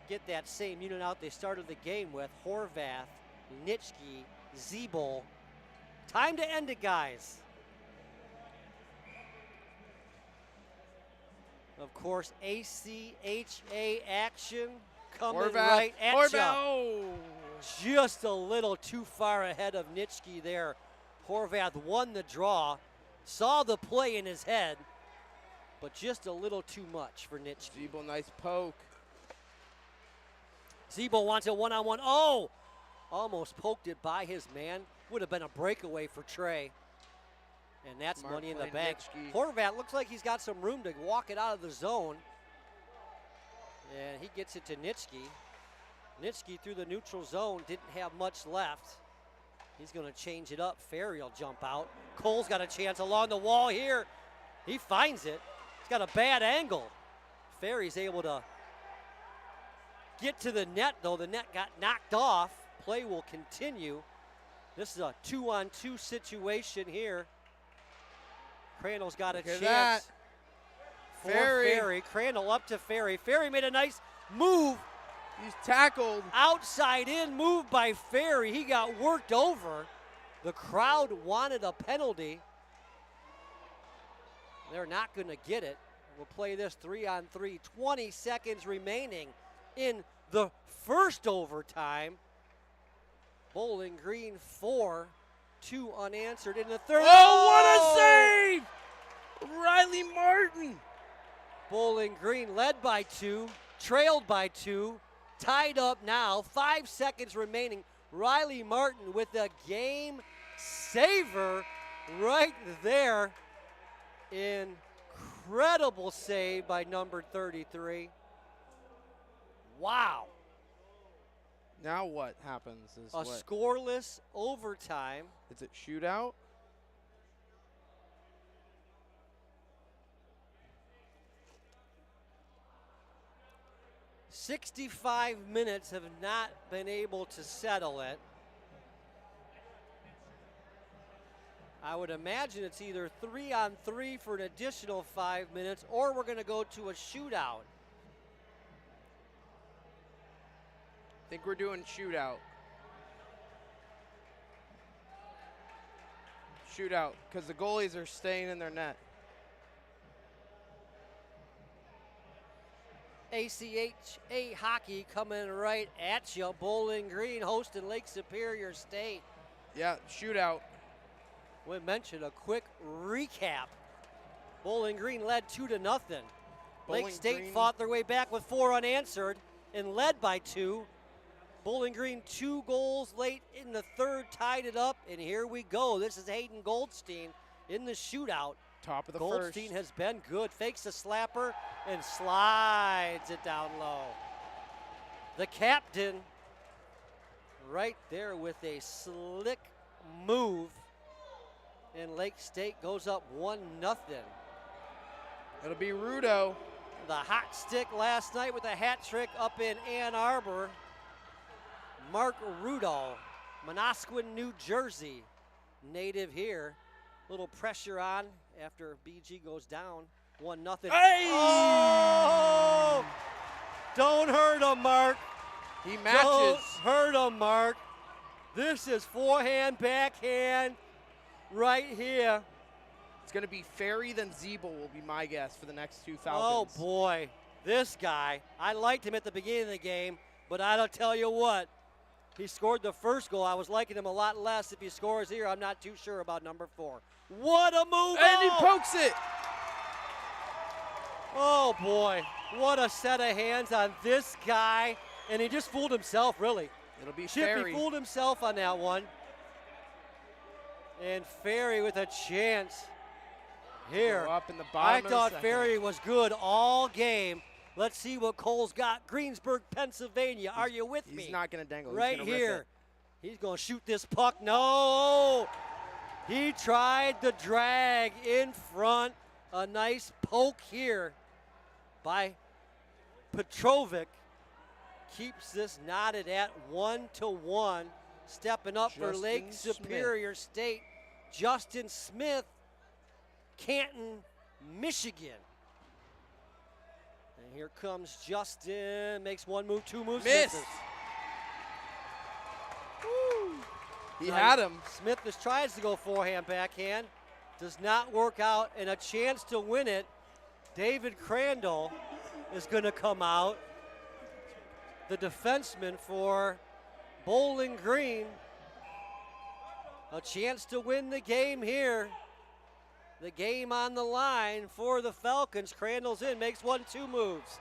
get that same unit out they started the game with. Horvath, Nitschke, Zeeble. Time to end it, guys. Of course, ACHA action coming right at you. Just a little too far ahead of Nitschke there. Horvath won the draw, saw the play in his head, but just a little too much for Nitschke. Zeeble, nice poke. Zeeble wants a one-on-one. Oh! Almost poked it by his man. Would have been a breakaway for Trey. And that's Smart money in the play, bank. Nitschke. Horvath looks like he's got some room to walk it out of the zone. And he gets it to Nitschke. Nitschke through the neutral zone, didn't have much left. He's going to change it up. Ferry will jump out. Cole's got a chance along the wall here. He finds it. He's got a bad angle. Ferry's able to get to the net, though. The net got knocked off. Play will continue. This is a 2-on-2 situation here. Crandall's got a Look at chance. that. For Ferry. Ferry. Crandall up to Ferry. Ferry made a nice move. He's tackled. Outside in move by Ferry. He got worked over. The crowd wanted a penalty. They're not going to get it. We'll play this 3-on-3. 20 seconds remaining in the first overtime. Bowling Green 4, 2 unanswered in the third. Oh, what a save! Riley Martin. Bowling Green led by 2, trailed by 2, tied up now. 5 seconds remaining. Riley Martin with a game saver right there. Incredible save by number 33. Wow. Now what happens is A what? scoreless overtime. Is it shootout? "65 minutes have not been able to settle it. I would imagine it's either 3-on-3 for an additional 5 minutes, or we're going to go to a shootout. I think we're doing shootout. Shootout, because the goalies are staying in their net. ACHA hockey coming right at you. Bowling Green hosting Lake Superior State. Yeah, shootout. We mentioned a quick recap. Bowling Green led 2-0. Lake State Green fought their way back with 4 unanswered and led by 2. Bowling Green 2 goals late in the third tied it up, and here we go. This is Hayden Goldstein in the shootout. Top of the Goldstein first. has been good. Fakes a slapper and slides it down low. The captain right there with a slick move. And Lake State goes up 1-0. It'll be Rudo. The hot stick last night with a hat trick up in Ann Arbor. Mark Rudo, Manasquin, New Jersey, native here. Little pressure on after BG goes down 1-0. Hey! Oh! Don't hurt him, Mark. He matches. Don't hurt him, Mark. This is forehand, backhand, right here. It's going to be Ferry, then Zeeble will be my guess for the next 2 Oh, Falcons. boy. This guy, I liked him at the beginning of the game, but I'll tell you what. He scored the first goal. I was liking him a lot less. If he scores here, I'm not too sure about number 4. What a move! And he Oh! pokes it. Oh, boy. What a set of hands on this guy. And he just fooled himself, really. It'll be Chip, Ferry. he fooled himself on that one. And Ferry with a chance here. Go up in the I bottom of the thought second. Ferry was good all game. Let's see what Cole's got. Greensburg, Pennsylvania. Are you with me? He's not going to dangle. He's Right gonna rip here. it. He's going to shoot this puck. No! He tried the drag in front. A nice poke here by Petrovic. Keeps this knotted at 1-1. Stepping up for Lake Justin Superior State. Justin Smith, Canton, Michigan. And here comes Justin. Makes 1 move, 2 moves. Miss. Misses. He had him. Smith just tries to go forehand, backhand. Does not work out, and a chance to win it. David Crandall is going to come out. The defenseman for Bowling Green. A chance to win the game here. The game on the line for the Falcons. Crandall's in, makes 1-2 moves.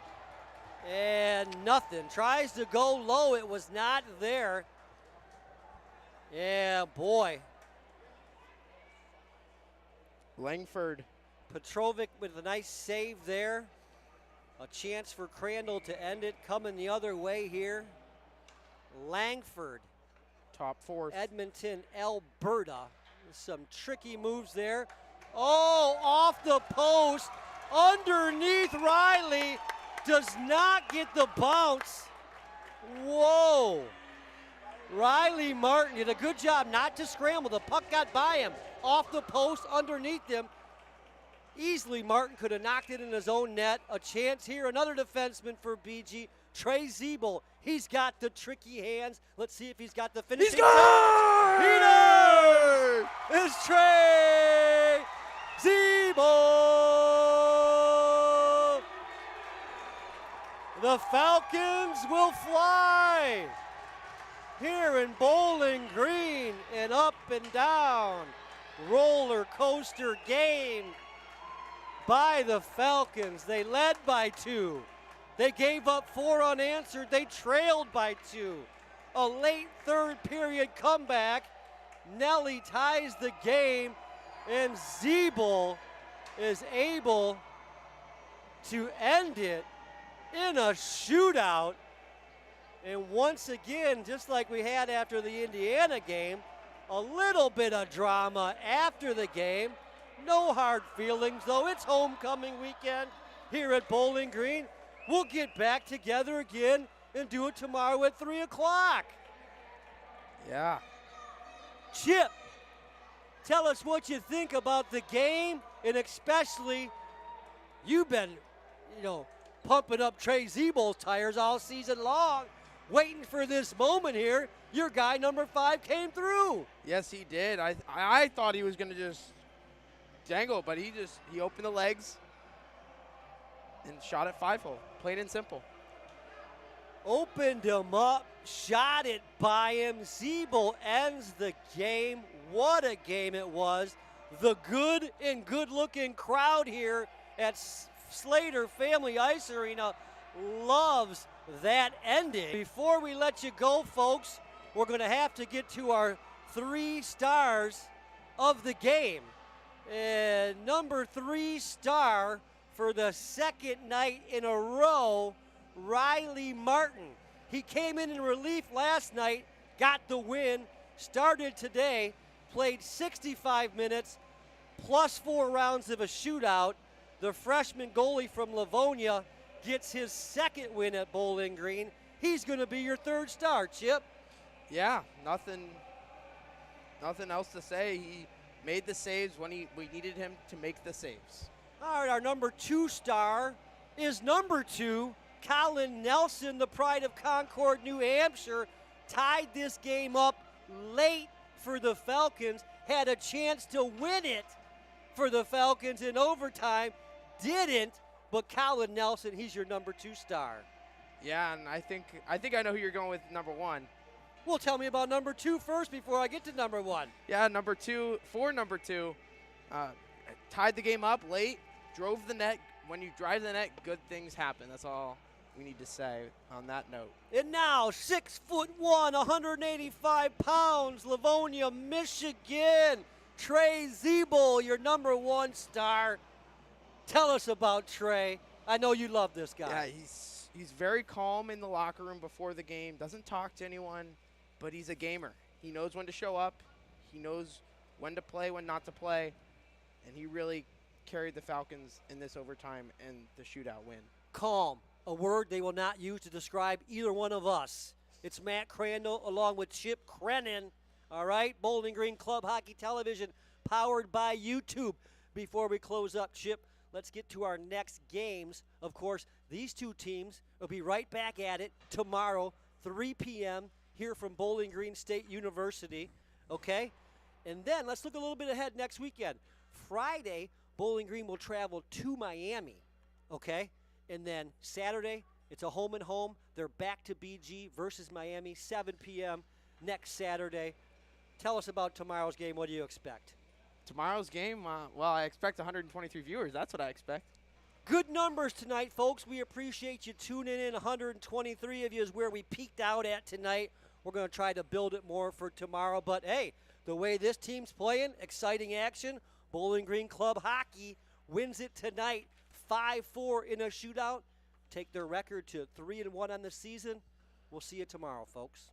And nothing. Tries to go low. It was not there. Yeah, boy. Langford. Petrovic with a nice save there. A chance for Crandall to end it. Coming the other way here. Langford. Top 4. Edmonton, Alberta. Some tricky moves there. Oh, off the post. Underneath Riley. Does not get the bounce. Whoa. Riley Martin did a good job not to scramble. The puck got by him. Off the post, underneath him. Easily Martin could have knocked it in his own net. A chance here. Another defenseman for BG. Trey Zeeble. He's got the tricky hands. Let's see if he's got the finishing. He's got! He does! It's Trey Zeeble! The Falcons will fly here in Bowling Green, and up and down roller coaster game by the Falcons. They led by 2. They gave up 4 unanswered. They trailed by 2. A late third period comeback. Nelly ties the game, and Zeeble is able to end it in a shootout. And once again, just like we had after the Indiana game, a little bit of drama after the game. No hard feelings, though. It's homecoming weekend here at Bowling Green. We'll get back together again and do it tomorrow at 3 o'clock. Yeah. Chip, Tell us what you think about the game, and especially you've been, pumping up Trey Zebo's tires all season long, waiting for this moment here. Your guy, number 5, came through. Yes, he did. I thought he was going to just dangle, but he opened the legs and shot it 5-hole, plain and simple. Opened him up, shot it by him. Zebo ends the game. What a game it was. The good and good-looking crowd here at Slater Family Ice Arena loves that ending. Before we let you go, folks, we're going to have to get to our 3 stars of the game. And number 3 star for the second night in a row, Riley Martin. He came in relief last night, got the win, started today, played 65 minutes, plus 4 rounds of a shootout. The freshman goalie from Livonia gets his second win at Bowling Green. He's going to be your 3rd star, Chip. Yeah, nothing else to say. He made the saves when we needed him to make the saves. All right, our number 2 star is number 2, Colin Nelson, the pride of Concord, New Hampshire, tied this game up late for the Falcons, had a chance to win it for the Falcons in overtime, didn't, but Colin Nelson, he's your number 2 star. Yeah, and I think I know who you're going with number 1. Well, tell me about number 2 first before I get to number 1. Yeah, number 2, tied the game up late, drove the net. When you drive the net, good things happen. That's all we need to say on that note. And now, 6'1", 185 pounds, Livonia, Michigan, Trey Zebo, your number 1 star. Tell us about Trey. I know you love this guy. Yeah, he's very calm in the locker room before the game, doesn't talk to anyone, but he's a gamer. He knows when to show up. He knows when to play, when not to play, and he really carried the Falcons in this overtime and the shootout win. Calm, a word they will not use to describe either one of us. It's Matt Crandall along with Chip Creinin, all right? Bowling Green Club Hockey Television, powered by YouTube. Before we close up, Chip, let's get to our next games. Of course, these 2 teams will be right back at it tomorrow, 3 p.m., here from Bowling Green State University, okay? And then let's look a little bit ahead next weekend. Friday, Bowling Green will travel to Miami, okay? And then Saturday, it's a home and home. They're back to BG versus Miami, 7 p.m. next Saturday. Tell us about tomorrow's game. What do you expect? Tomorrow's game, I expect 123 viewers. That's what I expect. Good numbers tonight, folks. We appreciate you tuning in. 123 of you is where we peaked out at tonight. We're going to try to build it more for tomorrow. But, hey, the way this team's playing, exciting action. Bowling Green Club Hockey wins it tonight, 5-4 in a shootout. Take their record to 3-1 on the season. We'll see you tomorrow, folks.